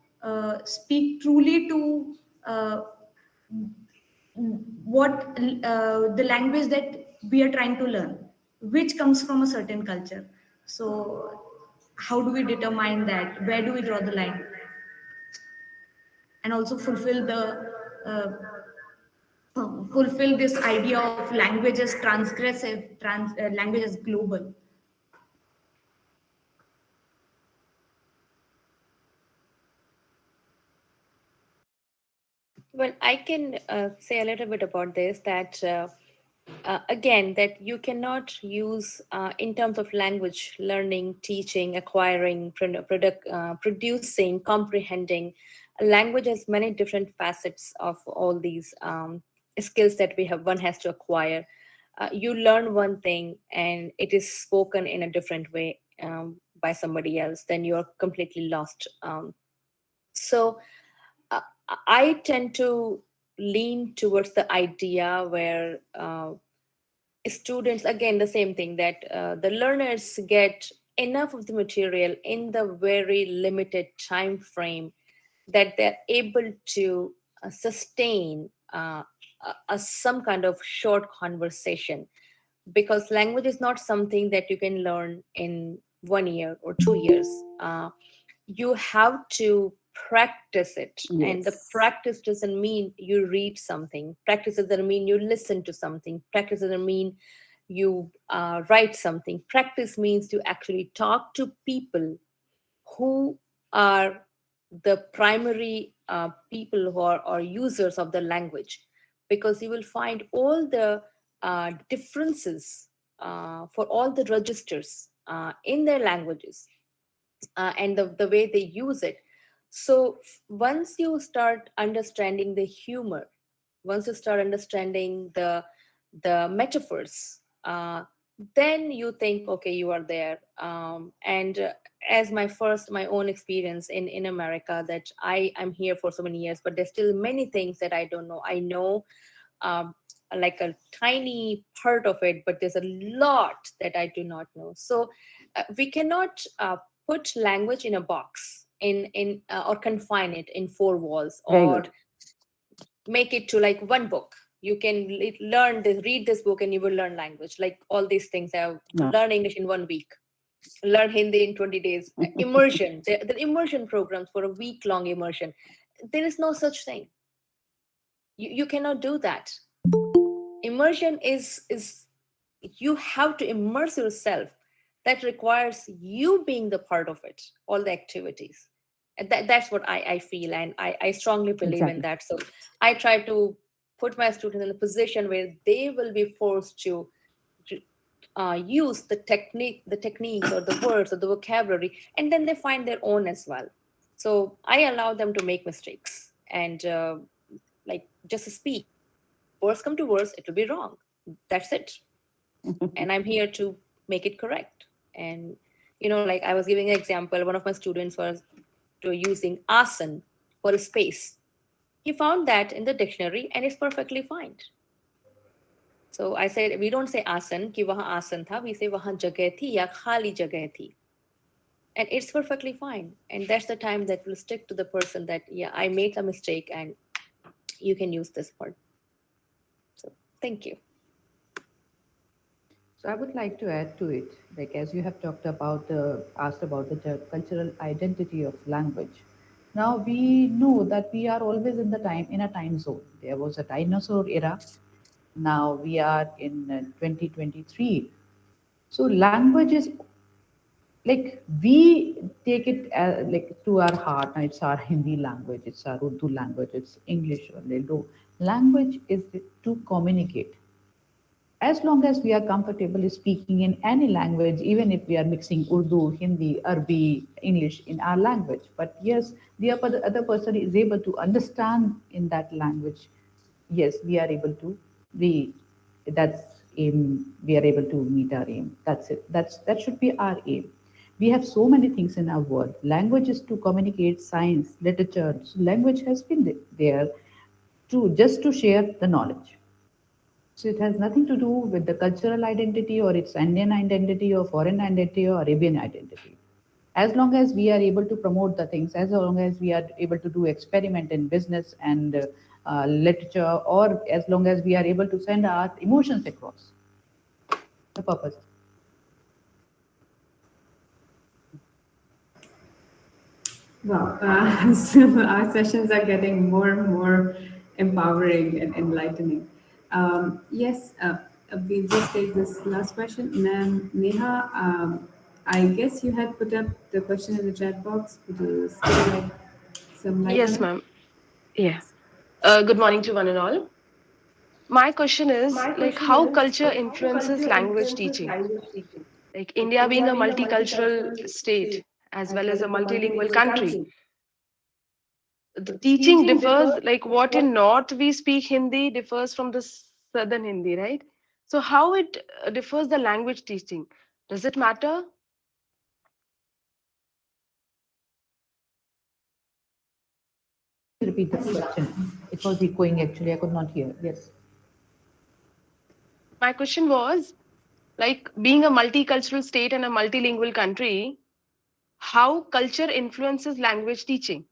speak truly to what the language that we are trying to learn, which comes from a certain culture. So how do we determine that? Where do we draw the line? And also fulfill this idea of language as transgressive, language as global. Well, I can say a little bit about this, that again, that you cannot use in terms of language learning, teaching, acquiring, producing, comprehending. Language has many different facets of all these skills that one has to acquire. You learn one thing and it is spoken in a different way by somebody else, then you're completely lost. So uh, I tend to lean towards the idea where students, again, the same thing, that the learners get enough of the material in the very limited time frame, that they're able to sustain some kind of short conversation, because language is not something that you can learn in 1 year or 2 years. You have to practice it, and the Yes. practice doesn't mean you read something, practice doesn't mean you listen to something, practice doesn't mean you write something. Practice means you actually talk to people who are the primary people who are users of the language, because you will find all the differences for all the registers in their languages, and the way they use it. So once you start understanding the humor, once you start understanding the metaphors, then you think, okay, you are there. And as my own experience in America, that I'm here for so many years, but there's still many things that I don't know. I know um, like a tiny part of it, but there's a lot that I do not know. So we cannot put language in a box in or confine it in four walls, Very or good. make it to like one book. You can learn this, read this book, and you will learn language. Like all these things, No. learn English in 1 week, learn Hindi in 20 days. Immersion, the immersion programs for a week-long immersion. There is no such thing. You cannot do that. Immersion is you have to immerse yourself. That requires you being the part of it, all the activities. And that's what I feel, and I strongly believe in Exactly. that. So I try to put my students in a position where they will be forced to use the techniques or the words or the vocabulary, and then they find their own as well. So I allow them to make mistakes, and like just speak. If words come to words, it will be wrong. That's it. And I'm here to make it correct. And like I was giving an example, one of my students was using asan for a space. He found that in the dictionary, and it's perfectly fine. So I said, we don't say asan कि वहाँ आसन था, we say वहाँ जगह थी या खाली जगह थी. And it's perfectly fine. And that's the time that will stick to the person that, yeah, I made a mistake and you can use this part. So thank you. So I would like to add to it, like as you have talked about, asked about the cultural identity of language. Now we know that we are always in a time zone. There was a dinosaur era. Now we are in 2023. So language is like we take it like to our heart. Now it's our Hindi language, it's our Urdu language, it's English or Telugu. Language is to communicate. As long as we are comfortable speaking in any language, even if we are mixing Urdu, Hindi, Arabic, English in our language, but yes, the other person is able to understand in that language, yes, we are able to, we that's aim, we are able to meet our aim. That's it. That should be our aim. We have so many things in our world. Language is to communicate science, literature. So language has been there to just to share the knowledge. So it has nothing to do with the cultural identity or its Indian identity or foreign identity or Arabian identity. As long as we are able to promote the things, as long as we are able to do experiment in business and literature, or as long as we are able to send our emotions across, the purpose. Wow, so our sessions are getting more and more empowering and enlightening. Yes, we'll just take this last question. Ma'am Neha, I guess you had put up the question in the chat box. Would you still like some light on Yes, it? ma'am. Yeah. Good morning to one and all. My question is like how culture influences language teaching. Like India being a multicultural state as well as a multilingual country, the teaching differs. Like what in North we speak Hindi differs from the Southern Hindi, right? So how it differs the language teaching? Does it matter? Repeat the question. It was echoing actually. I could not hear. Yes. My question was like being a multicultural state and a multilingual country, how culture influences language teaching.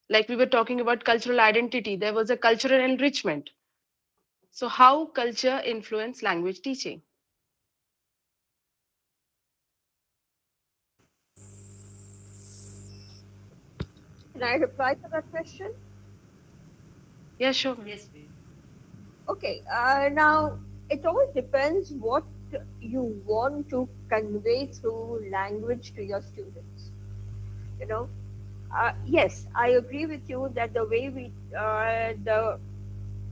Like we were talking about cultural identity, there was a cultural enrichment. So how culture influence language teaching? Can I reply to that question? Yeah, sure. Yes, please. Okay, now it all depends what you want to convey through language to your students. You know, yes, I agree with you that the way the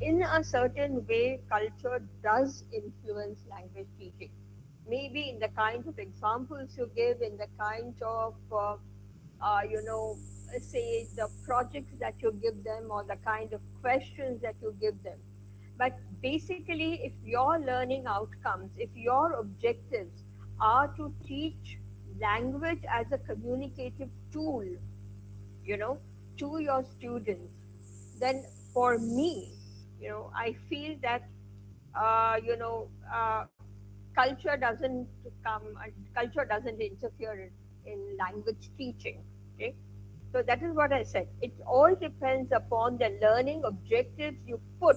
in a certain way, culture does influence language teaching. Maybe in the kind of examples you give, in the kind of, you know, say the projects that you give them or the kind of questions that you give them. But basically, if your learning outcomes, if your objectives are to teach language as a communicative tool, you know, to your students, then for me, I feel that, uh, you know, uh, culture doesn't culture doesn't interfere in language teaching. Okay, so that is what I said. It all depends upon the learning objectives you put.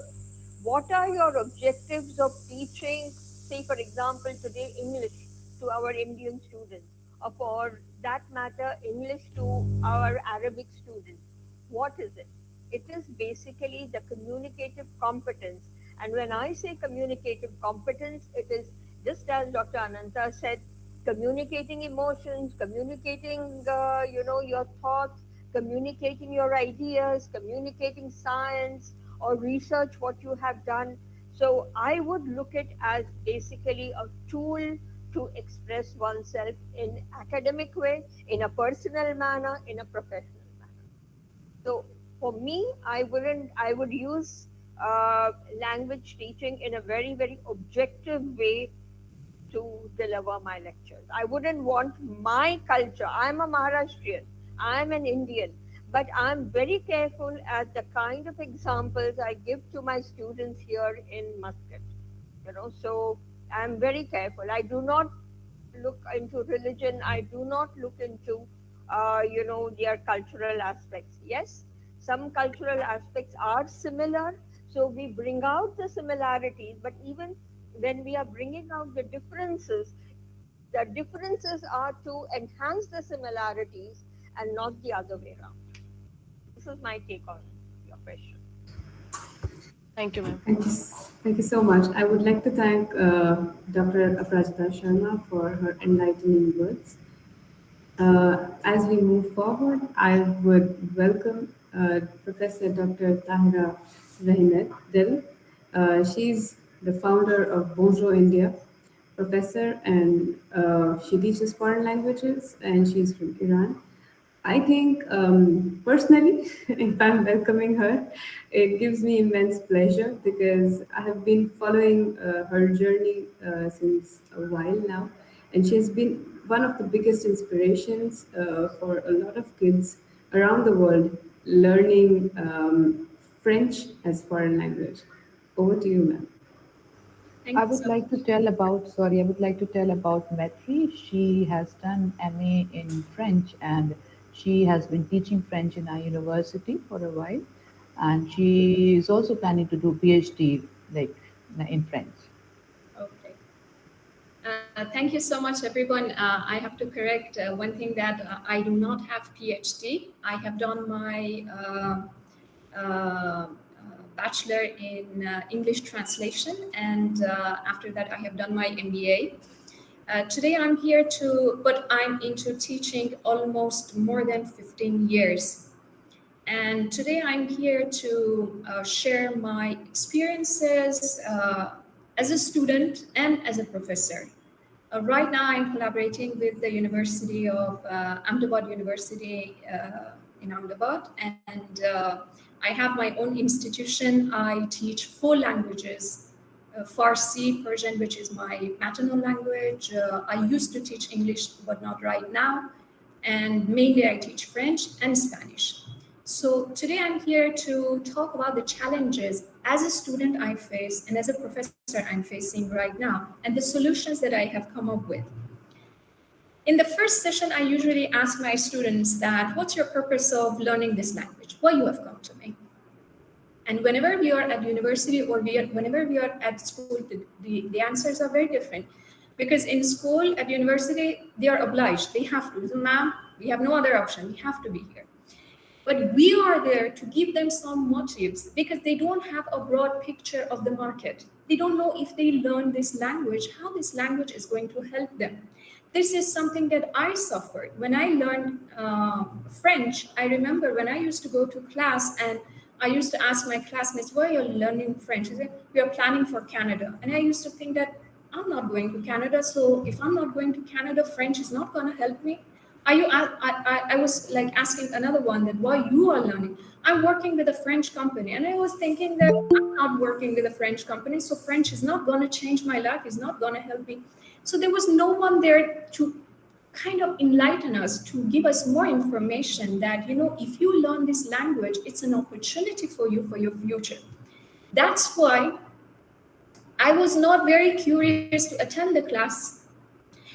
What are your objectives of teaching, say, for example, today English to our Indian students, or for that matter, English to our Arabic students? What is it? It is basically the communicative competence. And when I say communicative competence, it is just as Dr. Ananta said, communicating emotions, communicating, your thoughts, communicating your ideas, communicating science or research what you have done. So I would look at as basically a tool to express oneself in academic way, in a personal manner, in a professional manner. So for me, I would use language teaching in a very, very objective way to deliver my lectures. I wouldn't want my culture. I'm a Maharashtrian, I'm an Indian, but I'm very careful at the kind of examples I give to my students here in Muscat. So I'm very careful. I do not look into religion. I do not look into, their cultural aspects. Yes, some cultural aspects are similar, so we bring out the similarities. But even when we are bringing out the differences are to enhance the similarities and not the other way around. This is my take on your question. Thank you, ma'am. Thank you so much. I would like to thank Dr. Aprajita Sharma for her enlightening words. As we move forward, I would welcome Professor Dr. Tahira Rahimet Dil. She's the founder of Bonjour India, professor, and she teaches foreign languages, and she's from Iran. I think personally, if I'm welcoming her, it gives me immense pleasure because I have been following her journey since a while now, and she has been one of the biggest inspirations for a lot of kids around the world learning French as foreign language. Over to you, ma'am. I Thank you would so like to much. tell about, sorry, I would like to tell about Metri. She has done MA in French and she has been teaching French in our university for a while. And she is also planning to do PhD like in French. Okay. Thank you so much, everyone. I have to correct one thing that I do not have PhD. I have done my bachelor in English translation, and after that, I have done my MBA. Today, I'm here but I'm into teaching almost more than 15 years. And today I'm here to share my experiences as a student and as a professor. Right now, I'm collaborating with the University of Ahmedabad University in Ahmedabad, and I have my own institution. I teach four languages: Farsi, Persian, which is my maternal language. I used to teach English, but not right now, and mainly I teach French and Spanish. So today I'm here to talk about the challenges as a student I face and as a professor I'm facing right now and the solutions that I have come up with. In the first session, I usually ask my students that, what's your purpose of learning this language? Why you have come to me? And whenever we are at university or whenever we are at school, the answers are very different. Because in school, at university, they are obliged. They have to. So, ma'am, we have no other option. We have to be here. But we are there to give them some motives because they don't have a broad picture of the market. They don't know if they learn this language, how this language is going to help them. This is something that I suffered. When I learned French, I remember when I used to go to class and I used to ask my classmates, why are you learning French? They said, we are planning for Canada. And I used to think that I'm not going to Canada. So if I'm not going to Canada, French is not going to help me. I was like asking another one that why you are learning. I'm working with a French company, and I was thinking that I'm not working with a French company, so French is not going to change my life, is not going to help me. So there was no one there to kind of enlighten us, to give us more information that, if you learn this language, it's an opportunity for you for your future. That's why I was not very curious to attend the class,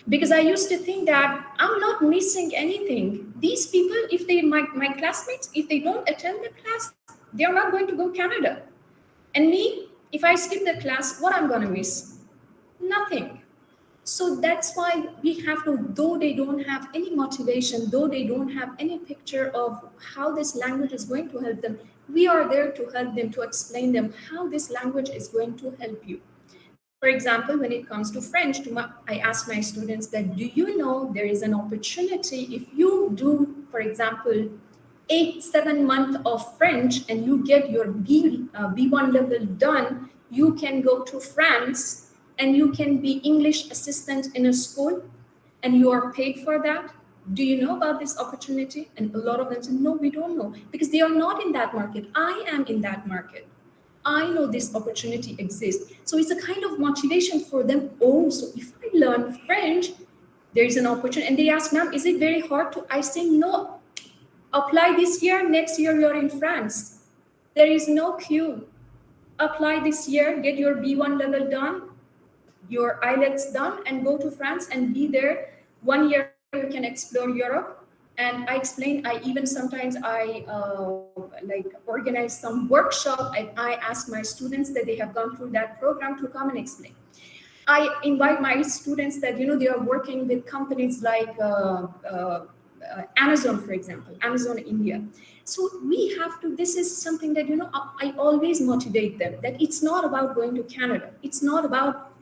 because I used to think that I'm not missing anything. These people, if they, my classmates, if they don't attend the class, they are not going to go Canada. And me, if I skip the class, what I'm going to miss? Nothing. So that's why we have to, though they don't have any motivation, though they don't have any picture of how this language is going to help them, we are there to help them, to explain them how this language is going to help you. For example, when it comes to French, I ask my students that, do you know there is an opportunity if you do, for example, 7 months of French and you get your B1 level done, you can go to France and you can be English assistant in a school and you are paid for that. Do you know about this opportunity? And a lot of them say, no, we don't know, because they are not in that market. I am in that market. I know this opportunity exists. So it's a kind of motivation for them. Oh, so if I learn French, there is an opportunity. And they ask, ma'am, is it very hard to? I say, no, apply this year, next year you're in France. There is no queue. Apply this year, get your B1 level done, your IELTS done, and go to France and be there. 1 year you can explore Europe. And I explain, sometimes I organize some workshop, and I ask my students that they have gone through that program to come and explain. I invite my students that, they are working with companies like Amazon, for example, Amazon India. So we have to, this is something that, I always motivate them, that it's not about going to Canada. It's not about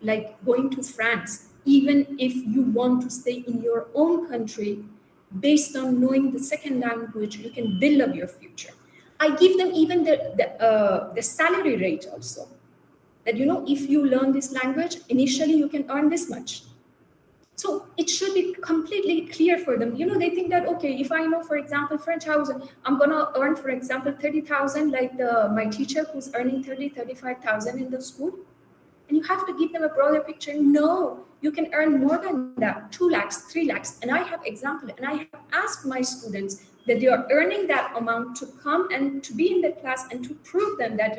going to France. Even if you want to stay in your own country, based on knowing the second language, you can build up your future. I give them even the salary rate also. That, if you learn this language, initially you can earn this much. So it should be completely clear for them. They think that, okay, if I know, for example, French house, I'm going to earn, for example, 30,000, like my teacher who's earning 35,000 in the school. And you have to give them a broader picture. No, you can earn more than that, 2 lakhs, 3 lakhs. And I have example, and I have asked my students that they are earning that amount to come and to be in the class and to prove them that,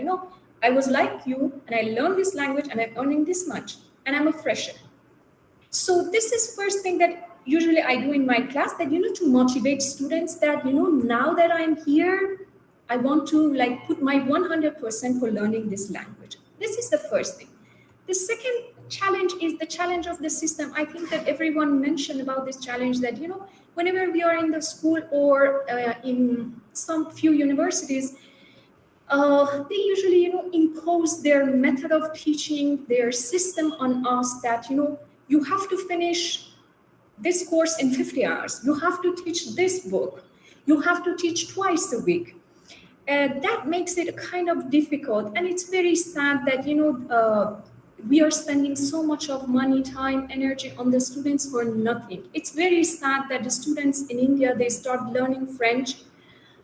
I was like you and I learned this language and I'm earning this much and I'm a fresher. So this is first thing that usually I do in my class, that, to motivate students that, now that I'm here, I want to put my 100% for learning this language. This is the first thing. The second challenge is the challenge of the system. I think that everyone mentioned about this challenge that, whenever we are in the school or in some few universities, they usually, impose their method of teaching, their system on us that, you have to finish this course in 50 hours. You have to teach this book. You have to teach twice a week. That makes it kind of difficult. And it's very sad that, we are spending so much of money, time, energy on the students for nothing. It's very sad that the students in India, they start learning French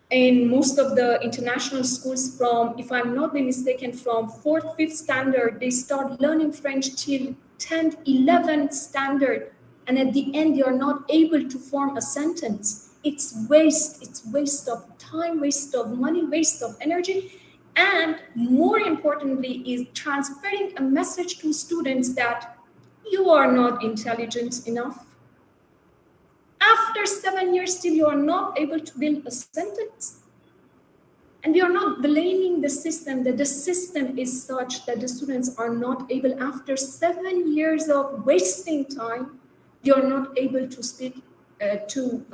in most of the international schools from, if I'm not mistaken, from 4th, 5th standard, they start learning French till 10th, 11th standard. And at the end, you're not able to form a sentence. It's waste of time, waste of money, waste of energy. And more importantly is transferring a message to students that you are not intelligent enough. After 7 years, still you are not able to build a sentence. And we are not blaming the system, that the system is such that the students are not able, after 7 years of wasting time, they are not able to speak, to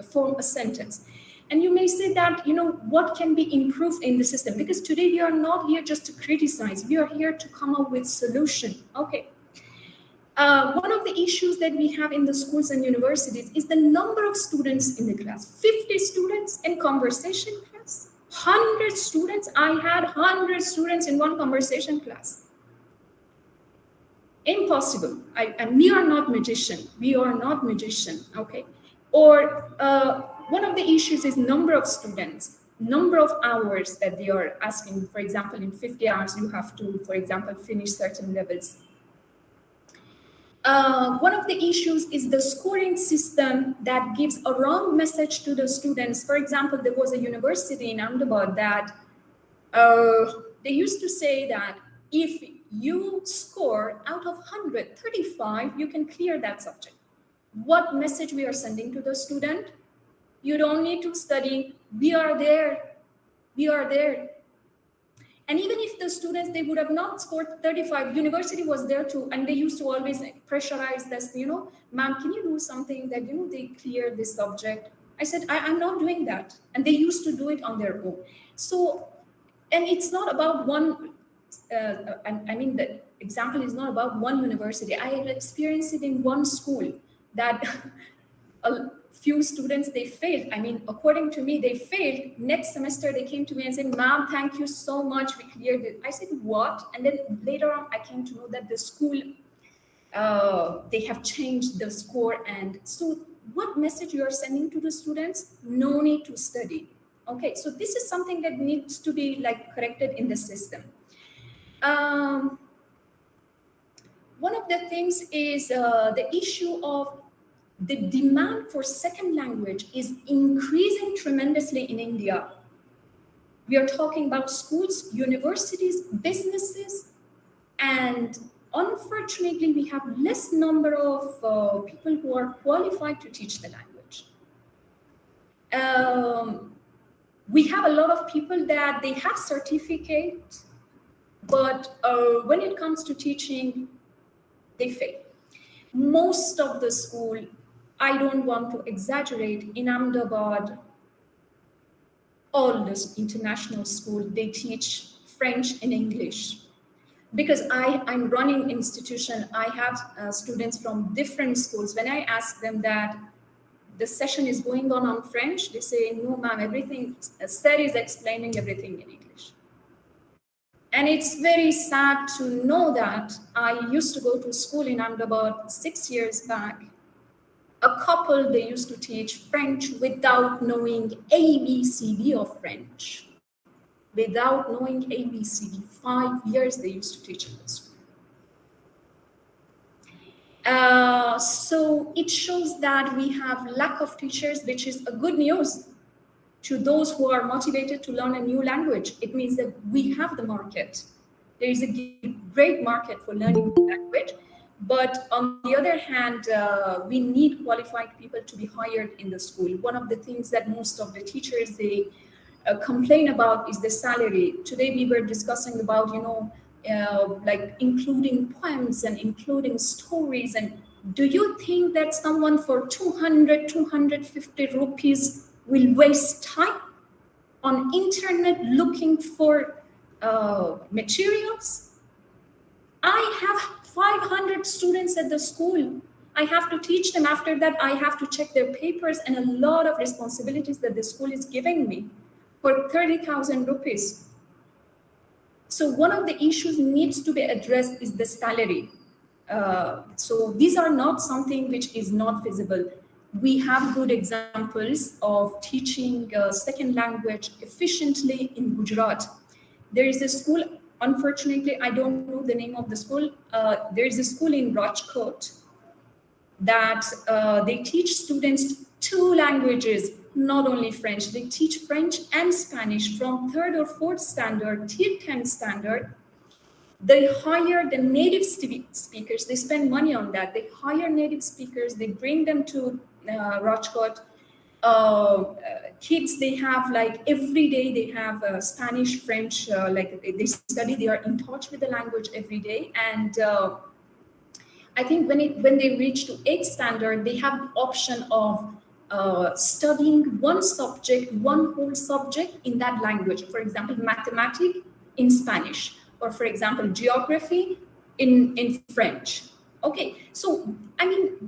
form a sentence. And you may say that, what can be improved in the system? Because today we are not here just to criticize. We are here to come up with solution. Okay. One of the issues that we have in the schools and universities is the number of students in the class. 50 students in conversation class, 100 students. I had 100 students in one conversation class. Impossible. And we are not magician. We are not magician. Okay. Or one of the issues is number of students, number of hours that they are asking. For example, in 50 hours, you have to, for example, finish certain levels. One of the issues is the scoring system that gives a wrong message to the students. For example, there was a university in Ahmedabad that they used to say that if you score out of 100, 35, you can clear that subject. What message we are sending to the student? You don't need to study. We are there. We are there. And even if the students, they would have not scored 35, university was there too, and they used to always pressurize this, ma'am, can you do something that, they clear this subject? I said, I'm not doing that. And they used to do it on their own. So, and it's not about one, the example is not about one university. I have experienced it in one school that a few students, they failed. According to me, they failed. Next semester, they came to me and said, ma'am, thank you so much. We cleared it. I said, what? And then later on, I came to know that the school, they have changed the score. And so what message you are sending to the students? No need to study. Okay, so this is something that needs to be corrected in the system. One of the things is the issue of the demand for second language is increasing tremendously in India. We are talking about schools, universities, businesses, and unfortunately, we have less number of people who are qualified to teach the language. We have a lot of people that they have certificates, but when it comes to teaching, they fail. Most of the school, I don't want to exaggerate, in Ahmedabad, all this international school, they teach French and English. Because I'm running institution, I have students from different schools. When I ask them that the session is going on French, they say, no, ma'am, everything, Sir is explaining everything in English. And it's very sad to know that I used to go to school in Ahmedabad 6 years back. A couple, they used to teach French without knowing ABCD of French. Without knowing ABCD, 5 years they used to teach in the school. So it shows that we have lack of teachers, which is a good news to those who are motivated to learn a new language. It means that we have the market. There is a great market for learning new language. But on the other hand, we need qualified people to be hired in the school. One of the things that most of the teachers, they complain about is the salary. Today we were discussing about, including poems and including stories. And do you think that someone for 200, 250 rupees will waste time on internet looking for materials? I have 500 students at the school. I have to teach them. After that, I have to check their papers and a lot of responsibilities that the school is giving me for 30,000 rupees. So one of the issues needs to be addressed is the salary. So these are not something which is not feasible. We have good examples of teaching second language efficiently in Gujarat. There is a school, unfortunately, I don't know the name of the school. There is a school in Rajkot that they teach students 2 languages, not only French. They teach French and Spanish from 3rd or 4th standard till 10th standard. They hire the native speakers. They spend money on that. They hire native speakers. They bring them to Rajkot. Kids, they have every day they have Spanish, French, they study. They are in touch with the language every day. And I think when they reach to 8th standard, they have the option of studying one subject, one whole subject in that language. For example, mathematics in Spanish, or for example, geography in French. Okay, so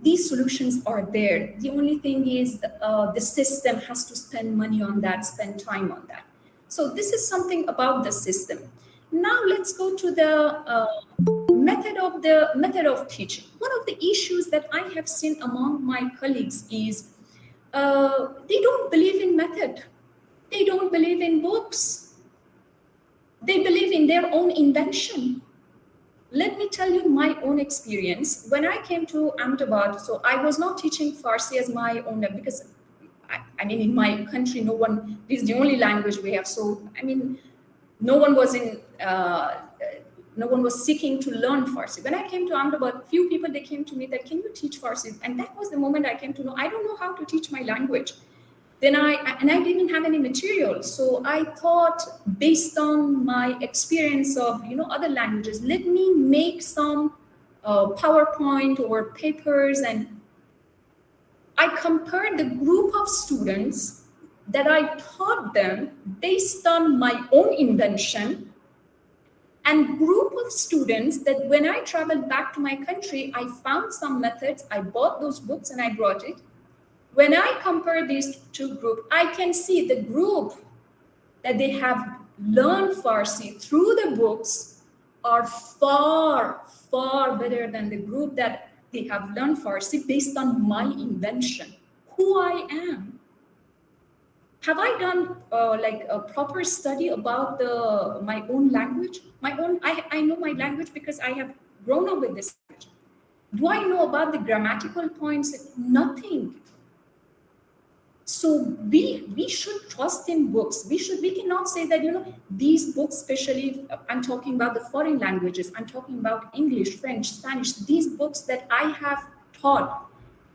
these solutions are there. The only thing is the system has to spend money on that, spend time on that. So this is something about the system. Now let's go to the method of teaching. One of the issues that I have seen among my colleagues is they don't believe in method. They don't believe in books. They believe in their own invention. Let me tell you my own experience. When I came to Ahmedabad, so I was not teaching Farsi as my own, because I mean, in my country, no one, this is the only language we have. So, I mean, no one was no one was seeking to learn Farsi. When I came to Ahmedabad, few people, they came to me that, can you teach Farsi? And that was the moment I came to know, I don't know how to teach my language. Then I didn't have any material. So I thought, based on my experience of, other languages, let me make some PowerPoint or papers, and I compared the group of students that I taught them based on my own invention, and group of students that when I traveled back to my country, I found some methods, I bought those books and I brought it. When I compare these two groups, I can see the group that they have learned Farsi through the books are far, far better than the group that they have learned Farsi based on my invention, who I am. Have I done like a proper study about my own language? I know my language because I have grown up with this language. Do I know about the grammatical points? Nothing. So we should trust in books. We cannot say that, these books, especially I'm talking about the foreign languages, I'm talking about English, French, Spanish, these books that I have taught,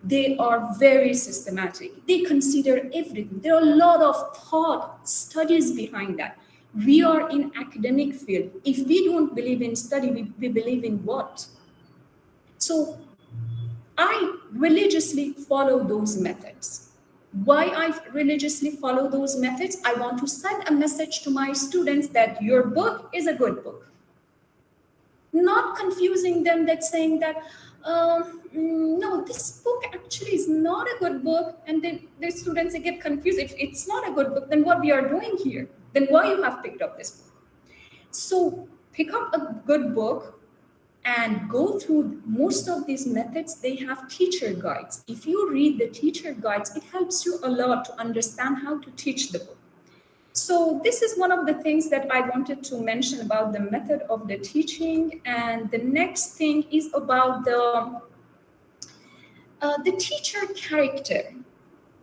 they are very systematic. They consider everything. There are a lot of thought, studies behind that. We are in academic field. If we don't believe in study, we believe in what? So I religiously follow those methods. Why I religiously follow those methods? I want to send a message to my students that your book is a good book. Not confusing them, that saying that, no, this book actually is not a good book. And then the students, they get confused. If it's not a good book, then what we are doing here? Then why you have picked up this book? So pick up a good book and go through most of these methods. They have teacher guides. If you read the teacher guides, it helps you a lot to understand how to teach the book. So this is one of the things that I wanted to mention about the method of the teaching. And the next thing is about the teacher character.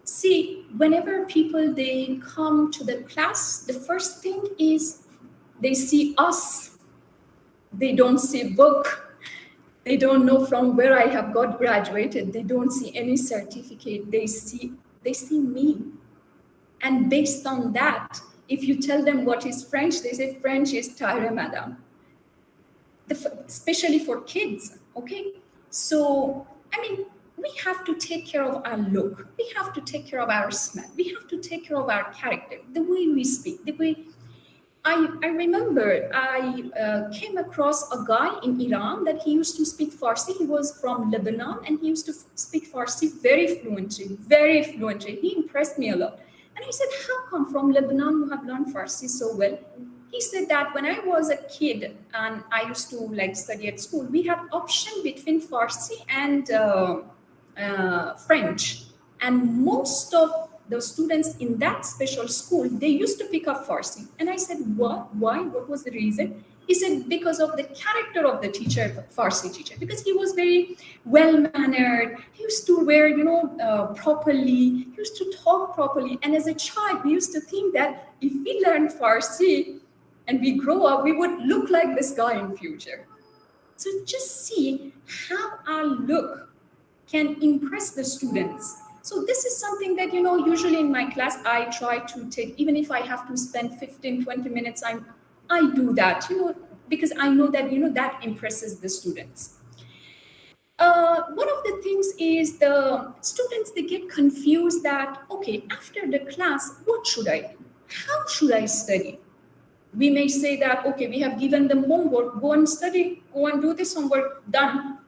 See, whenever people, they come to the class, the first thing is they see us. They don't see book. They don't know from where I have got graduated. They don't see any certificate. They see me. And based on that, if you tell them what is French, they say French is tire, madam. Especially for kids, okay? So, I mean, we have to take care of our look. We have to take care of our smell. We have to take care of our character, the way we speak, the way. I remember I came across a guy in Iran that he used to speak Farsi. He was from Lebanon and he used to speak Farsi very fluently, very fluently. He impressed me a lot. And I said, how come from Lebanon you have learned Farsi so well? He said that when I was a kid and I used to like study at school, we had option between Farsi and French. And most of the students in that special school, they used to pick up Farsi. And I said, what? Why? What was the reason? He said, because of the character of the teacher, Farsi teacher, because he was very well-mannered. He used to wear, properly. He used to talk properly. And as a child, we used to think that if we learn Farsi and we grow up, we would look like this guy in future. So just see how our look can impress the students. So this is something that, usually in my class, I try to take, even if I have to spend 15, 20 minutes, I do that, because I know that, that impresses the students. One of the things is the students, they get confused that, okay, after the class, what should I do? How should I study? We may say that, okay, we have given them homework, go and study, go and do this homework, done.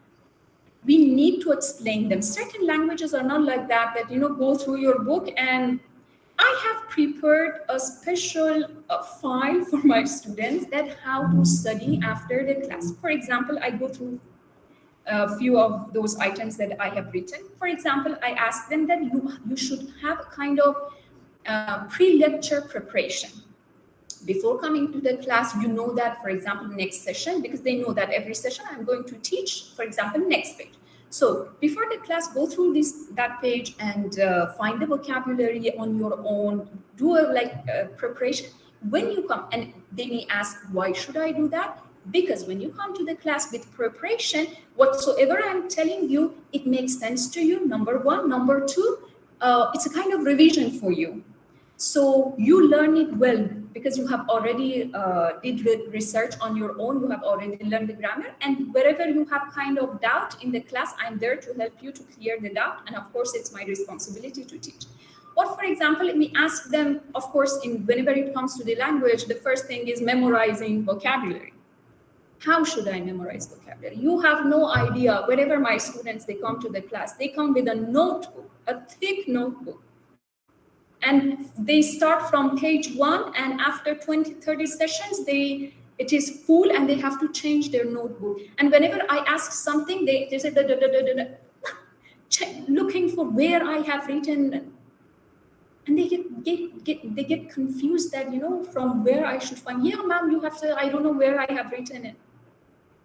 We need to explain them. Certain languages are not like that, go through your book. And I have prepared a special file for my students that how to study after the class. For example, I go through a few of those items that I have written. For example, I ask them that you should have a kind of pre-lecture preparation. before coming to the class, you know that, for example, next session, because they know that every session I'm going to teach, for example, next page. So before the class, go through that page and find the vocabulary on your own, do a preparation. When you come, and they may ask, why should I do that? Because when you come to the class with preparation, whatsoever I'm telling you, it makes sense to you, number one. Number two, it's a kind of revision for you. So you learn it well because you have already did research on your own. You have already learned the grammar, and wherever you have kind of doubt in the class, I'm there to help you to clear the doubt. And of course, it's my responsibility to teach. Or for example, let me ask them, of course, whenever it comes to the language, the first thing is memorizing vocabulary. How should I memorize vocabulary? You have no idea. Whenever my students, they come to the class, they come with a notebook, a thick notebook. And they start from page 1, and after 20, 30 sessions, it is full and they have to change their notebook. And whenever I ask something, they say, looking for where I have written. And they get confused that, from where I should find. Yeah, ma'am, you have to, I don't know where I have written it.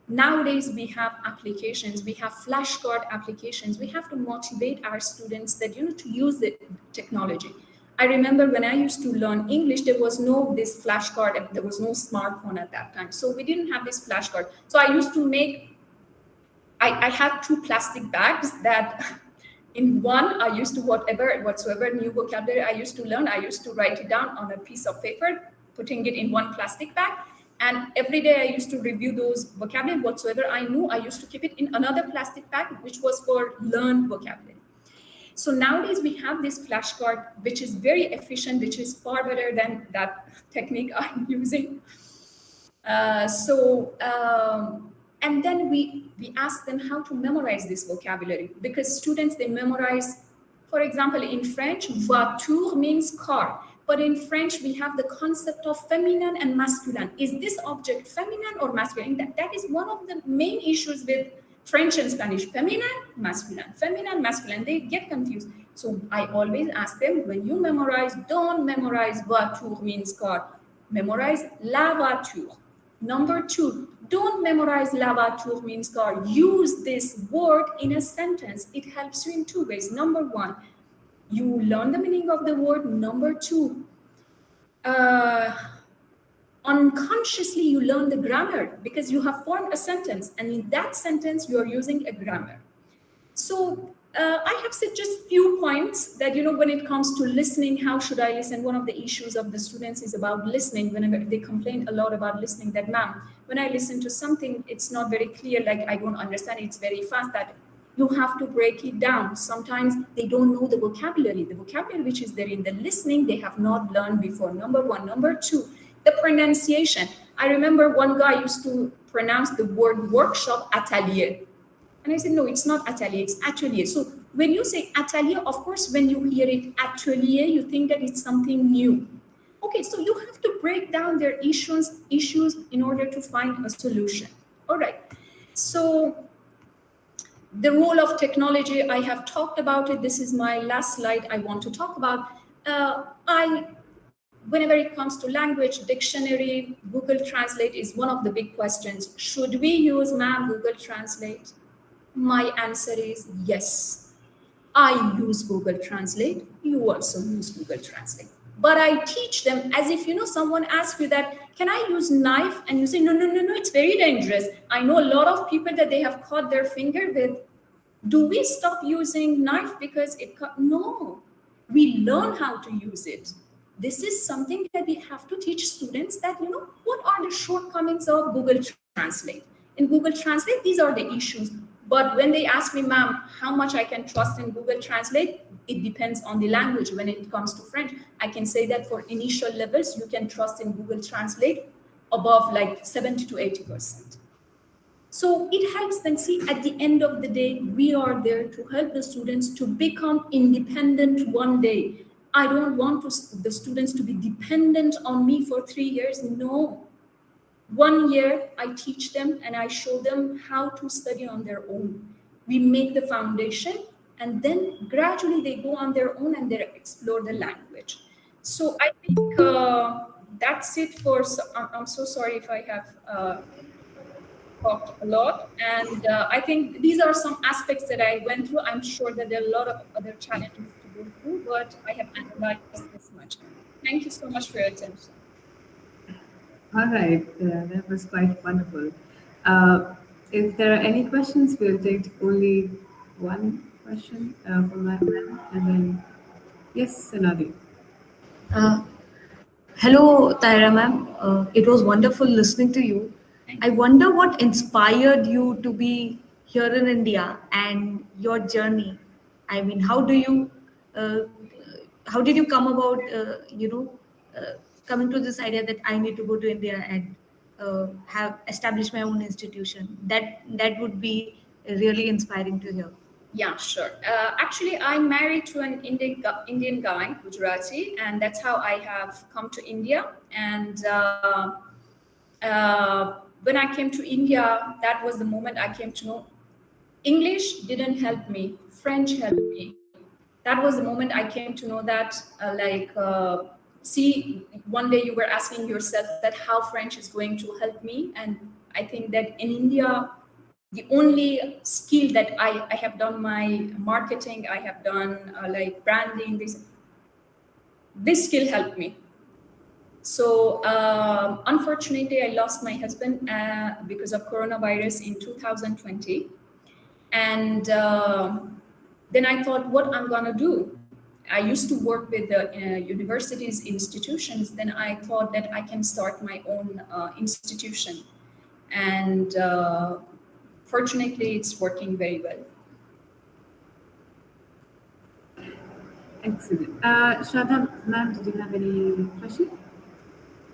Nowadays, we have applications, we have flashcard applications. We have to motivate our students that, to use the technology. I remember when I used to learn English, there was no this flashcard, there was no smartphone at that time. So we didn't have this flashcard. So I used to I had 2 plastic bags that in one, I used to whatsoever new vocabulary I used to learn, I used to write it down on a piece of paper, putting it in one plastic bag. And every day I used to review those vocabulary, whatsoever I knew, I used to keep it in another plastic bag, which was for learned vocabulary. So nowadays we have this flashcard, which is very efficient, which is far better than that technique I'm using. And then we ask them how to memorize this vocabulary, because students, they memorize, for example, in French, voiture means car. But in French, we have the concept of feminine and masculine. Is this object feminine or masculine? That is one of the main issues with French and Spanish. Feminine, masculine. They get confused. So I always ask them, when you memorize, don't memorize voiture means car. Memorize la voiture. Number 2, don't memorize la voiture means car. Use this word in a sentence. It helps you in 2 ways. Number 1, you learn the meaning of the word. Number 2, unconsciously you learn the grammar because you have formed a sentence, and in that sentence you are using a grammar. So I have said just few points that, when it comes to listening, how should I listen? One of the issues of the students is about listening. Whenever they complain a lot about listening, that, ma'am, when I listen to something, it's not very clear, like I don't understand, it's very fast, that you have to break it down. Sometimes they don't know the vocabulary which is there in the listening, they have not learned before. Number 1. Number 2, the pronunciation. I remember one guy used to pronounce the word workshop atelier. And I said, no, it's not atelier, it's atelier. So when you say atelier, of course, when you hear it atelier, you think that it's something new. Okay, so you have to break down their issues in order to find a solution. All right. So the role of technology, I have talked about it. This is my last slide I want to talk about. Whenever it comes to language, dictionary, Google Translate is one of the big questions. Should we use, ma'am, Google Translate? My answer is yes. I use Google Translate. You also use Google Translate. But I teach them as if, someone asks you that, can I use knife? And you say, no, it's very dangerous. I know a lot of people that they have caught their finger with. Do we stop using knife because it cut? No, we learn how to use it. This is something that we have to teach students that, what are the shortcomings of Google Translate? In Google Translate, these are the issues. But when they ask me, ma'am, how much I can trust in Google Translate, it depends on the language. When it comes to French, I can say that for initial levels, you can trust in Google Translate above like 70 to 80%. So it helps them see at the end of the day, we are there to help the students to become independent one day. I don't want the students to be dependent on me for 3 years. No. 1 year, I teach them and I show them how to study on their own. We make the foundation, and then gradually they go on their own and they explore the language. So I think That's it for. I'm so sorry if I have talked a lot, and I think these are some aspects that I went through. I'm sure that there are a lot of other challenges to go through, but I have analyzed this much. Thank you so much for your attention. All right, that was quite wonderful. If there are any questions, we'll take only one question from my ma'am, and then yes, Sanadi. Uh, Hello, Tyra ma'am. It was wonderful listening to you. I wonder what inspired you to be here in India and your journey. I mean, uh, how did you come about, coming to this idea that I need to go to India and have established my own institution? That would be really inspiring to hear. Yeah, sure. Actually, I'm married to an Indian guy, Gujarati, and that's how I have come to India. And when I came to India, that was the moment I came to know English didn't help me, French helped me. That was the moment I came to know that, see, one day you were asking yourself that how French is going to help me. And I think that in India, the only skill that I have done my marketing, I have done like branding, this skill helped me. So unfortunately, I lost my husband because of coronavirus in 2020. And then I thought, what I'm gonna do? I used to work with the universities, institutions. Then I thought that I can start my own institution. And fortunately, it's working very well. Excellent. Shraddha, ma'am, did you have any question?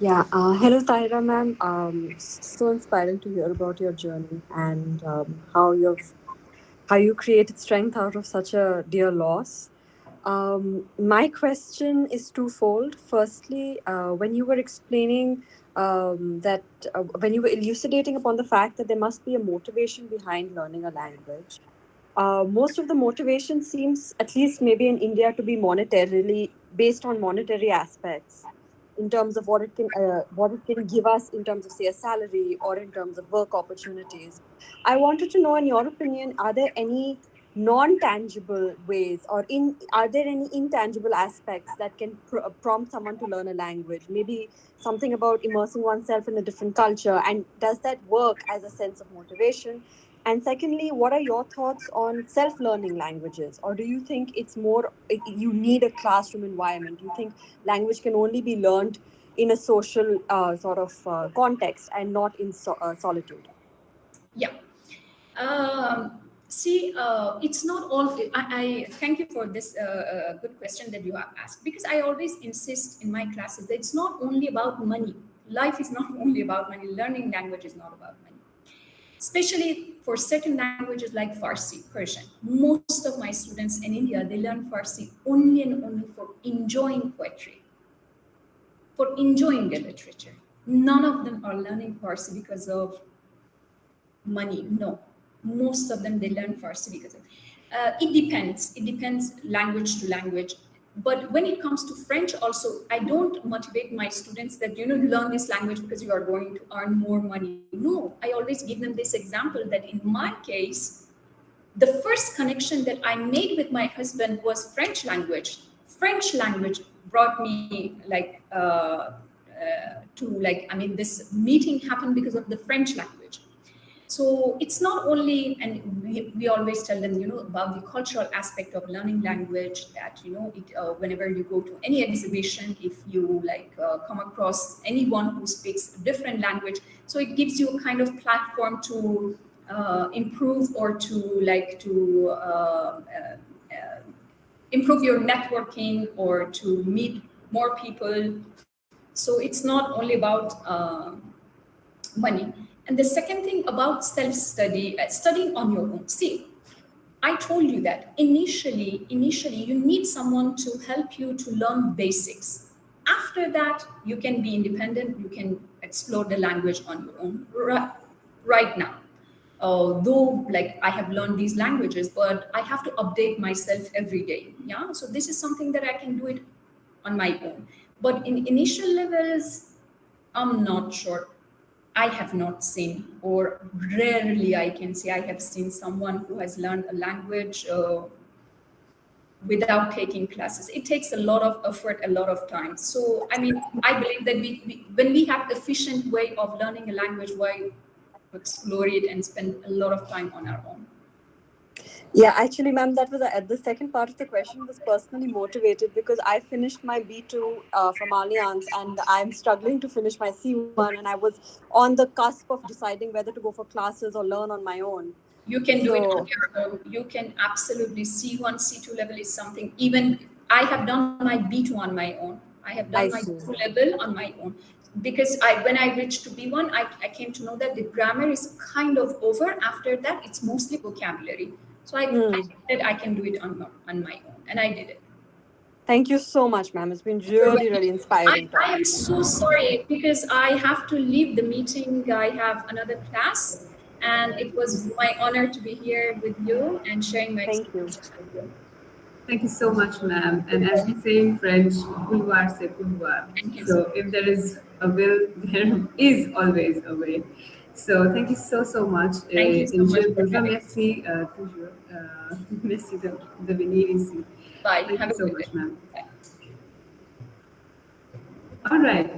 Yeah, hello Tyra ma'am. So inspiring to hear about your journey and how you created strength out of such a dear loss. My question is twofold. Firstly, when you were explaining when you were elucidating upon the fact that there must be a motivation behind learning a language, most of the motivation seems, at least maybe in India, to be monetarily based on monetary aspects in terms of what it can give us in terms of say a salary or in terms of work opportunities. I wanted to know, in your opinion, are there any non-tangible ways or are there any intangible aspects that can prompt someone to learn a language? Maybe something about immersing oneself in a different culture, and does that work as a sense of motivation? And secondly, what are your thoughts on self-learning languages? Or do you think it's more, you need a classroom environment? Do you think language can only be learned in a social context and not in solitude? Yeah. See, it's not all. I thank you for this good question that you have asked, because I always insist in my classes that it's not only about money. Life is not only about money. Learning language is not about money. Especially for certain languages like Farsi, Persian. Most of my students in India, they learn Farsi only and only for enjoying poetry, for enjoying the literature. None of them are learning Farsi because of money. No, most of them, they learn Farsi because of it depends language to language. But when it comes to French also, I don't motivate my students that learn this language because you are going to earn more money. No, I always give them this example that in my case, the first connection that I made with my husband was French language. French language brought me this meeting happened because of the French language. So it's not only, and we always tell them, about the cultural aspect of learning language, that, whenever you go to any exhibition, if you come across anyone who speaks a different language, so it gives you a kind of platform to improve or improve your networking or to meet more people. So it's not only about money. And the second thing about self-study, studying on your own. See, I told you that initially you need someone to help you to learn basics. After that, you can be independent, you can explore the language on your own. Right now, though I have learned these languages, but I have to update myself every day. Yeah, so this is something that I can do it on my own. But in initial levels, I'm not sure. I have not seen, or rarely I can say I have seen someone who has learned a language without taking classes. It takes a lot of effort, a lot of time. So, I mean, I believe that when we have efficient way of learning a language, why explore it and spend a lot of time on our own? Yeah, actually, ma'am, that was the second part of the question was personally motivated because I finished my B2 from Allianz and I'm struggling to finish my C1, and I was on the cusp of deciding whether to go for classes or learn on my own. You can do it on So, your own. You can absolutely C1, C2 level is something. Even I have done my B2 on my own. I have done I my see. B2 level on my own because when I reached to B1, I came to know that the grammar is kind of over. After that, it's mostly vocabulary. So I said I can do it on my own, and I did it. Thank you so much, ma'am. It's been You're really, welcome. really inspiring I talk. am so sorry because I have to leave the meeting. I have another class, and it was my honor to be here with you and sharing my Thank you. experiences with you. Thank you so much, ma'am. And as we say in French, vouloir c'est pouvoir. Thank you So if there is a will, there is always a way. So thank you so much. Thank you Et so much je for vous having me. remercie toujours. Merci de venir ici. Bye. Thank Have you a so good day. much, ma'am. Bye. All right.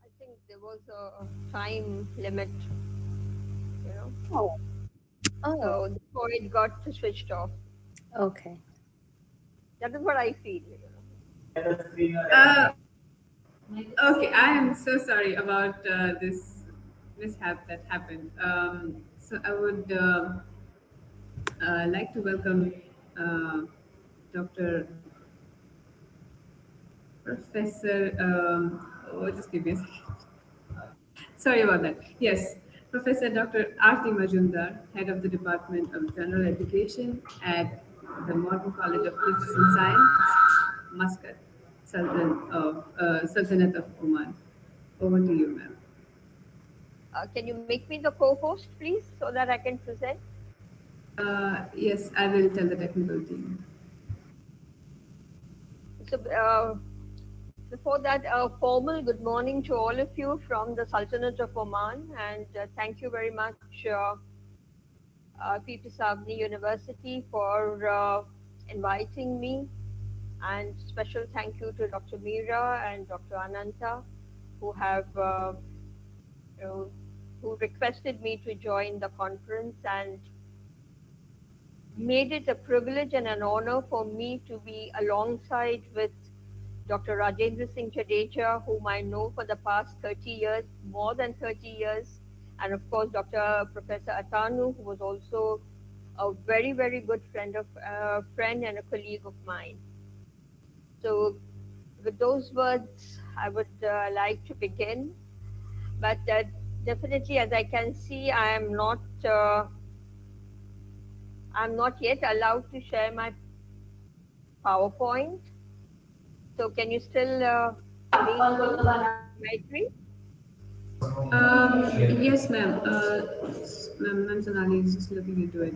I think there was a time limit, you know. Oh, So before it got switched off. okay. That is what I feel. Uh, okay, I am so sorry about this mishap that happened. So I would like to welcome Dr. Professor. Just give me a second. Sorry about that. Yes, Professor Dr. Aarti Majumdar, Head of the Department of General Education at the Modern College of Physics and Science, Muscat, Sultanate of Oman. Over to you, ma'am. Can you make me the co-host, please, so that I can present? Yes, I will tell the technical team. So before that, a formal good morning to all of you from the Sultanate of Oman, and thank you very much, P.P. Sabni University, for inviting me, and special thank you to Dr. Meera and Dr. Ananta, who have you know, who requested me to join the conference and made it a privilege and an honor for me to be alongside with Dr. Rajendra Singh Jadeja, whom I know for the past 30 years, more than 30 years, and of course Dr. Professor Atanu, who was also a very, very good friend and a colleague of mine. So, with those words, I would like to begin. But definitely, as I can see, I'm not yet allowed to share my PowerPoint. So can you still make me, Maitri? Yes, ma'am. Ma'am Sonali is just looking into it.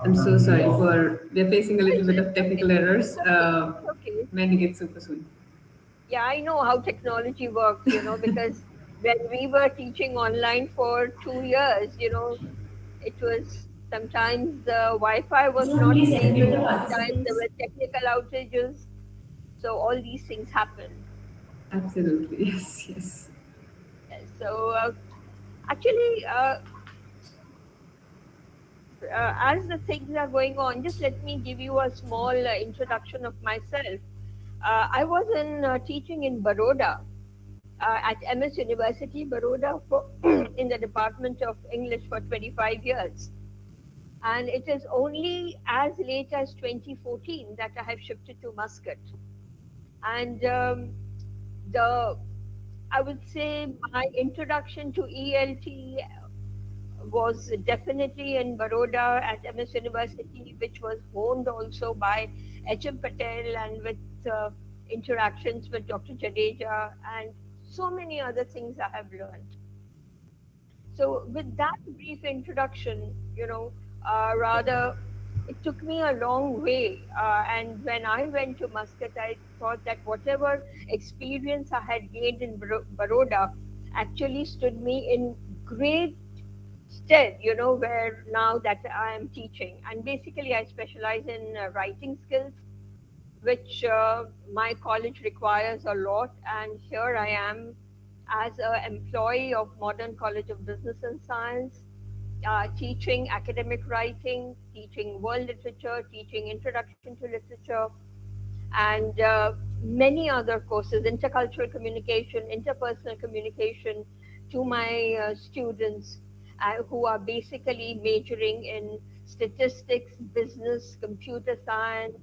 I'm so sorry for we're facing a little bit of technical errors. It's okay. Mending it super soon. Yeah, I know how technology works, because when we were teaching online for 2 years, it was sometimes the Wi-Fi was not stable, sometimes there were technical outages, so all these things happen. Absolutely. Yes, yes. So actually, as the things are going on, just let me give you a small introduction of myself. I was in teaching in Baroda at MS University, Baroda, for in the Department of English for 25 years. And it is only as late as 2014 that I have shifted to Muscat. And the I would say my introduction to ELT was definitely in Baroda at MS University, which was honed also by H.M. Patel and with interactions with Dr. Jadeja and so many other things I have learned. So, with that brief introduction, rather, it took me a long way. And when I went to Muscat, I thought that whatever experience I had gained in Baroda actually stood me in great stead, where now that I am teaching. And basically, I specialize in writing skills, which my college requires a lot. And here I am as an employee of Modern College of Business and Science, teaching academic writing, teaching world literature, teaching introduction to literature, and many other courses, intercultural communication, interpersonal communication, to my students who are basically majoring in statistics, business, computer science,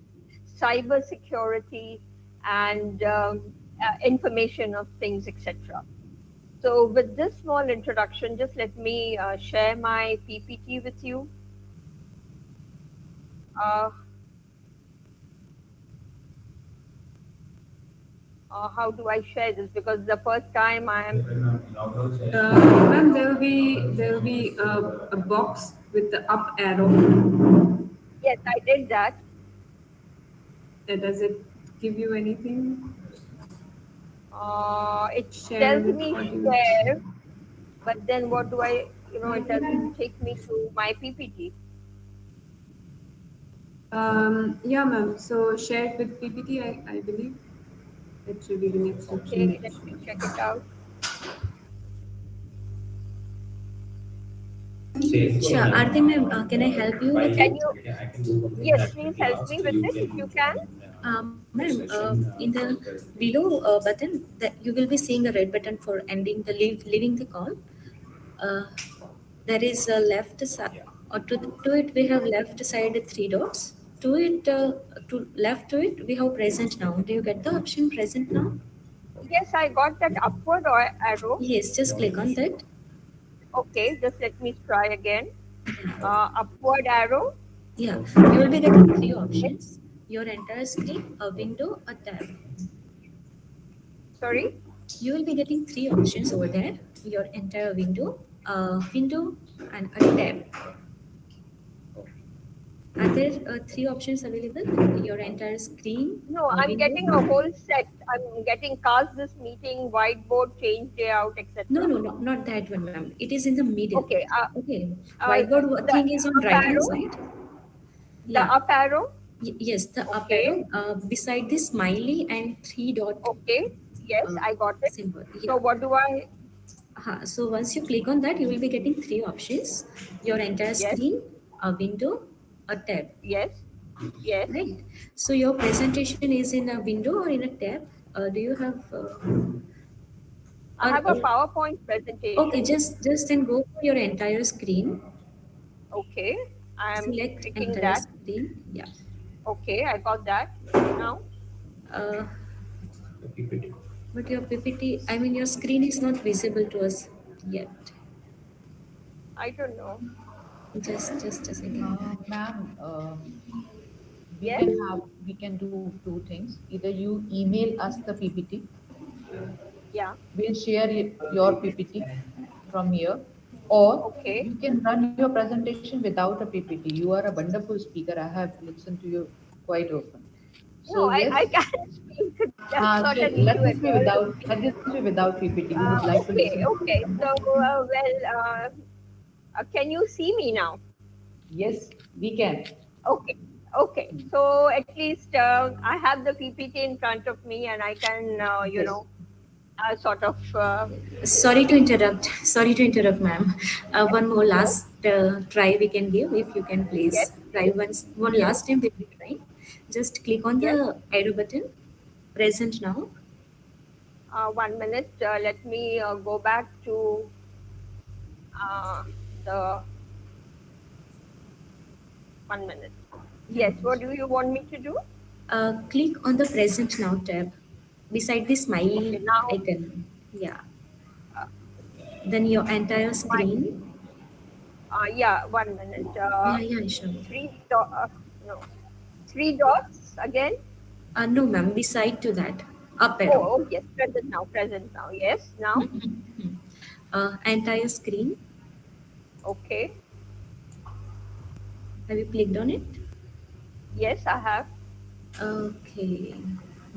cyber security, and information of things, etc. So, with this small introduction, just let me share my PPT with you. Uh, how do I share this? Because the first time I am. Ma'am, there will be a box with the up arrow. Yes, I did that. Does it give you anything? It Share tells with me audience. share, but then what do I, it doesn't take me to my PPT. Yeah, ma'am. So share it with PPT, I believe. It should be the next option. Okay, let me check it out. Sure, Aarti ma'am, can I help you with Can it? you, yes, please help me with it if you can. Ma'am, in the below button, that you will be seeing a red button for ending the leaving the call. Uh, there is a left side, or to it we have left side three dots. To it, to left to it, we have present now. Do you get the option present now? Yes, I got that upward arrow. Yes, just click on that. Okay, just let me try again. Upward arrow. Yeah, you will be getting three Okay. options: your entire screen, a window, a tab. Sorry. You will be getting three options over there: your entire window, and a tab. Are there three options available? Your entire screen, No, a I'm window. getting a whole set. I'm getting cast this meeting, whiteboard, change layout, No, etc. no, no, not that one, ma'am. It is in the middle. Okay. Okay. Uh, Whiteboard the thing is on up right hand arrow. side. The Yeah. up arrow. Yes, the up Okay. arrow beside the smiley and three dot Okay. Yes, I got it. symbol. So Yeah. what do I? So once you click on that, you will be getting three options: your entire Yes. screen, a window, a tab. Yes. Yes. Right. So your presentation is in a window or in a tab? Do you have? I have a Or PowerPoint okay, presentation. just then go for your entire screen. Okay. I'm Select clicking entire that. screen. Yeah. Okay, I got that now. Uh, but your PPT, I mean, your screen is not visible to us yet. I don't know. Just a second. Ma'am, Yes. we can do two things. Either you email us the PPT, Yeah. we'll share your PPT from here, or Okay. you can run your presentation without a PPT. You are a wonderful speaker. I have listened to you quite often. So yes, I can't speak. That's not so an issue let at this be all. without let this be without PPT. We would like to Okay, listen to you. okay. So, can you see me now? Yes, we can. Okay, okay. So at least I have the PPT in front of me, and I can, Yes. sort of. Sorry to interrupt. Sorry to interrupt, ma'am. Yes, One more yes, last try we can give. If you can yes, please try please. once, one Yes, last time will be fine. Just click on yes. the arrow button, present now. 1 minute. Let me go back to uh, the 1 minute. Yeah. Yes. What do you want me to do? Click on the present now tab beside the Okay. smiley Now, icon. Yeah. uh, Then your entire my. screen. Yeah. 1 minute. Yeah, yeah, sure. Three dot. No. Three dots again. No, ma'am. Beside to that, up arrow. Oh, yes. Present now. Present now. Yes. Now. Entire screen. Okay. Have you clicked on it? Yes, I have. Okay.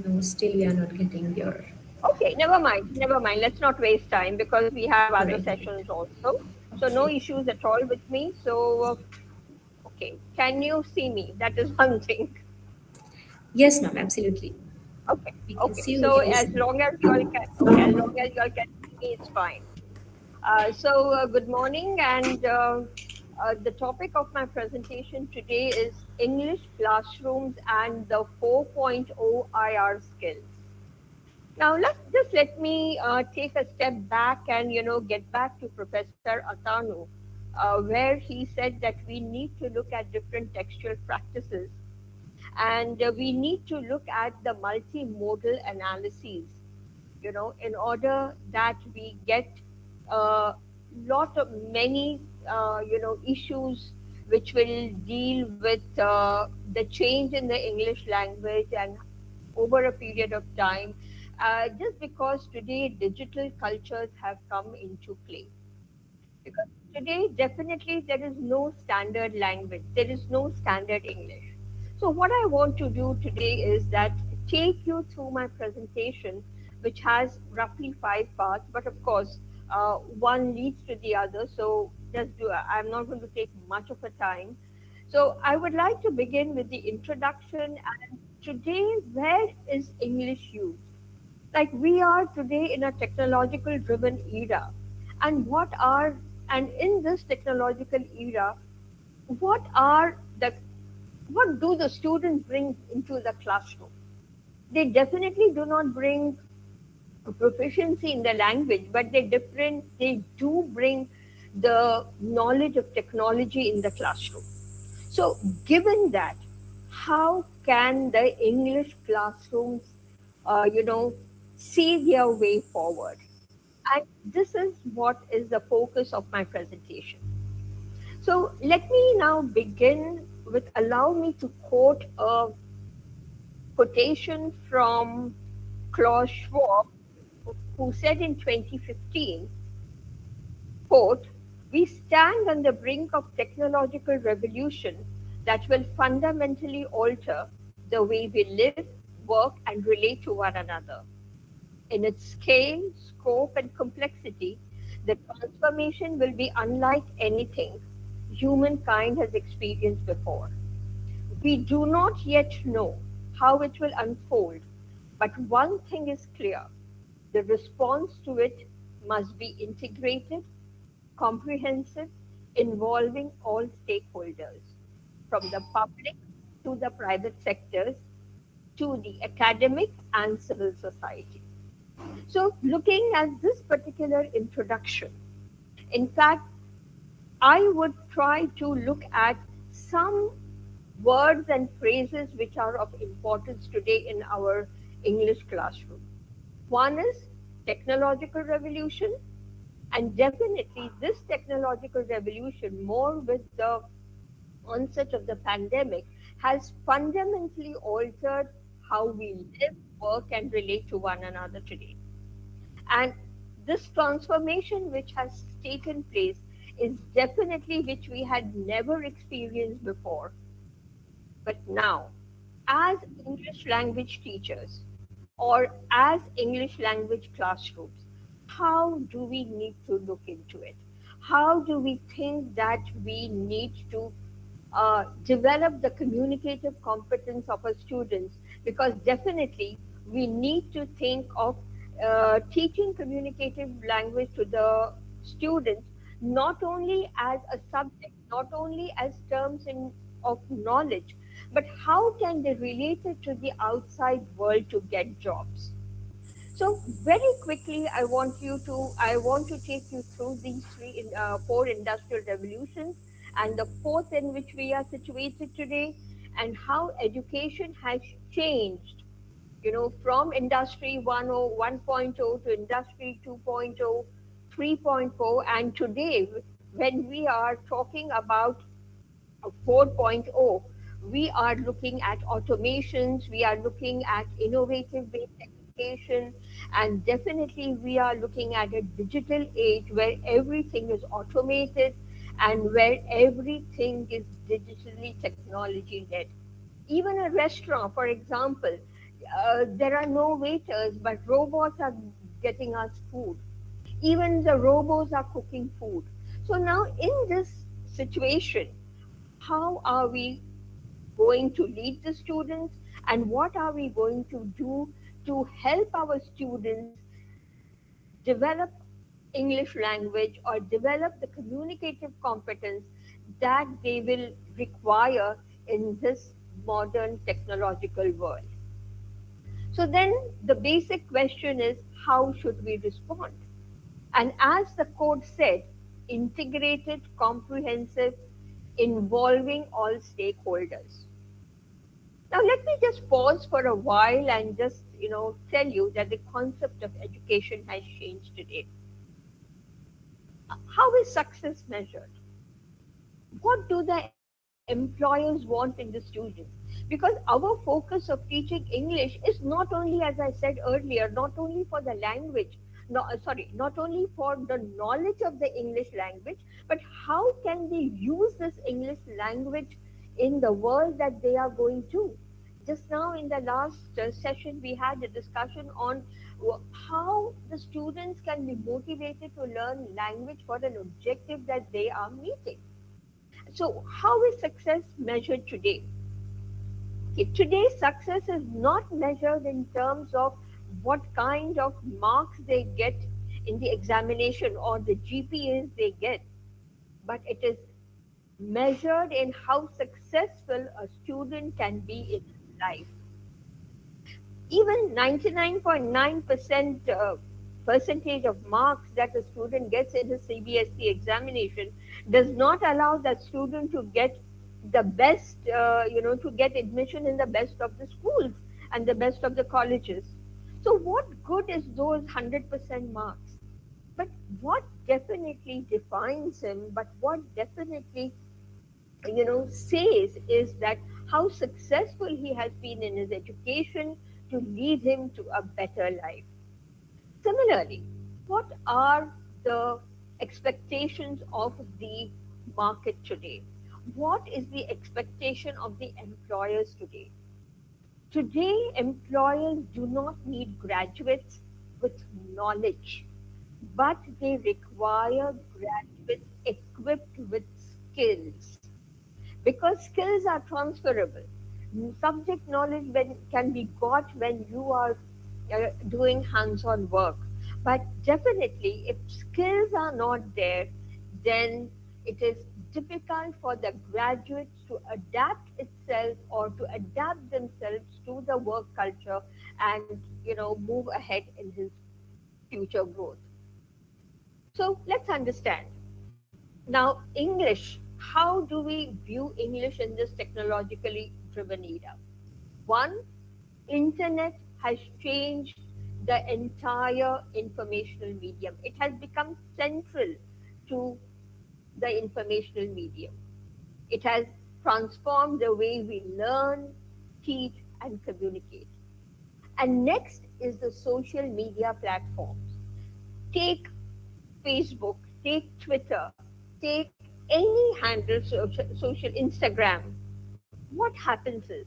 No, still we are not getting your Okay, never mind. Never mind. Let's not waste time because we have other right. Right. sessions also. So no Okay. issues at all with me. So okay, can you see me? That is one thing. Yes, ma'am. Absolutely. Okay, We can okay. see you. We So can as listen. long as you all can, okay, as long as you all can see me, it's fine. Good morning, and the topic of my presentation today is English classrooms and the 4.0 IR skills. Now let me take a step back and get back to Professor Atanu, where he said that we need to look at different textual practices, and we need to look at the multimodal analyses, in order that we get a lot of many issues which will deal with the change in the English language and over a period of time, just because today digital cultures have come into play. Because today, definitely, there is no standard language, there is no standard English. So, what I want to do today is that take you through my presentation, which has roughly 5 parts, but of course, one leads to the other. So, I'm not going to take much of a time. So, I would like to begin with the introduction. And today, where is English used? Like we are today in a technological driven era, and in this technological era, what are the what do the students bring into the classroom? They definitely do not bring a proficiency in the language, but they do bring the knowledge of technology in the classroom. So given that, how can the English classrooms you know see their way forward? And this is what is the focus of my presentation. So let me now begin with, allow me to quote a quotation from Klaus Schwab, who said in 2015, quote, "We stand on the brink of technological revolution that will fundamentally alter the way we live, work, and relate to one another. In its scale, scope, and complexity, the transformation will be unlike anything humankind has experienced before. We do not yet know how it will unfold, but one thing is clear: the response to it must be integrated, comprehensive, involving all stakeholders, from the public to the private sectors to the academic and civil society." So, looking at this particular introduction, in fact, I would try to look at some words and phrases which are of importance today in our English classroom. One is technological revolution, and definitely this technological revolution, more with the onset of the pandemic, has fundamentally altered how we live, work, and relate to one another today. And this transformation which has taken place is definitely which we had never experienced before. But now, as English language teachers or as English language classrooms, how do we need to look into it? How do we think that we need to develop the communicative competence of our students? Because definitely we need to think of teaching communicative language to the students not only as a subject, not only as terms of knowledge, but how can they relate it to the outside world to get jobs? So very quickly, I want to take you through these four industrial revolutions and the fourth in which we are situated today, and how education has changed, from industry 1.0 to industry 2.0, 3.0, and today when we are talking about 4.0, we are looking at automations, we are looking at innovative based education, and definitely we are looking at a digital age where everything is automated and where everything is digitally technology led. Even a restaurant, for example, there are no waiters, but robots are getting us food. Even the robots are cooking food. So now in this situation, how are we going to lead the students, and what are we going to do to help our students develop English language or develop the communicative competence that they will require in this modern technological world? So then the basic question is, how should we respond? And as the code said, integrated, comprehensive, involving all stakeholders. Now, let me just pause for a while and just, tell you that the concept of education has changed today. How is success measured? What do the employers want in the students? Because our focus of teaching English is not only, as I said earlier, not only for the language, no, sorry, not only for the knowledge of the English language, but how can they use this English language in the world that they are going to? Just now in the last session, we had a discussion on how the students can be motivated to learn language for an objective that they are meeting. So, how is success measured today? Okay, today's success is not measured in terms of what kind of marks they get in the examination or the GPAs they get, but it is measured in how successful a student can be in his life. Even 99.9% percentage of marks that a student gets in his CBSE examination does not allow that student to get the best, to get admission in the best of the schools and the best of the colleges. So what good is those 100% marks? But what definitely defines him, but what definitely says is that how successful he has been in his education to lead him to a better life. Similarly, what are the expectations of the market today? What is the expectation of the employers today? Today, employers do not need graduates with knowledge, but they require graduates equipped with skills, because skills are transferable. Subject knowledge can be got when you are doing hands-on work, but definitely if skills are not there, then it is difficult for the graduates to adapt itself or to adapt themselves to the work culture and move ahead in his future growth. So let's understand. Now, English, how do we view English in this technologically driven era? One, internet has changed the entire informational medium. It has become central to the informational medium. It has transformed the way we learn, teach, and communicate. And next is the social media platforms. Take Facebook, take Twitter, take any handle, social Instagram. What happens is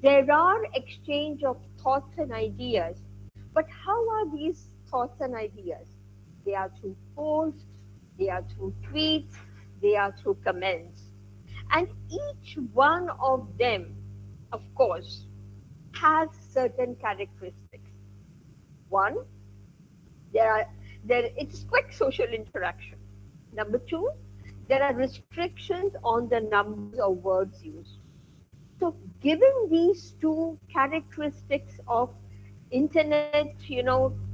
There are exchange of thoughts and ideas, but how are these thoughts and ideas? They are through posts, they are through tweets, they are through comments. And each one of them, of course, has certain characteristics. One, there are it's quick social interaction. Number two, there are restrictions on the numbers of words used. So, given these two characteristics of internet,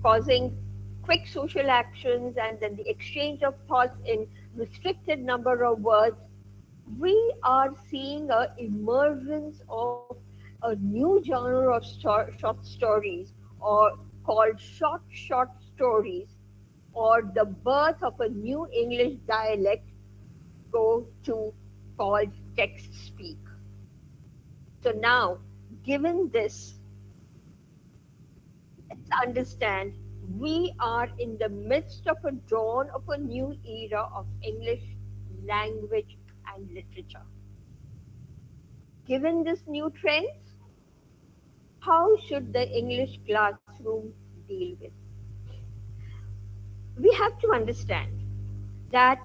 causing quick social actions and then the exchange of thoughts in restricted number of words, we are seeing a emergence of a new genre of short stories, or called short stories, or the birth of a new English dialect go to called text speak. So now, given this, let's understand we are in the midst of a dawn of a new era of English language and literature. Given this new trend, how should the English classroom deal with? We have to understand that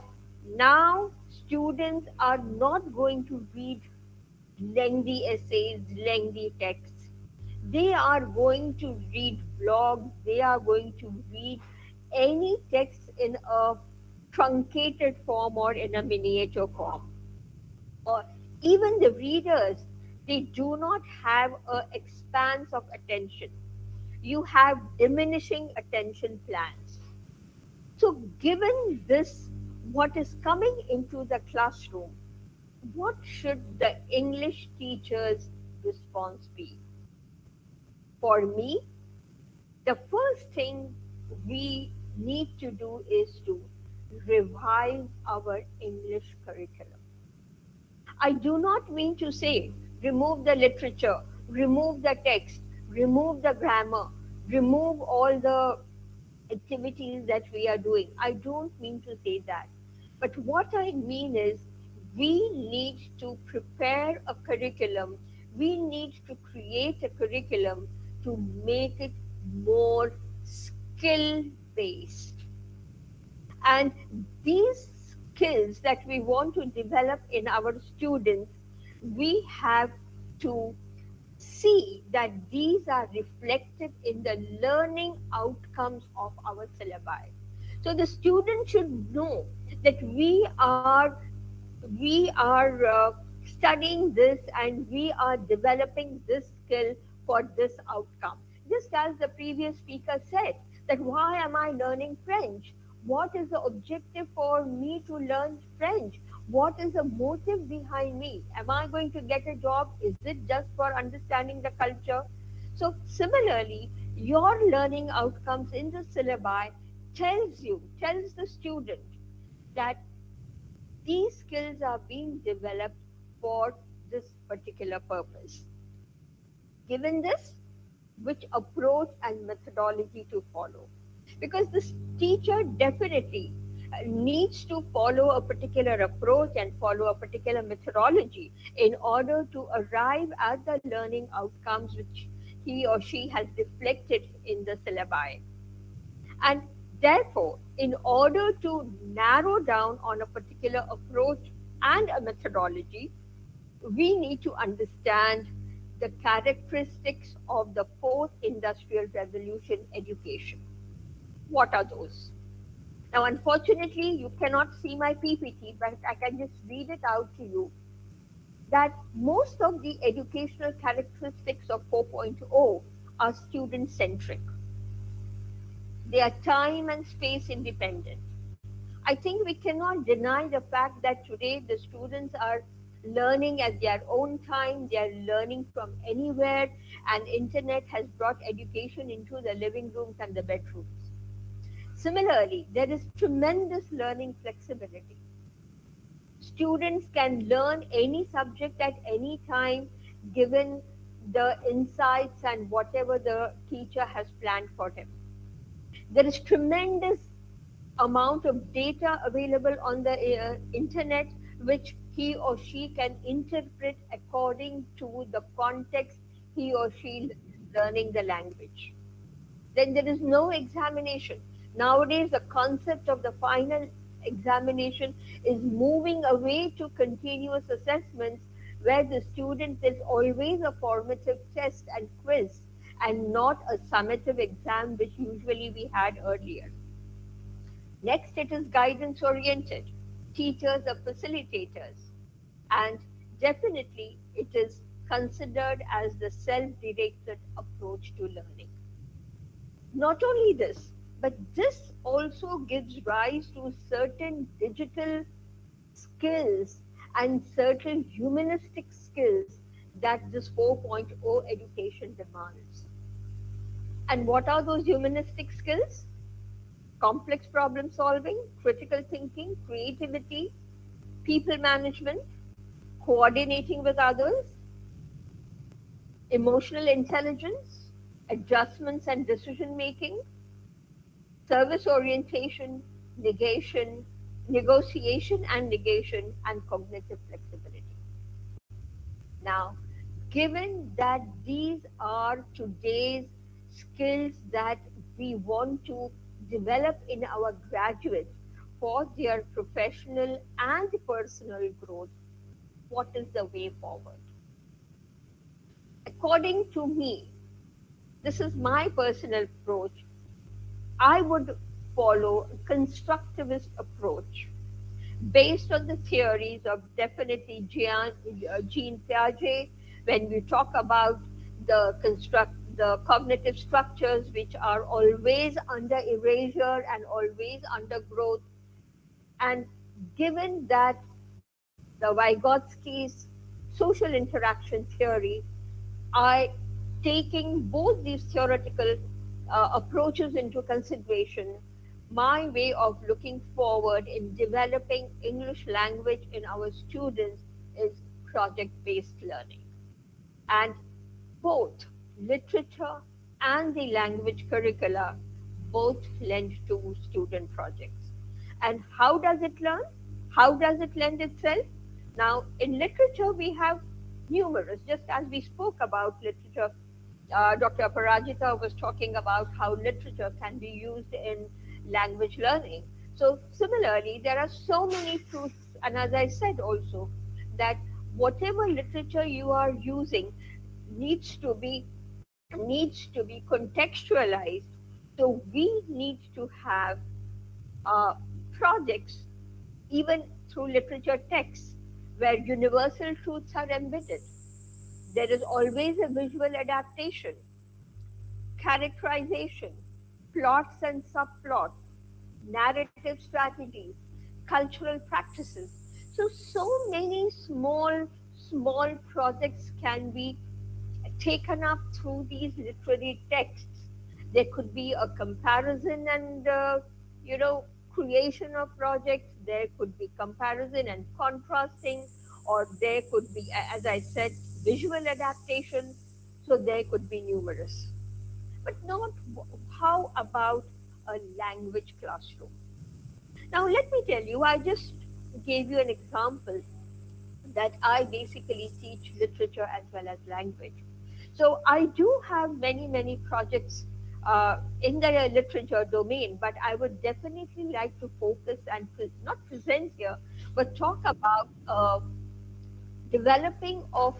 now students are not going to read lengthy essays, lengthy texts. They are going to read blogs, they are going to read any text in a truncated form or in a miniature form. Or even the readers, they do not have an expanse of attention. You have diminishing attention plans. So, given this, what is coming into the classroom, what should the English teacher's response be? For me, the first thing we need to do is to revise our English curriculum. I do not mean to say remove the literature, remove the text, remove the grammar, remove all the activities that we are doing. I don't mean to say that. But what I mean is we need to prepare a curriculum, we need to create a curriculum to make it more skill based. And these skills that we want to develop in our students, we have to see that these are reflected in the learning outcomes of our syllabi. So the student should know that we are studying this and we are developing this skill for this outcome. Just as the previous speaker said, that why am I learning French? What is the objective for me to learn French? What is the motive behind me? Am I going to get a job? Is it just for understanding the culture? So similarly, your learning outcomes in the syllabi tells the student that these skills are being developed for this particular purpose. Given this, which approach and methodology to follow? Because this teacher definitely needs to follow a particular approach and follow a particular methodology in order to arrive at the learning outcomes which he or she has reflected in the syllabi. And therefore, in order to narrow down on a particular approach and a methodology, we need to understand the characteristics of the fourth industrial revolution education. What are those? Now, unfortunately, you cannot see my PPT, but I can just read it out to you. That most of the educational characteristics of 4.0 are student centric. They are time and space independent. I think we cannot deny the fact that today the students are learning at their own time, they are learning from anywhere, and internet has brought education into the living rooms and the bedrooms. Similarly, there is tremendous learning flexibility. Students can learn any subject at any time given the insights and whatever the teacher has planned for him. There is tremendous amount of data available on the internet which he or she can interpret according to the context he or she is learning the language. Then there is no examination. Nowadays, the concept of the final examination is moving away to continuous assessments where the student is always a formative test and quiz and not a summative exam, which usually we had earlier. Next, it is guidance oriented. Teachers are facilitators, and definitely it is considered as the self directed approach to learning. Not only this, but this also gives rise to certain digital skills and certain humanistic skills that this 4.0 education demands. And what are those humanistic skills? Complex problem solving, critical thinking, creativity, people management, coordinating with others, emotional intelligence, adjustments and decision making, service orientation, negation, negotiation and negation, and cognitive flexibility. Now, given that these are today's skills that we want to develop in our graduates for their professional and personal growth, what is the way forward? According to me, this is my personal approach. I would follow a constructivist approach based on the theories of definitely Jean Piaget. When we talk about the cognitive structures which are always under erasure and always under growth, and given that the Vygotsky's social interaction theory, I taking both these theoretical approaches into consideration, my way of looking forward in developing English language in our students is project-based learning. And both literature and the language curricula both lend to student projects. And how does it learn? How does it lend itself? Now, in literature, we have numerous, just as we spoke about literature. Dr. Parajita was talking about how literature can be used in language learning. So, similarly, there are so many truths, and as I said also, that whatever literature you are using needs to be contextualized. So we need to have projects even through literature texts where universal truths are embedded. There is always a visual adaptation, characterization, plots and subplots, narrative strategies, cultural practices. So many small projects can be taken up through these literary texts. There could be a comparison and you know creation of projects. There could be comparison and contrasting, or there could be, as I said, visual adaptation. So there could be numerous, but not how about a language classroom? Now let me tell you, I just gave you an example that I basically teach literature as well as language. So I do have many projects in the literature domain, but I would definitely like to focus and not present here, but talk about developing of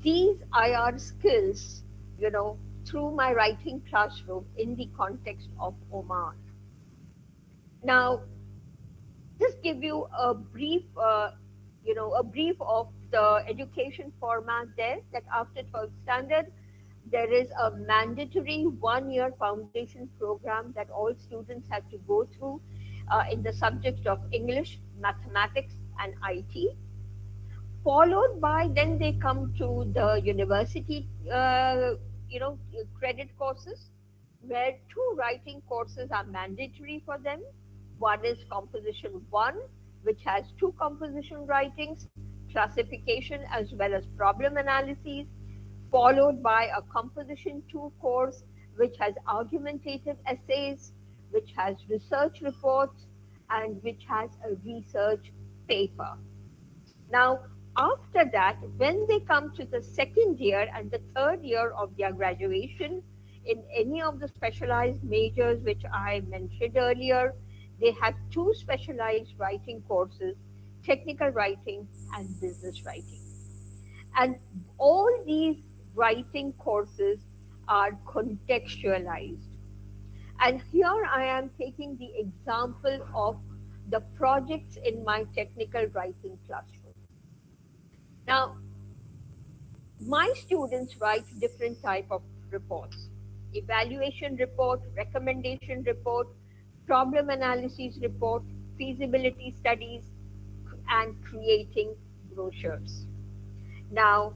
these IR skills, you know, through my writing classroom in the context of Oman. Now, just give you a brief, a brief of the education format there. That after 12th standard, there is a mandatory 1 year foundation program that all students have to go through in the subject of English, mathematics, and IT. Followed by then they come to the university, credit courses, where two writing courses are mandatory for them. One is composition one, which has two composition writings, classification as well as problem analyses, followed by a composition two course, which has argumentative essays, which has research reports, and which has a research paper. Now, After that, when they come to the second year and the third year of their graduation in any of the specialized majors which I mentioned earlier, they have two specialized writing courses, technical writing and business writing. And all these writing courses are contextualized. And here I am taking the example of the projects in my technical writing classroom. Now, my students write different type of reports: evaluation report, recommendation report, problem analysis report, feasibility studies, and creating brochures. Now,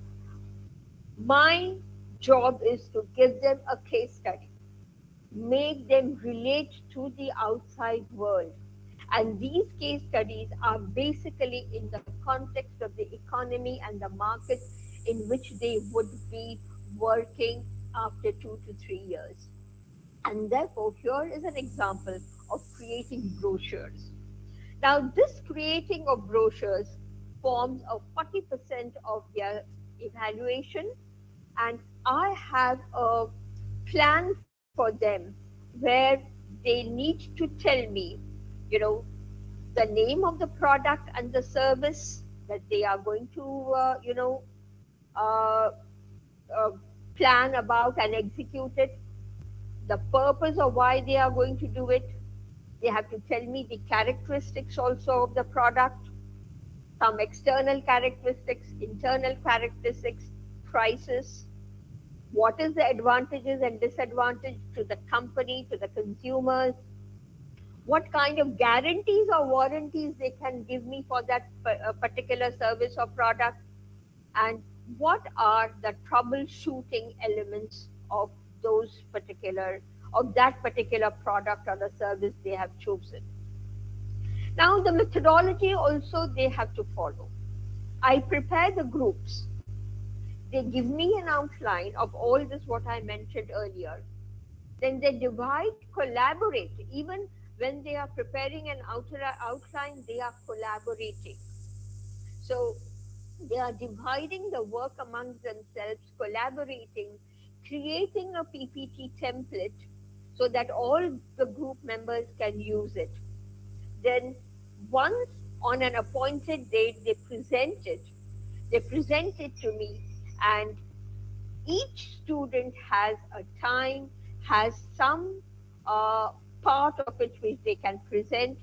my job is to give them a case study, make them relate to the outside world. And these case studies are basically in the context of the economy and the market in which they would be working after 2 to 3 years. And therefore, here is an example of creating brochures. Now, this creating of brochures forms a 40% of their evaluation, and I have a plan for them where they need to tell me, you know, the name of the product and the service that they are going to, uh, uh, plan about and execute it, the purpose of why they are going to do it. They have to tell me the characteristics also of the product, some external characteristics, internal characteristics, prices, what is the advantages and disadvantage to the company, to the consumers, what kind of guarantees or warranties they can give me for that particular service or product, and what are the troubleshooting elements of those particular of that particular product or the service they have chosen. Now the methodology also they have to follow. I prepare the groups. They give me an outline of all this what I mentioned earlier. Then they divide, collaborate. Even when they are preparing an outline, they are collaborating. So they are dividing the work amongst themselves, collaborating, creating a PPT template so that all the group members can use it. Then, once on an appointed date, they present it. They present it to me, and each student has a time, has some uh, part of it which they can present,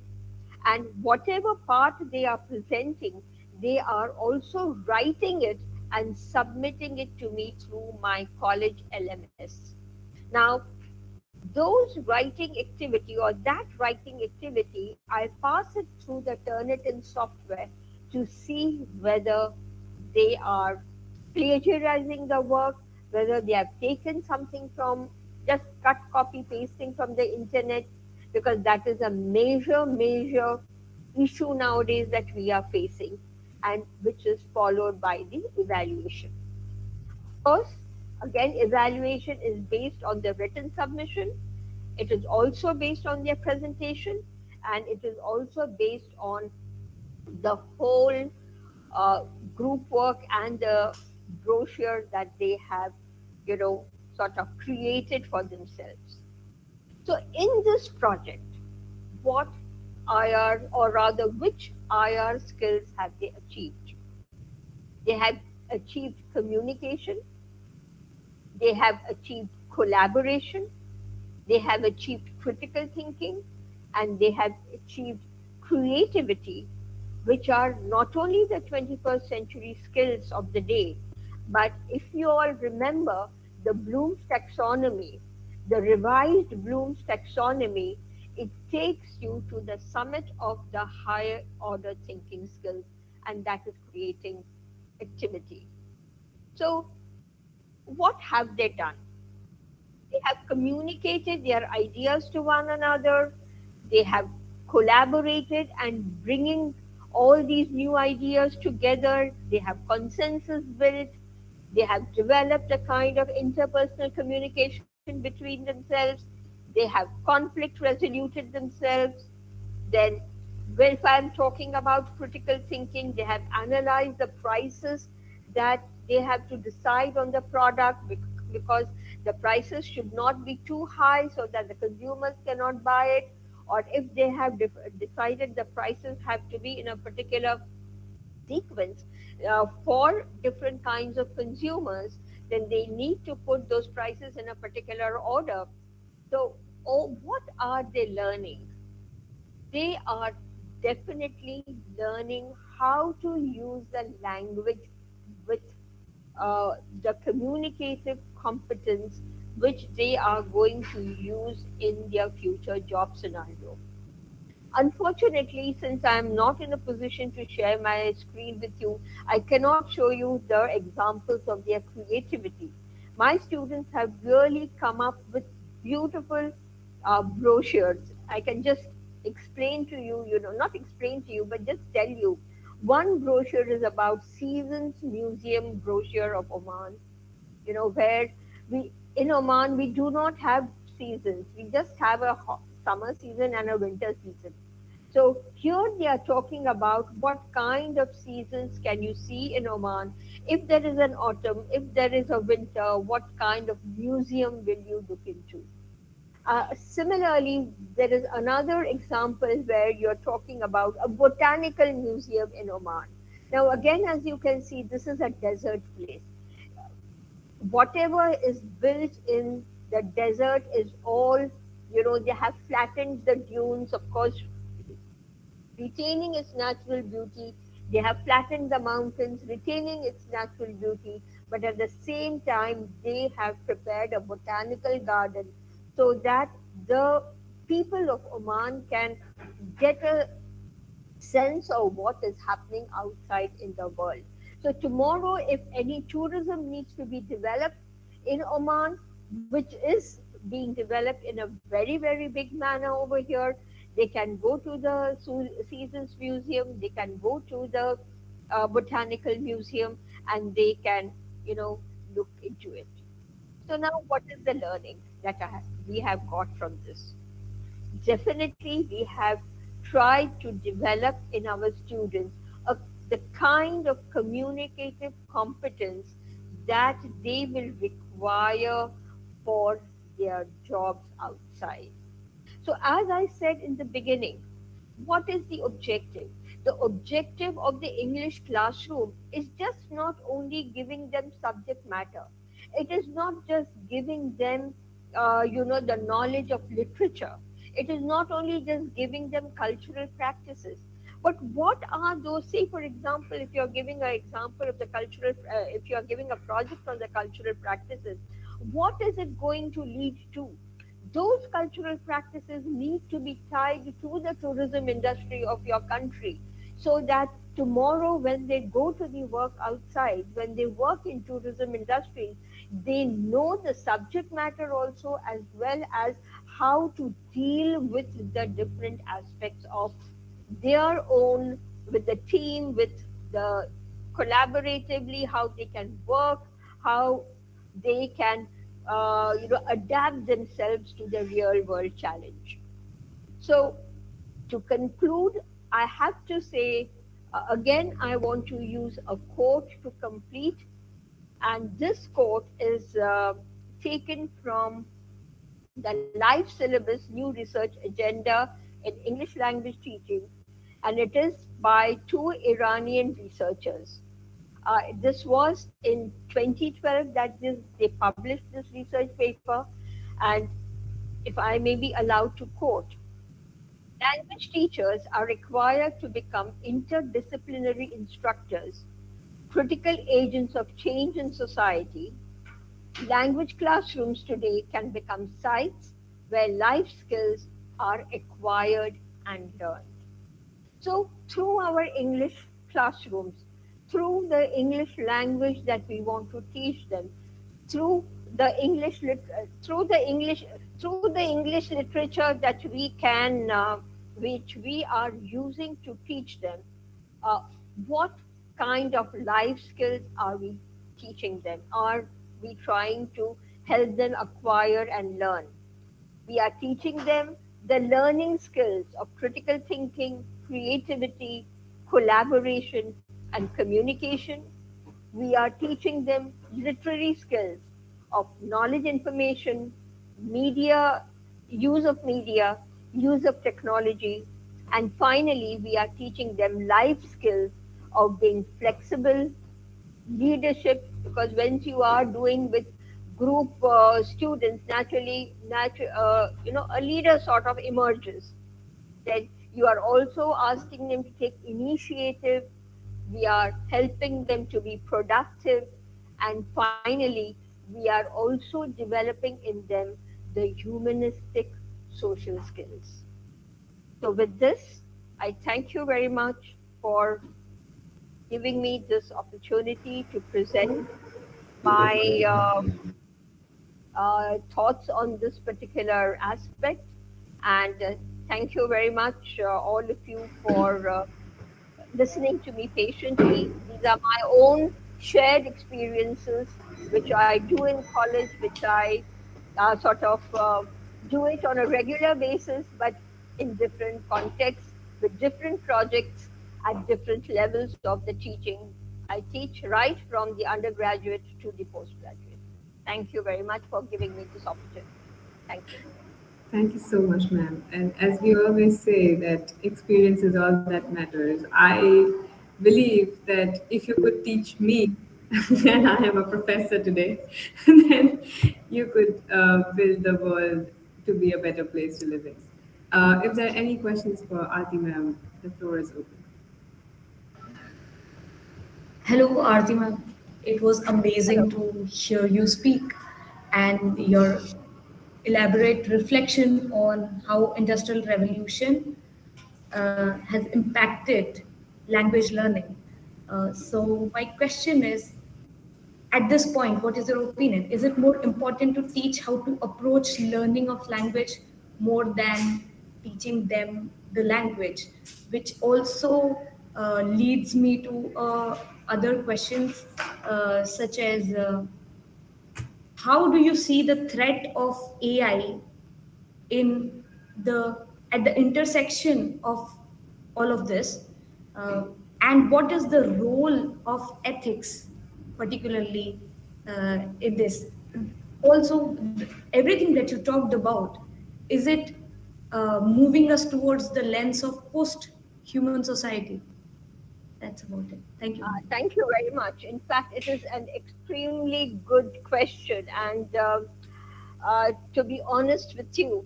and whatever part they are presenting, they are also writing it and submitting it to me through my college LMS. Now, those writing activity or that writing activity, I pass it through the Turnitin software to see whether they are plagiarizing the work, whether they have taken something from just cut, copy, pasting from the internet, because that is a major issue nowadays that we are facing, and which is followed by the evaluation. Of course, again, evaluation is based on the written submission. It is also based on their presentation, and it is also based on the whole uh, group work and the brochure that they have, sort of created for themselves. So, in this project, what IR, or rather, which IR skills have they achieved? They have achieved communication, they have achieved collaboration, they have achieved critical thinking, and they have achieved creativity, which are not only the 21st century skills of the day, but if you all remember the Bloom's taxonomy, the revised Bloom's taxonomy, it takes you to the summit of the higher order thinking skills, and that is creating activity. So, what have they done? They have communicated their ideas to one another. They have collaborated and bringing all these new ideas together. They have consensus built. They have developed a kind of interpersonal communication between themselves. They have conflict resoluted themselves. Then Well, if I'm talking about critical thinking, they have analyzed the prices that they have to decide on the product because the prices should not be too high so that the consumers cannot buy it. Or if they have decided the prices have to be in a particular sequence for different kinds of consumers, then they need to put those prices in a particular order. So, oh, what are they learning? They are definitely learning how to use the language with uh, the communicative competence which they are going to use in their future job scenario. Unfortunately, since I am not in a position to share my screen with you, I cannot show you the examples of their creativity. My students have really come up with beautiful brochures. I can just explain to you, not explain to you, but just tell you. One brochure is about Seasons Museum brochure of Oman, where we in Oman we do not have seasons. We just have a summer season and a winter season. So here they are talking about what kind of seasons can you see in Oman. If there is an autumn, if there is a winter, what kind of museum will you look into? Similarly, there is another example where you're talking about a botanical museum in Oman. Now, again, as you can see, this is a desert place. Whatever is built in the desert is all, they have flattened the dunes, of course, retaining its natural beauty. They have flattened the mountains, retaining its natural beauty, but at the same time, they have prepared a botanical garden so that the people of Oman can get a sense of what is happening outside in the world. So tomorrow, if any tourism needs to be developed in Oman, which is being developed in a very, very big manner over here, they can go to the Seasons Museum, they can go to the Botanical Museum, and they can, look into it. So now, what is the learning that we have got from this? Definitely we have tried to develop in our students the kind of communicative competence that they will require for their jobs outside. So, as I said in the beginning, what is the objective? The objective of the English classroom is just not only giving them subject matter. It is not just giving them, the knowledge of literature. It is not only just giving them cultural practices. But what are those? Say, for example, if you're giving an example of the cultural, if you're giving a project on the cultural practices, what is it going to lead to? Those cultural practices need to be tied to the tourism industry of your country so that tomorrow when they go to the work outside, when they work in tourism industry, they know the subject matter also as well as how to deal with the different aspects of their own, with the team, with the collaboratively, how they can work, how they can adapt themselves to the real world challenge. So to conclude, I have to say again, I want to use a quote to complete, and this quote is taken from the Life Syllabus New Research Agenda in English Language Teaching, and it is by two Iranian researchers. This was in 2012 that they published this research paper, and if I may be allowed to quote, language teachers are required to become interdisciplinary instructors, critical agents of change in society. Language classrooms today can become sites where life skills are acquired and learned. So, through our English classrooms, through the English language that we want to teach them, through the through the English literature that we can, which we are using to teach them, uh, what kind of life skills are we teaching them? Are we trying to help them acquire and learn? We are teaching them the learning skills of critical thinking, creativity, collaboration, and communication. We are teaching them literary skills of knowledge information, media, media, use of technology, and finally, we are teaching them life skills of being flexible, leadership, because once you are doing with group students, naturally, a leader sort of emerges. Then you are also asking them to take initiative. We are helping them to be productive. And finally, we are also developing in them the humanistic social skills. So, with this, I thank you very much for giving me this opportunity to present my thoughts on this particular aspect. And thank you very much, all of you, for listening to me patiently. These are my own shared experiences, which I do in college, which I sort of do it on a regular basis, but in different contexts, with different projects at different levels of the teaching. I teach right from the undergraduate to the postgraduate. Thank you very much for giving me this opportunity. Thank you. Thank you so much, ma'am. And as we always say, that experience is all that matters. I believe that if you could teach me, and I am a professor today, then you could build the world to be a better place to live in. If there are any questions for Aarti ma'am, the floor is open. Hello, Artima. It was amazing to hear you speak and your elaborate reflection on how industrial revolution has impacted language learning. So my question is, at this point, what is your opinion? Is it more important to teach how to approach learning of language more than teaching them the language? Which also leads me to other questions, such as how do you see the threat of AI in the at the intersection of all of this, uh, and what is the role of ethics, particularly in this? Also, everything that you talked about, is it moving us towards the lens of post-human society? That's about it. Thank you. Thank you very much. In fact, it is an extremely good question. And to be honest with you,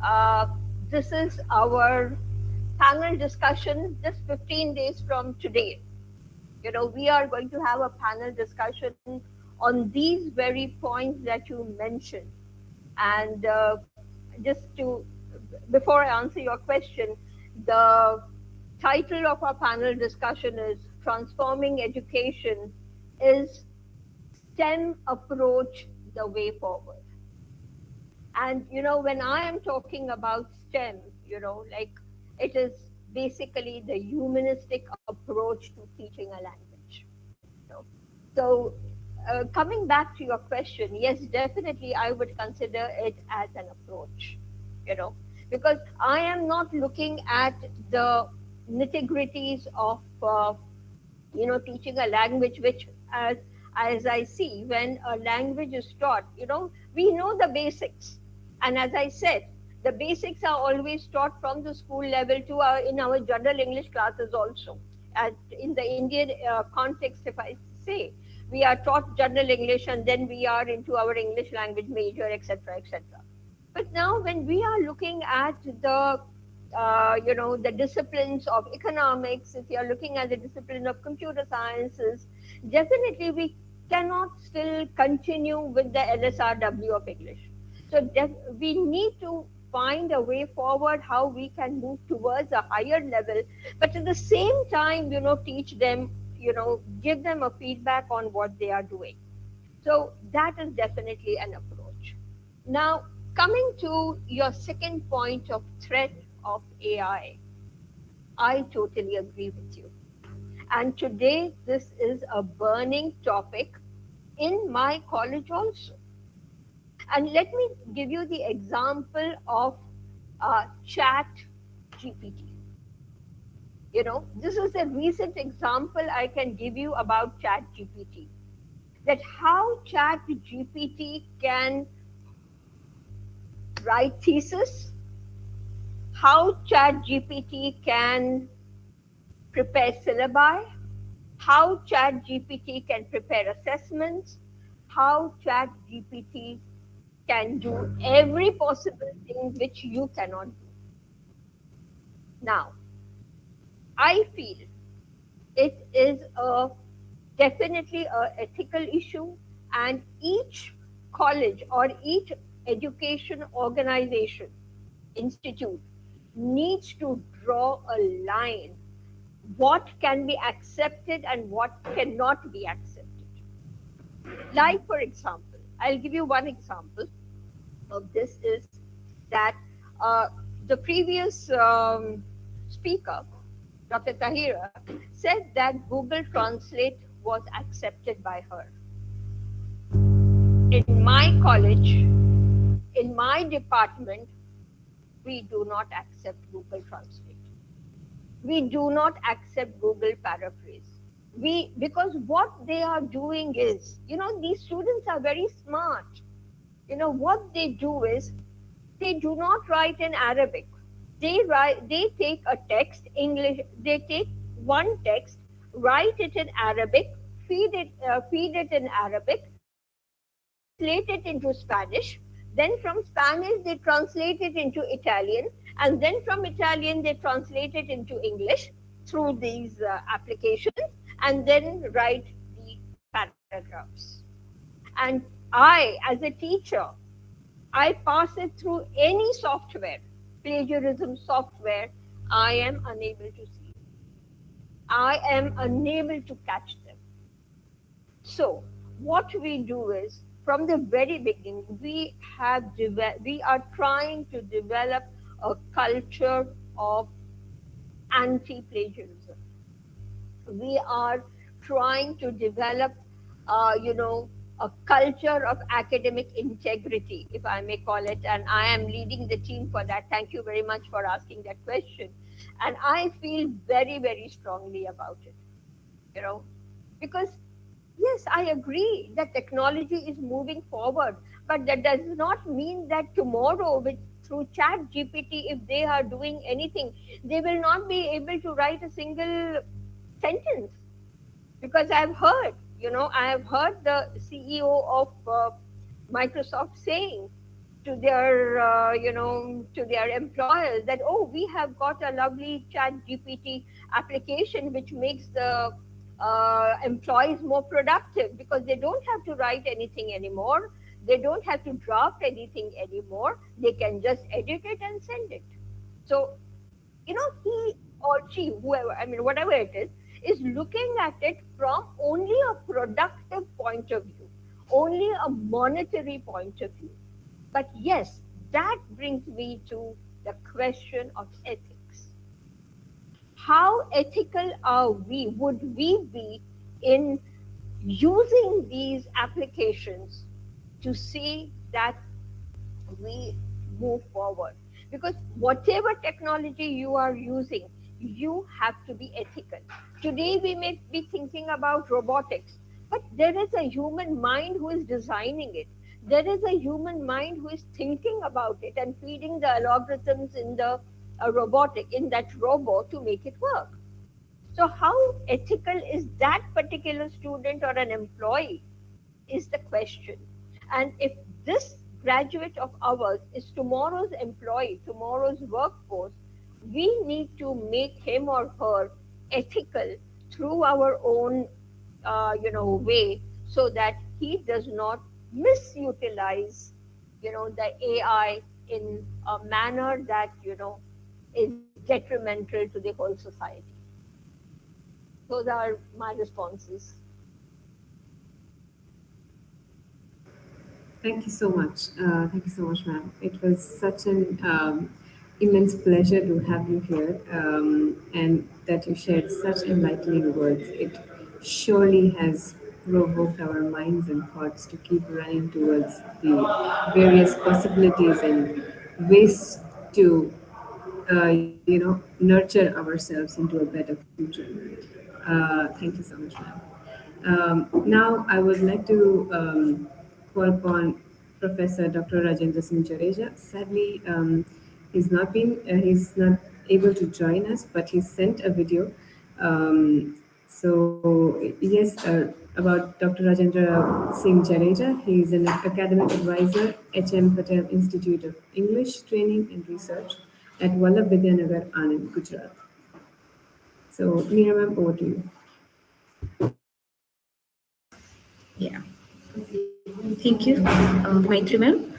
uh, this is our panel discussion just 15 days from today. We are going to have a panel discussion on these very points that you mentioned. And just to, before I answer your question, the title of our panel discussion is Transforming Education is STEM Approach the Way Forward. And, when I am talking about STEM, like it is basically the humanistic approach to teaching a language. You know. So, coming back to your question, yes, definitely I would consider it as an approach, you know, because I am not looking at the nitty gritties of teaching a language, which as I see, when a language is taught, we know the basics. And as I said, the basics are always taught from the school level to in our general English classes also. And in the Indian context, if I say, we are taught general English and then we are into our English language major, etc., etc. But now, when we are looking at the disciplines of economics, if you are looking at the discipline of computer sciences, definitely we cannot still continue with the LSRW of English. So we need to find a way forward how we can move towards a higher level, but at the same time, teach them, give them a feedback on what they are doing. So that is definitely an approach. Now, coming to your second point of threat of AI, I totally agree with you. And today, this is a burning topic in my college also. And let me give you the example of Chat GPT. This is a recent example I can give you about Chat GPT. That how Chat GPT can write thesis, how Chat GPT can prepare syllabi, how Chat GPT can prepare assessments, how Chat GPT can do every possible thing which you cannot do. Now, I feel it is definitely a ethical issue, and each college or each education organization, institute needs to draw a line what can be accepted and what cannot be accepted. Like, for example, I'll give you one example of this is that uh, the previous speaker, Dr. Tahira, said that Google Translate was accepted by her. In my college, in my department, we do not accept Google Translate. We do not accept Google Paraphrase. Because what they are doing is, these students are very smart. What they do is, they do not write in Arabic. They take a text, English, they take one text, write it in Arabic, feed it in Arabic, translate it into Spanish, then from Spanish they translate it into Italian, and then from Italian they translate it into English through these applications, and then write the paragraphs. And I, as a teacher, I pass it through any software, plagiarism software, I am unable to see. I am unable to catch them. So, what we do is, from the very beginning, we are trying to develop a culture of anti-plagiarism. We are trying to develop, a culture of academic integrity, if I may call it, and I am leading the team for that. Thank you very much for asking that question. And I feel very, very strongly about it, because yes, I agree that technology is moving forward, but that does not mean that tomorrow, through Chat GPT, if they are doing anything, they will not be able to write a single sentence. Because I have heard the CEO of Microsoft saying to their, to their employers that, oh, we have got a lovely Chat GPT application which makes the employees more productive because they don't have to write anything anymore. They don't have to draft anything anymore. They can just edit it and send it. So, he or she, whoever, whatever it is looking at it from only a productive point of view, only a monetary point of view. But yes, that brings me to the question of ethics. How ethical would we be in using these applications to see that we move forward? Because whatever technology you are using, you have to be ethical. Today we may be thinking about robotics, but there is a human mind who is designing it. There is a human mind who is thinking about it and feeding the algorithms in the robotic, in that robot to make it work. So how ethical is that particular student or an employee is the question. And if this graduate of ours is tomorrow's employee, tomorrow's workforce, we need to make him or her ethical through our own, way, so that he does not misutilize, the AI in a manner that, is detrimental to the whole society. Those are my responses. Thank you so much. Thank you so much, ma'am. It was such an immense pleasure to have you here, and that you shared such enlightening words. It surely has provoked our minds and thoughts to keep running towards the various possibilities and ways to nurture ourselves into a better future. Thank you so much, ma'am. Now, I would like to call upon Professor Dr. Rajendra Singh Jadeja. Sadly, he's not able to join us, but he sent a video. So yes, about Dr. Rajendra Singh Jadeja. He is an academic advisor, HM Patel Institute of English Training and Research at Vallabh Vidyanagar, Anand, Gujarat. So, Meera ma'am, over to you. Yeah. Thank you, Maitri ma'am.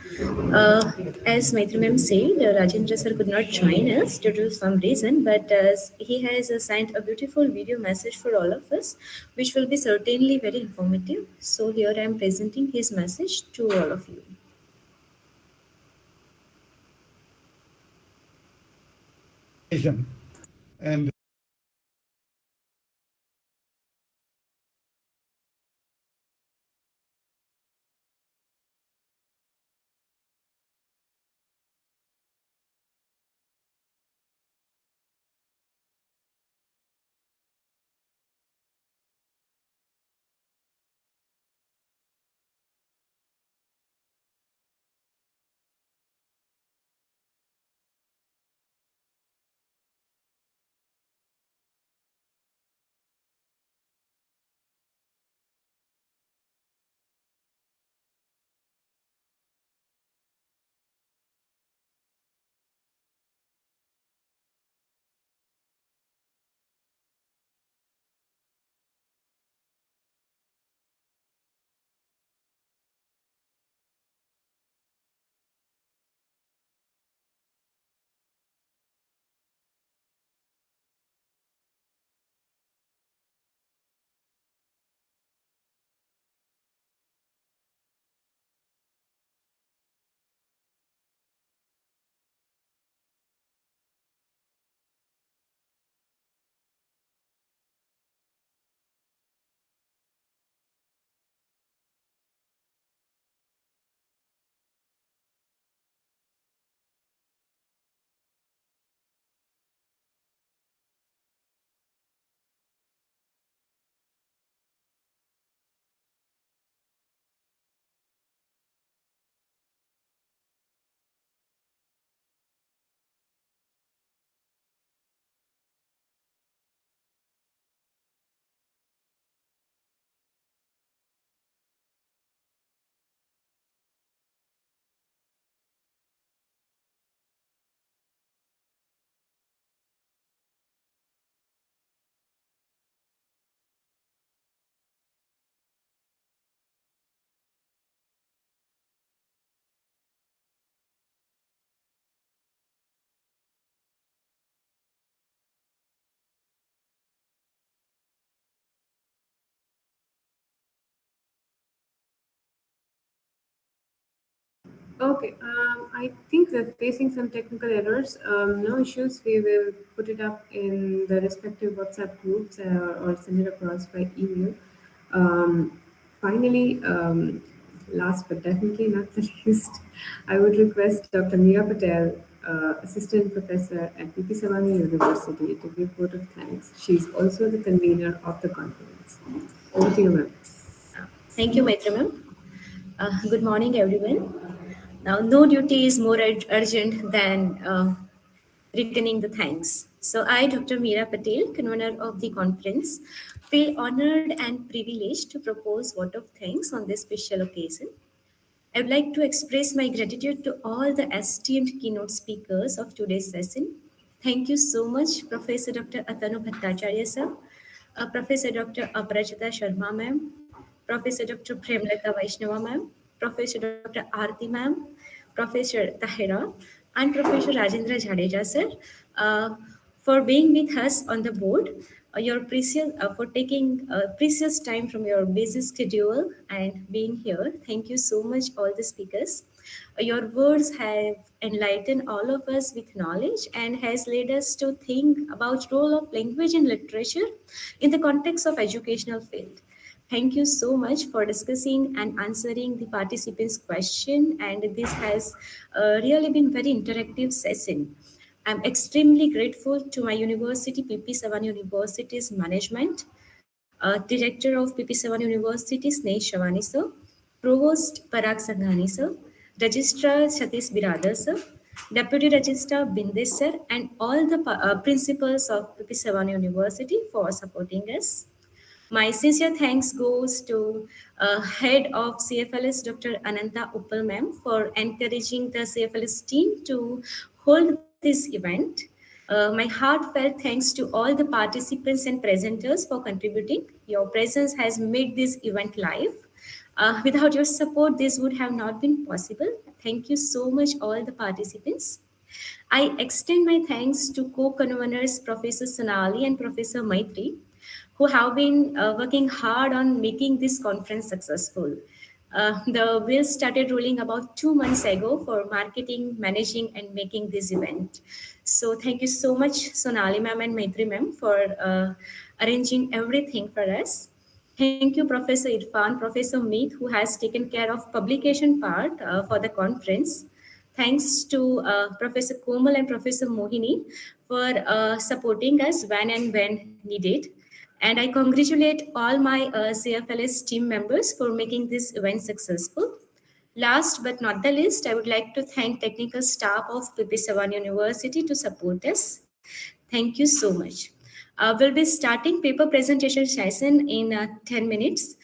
As Maitri ma'am said, Rajendra sir could not join us due to some reason, but he has sent a beautiful video message for all of us, which will be certainly very informative. So here I am presenting his message to all of you. And Okay, I think we're facing some technical errors. No issues. We will put it up in the respective WhatsApp groups or send it across by email. Finally, last but definitely not the least, I would request Dr. Meera Patel, Assistant Professor at PP Savani University, to give vote of thanks. She's also the convener of the conference. Over to you, ma'am. Thank you, Maitri ma'am. Good morning, everyone. Now, no duty is more urgent than returning the thanks. So, I, Dr. Meera Patel, convener of the conference, feel honored and privileged to propose vote of thanks on this special occasion. I would like to express my gratitude to all the esteemed keynote speakers of today's session. Thank you so much, Professor Dr. Atanu Bhattacharya sir, Professor Dr. Aparajita Sharma ma'am, Professor Dr. Premlata Vaishnava ma'am, Professor Dr. Aarti ma'am, Professor Tahira, and Professor Rajendra Jadeja sir, for being with us on the board. Your precious for taking precious time from your busy schedule and being here. Thank you so much, all the speakers. Your words have enlightened all of us with knowledge and has led us to think about role of language and literature in the context of educational field. Thank you so much for discussing and answering the participants' question. And this has really been very interactive session. I'm extremely grateful to my university, PP7 University's management, Director of PP7 University, Sneh Shavani sir, Provost Parag Sanghani sir, Registrar Satish Biradar sir, Deputy Registrar Bindesh sir, and all the principals of PP7 University for supporting us. My sincere thanks goes to head of CFLS, Dr. Ananta Uppal ma'am, for encouraging the CFLS team to hold this event. My heartfelt thanks to all the participants and presenters for contributing. Your presence has made this event live. Without your support, this would have not been possible. Thank you so much, all the participants. I extend my thanks to co-conveners Professor Sonali and Professor Maitri, who have been working hard on making this conference successful. The wheels started rolling about 2 months ago for marketing, managing, and making this event. So thank you so much, Sonali ma'am and Maitri ma'am, for arranging everything for us. Thank you, Professor Irfan, Professor Meet, who has taken care of publication part for the conference. Thanks to Professor Komal and Professor Mohini for supporting us when and when needed. And I congratulate all my CFLS team members for making this event successful. Last but not the least, I would like to thank technical staff of PP7 University to support us. Thank you so much. We'll be starting paper presentation session in 10 minutes.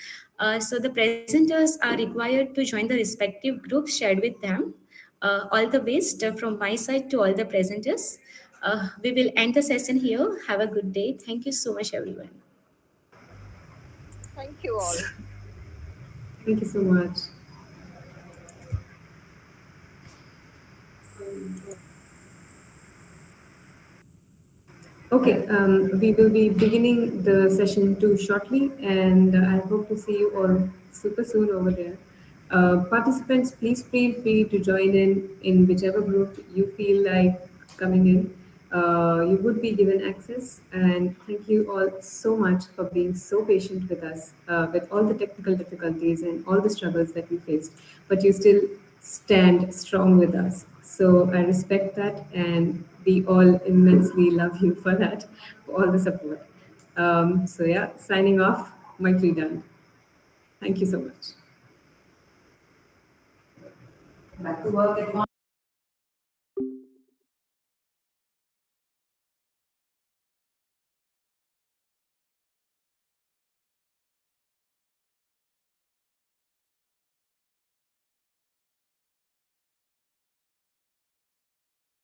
So the presenters are required to join the respective groups shared with them. All the best from my side to all the presenters. We will end the session here. Have a good day. Thank you so much, everyone. Thank you all. Thank you so much. Okay, we will be beginning the session 2 shortly, and I hope to see you all super soon over there. Participants, please feel free to join in whichever group you feel like coming in. You would be given access, and thank you all so much for being so patient with us with all the technical difficulties and all the struggles that we faced. But you still stand strong with us. So I respect that, and we all immensely love you for that, for all the support. So yeah, signing off, Maitri done. Thank you so much. Back to work at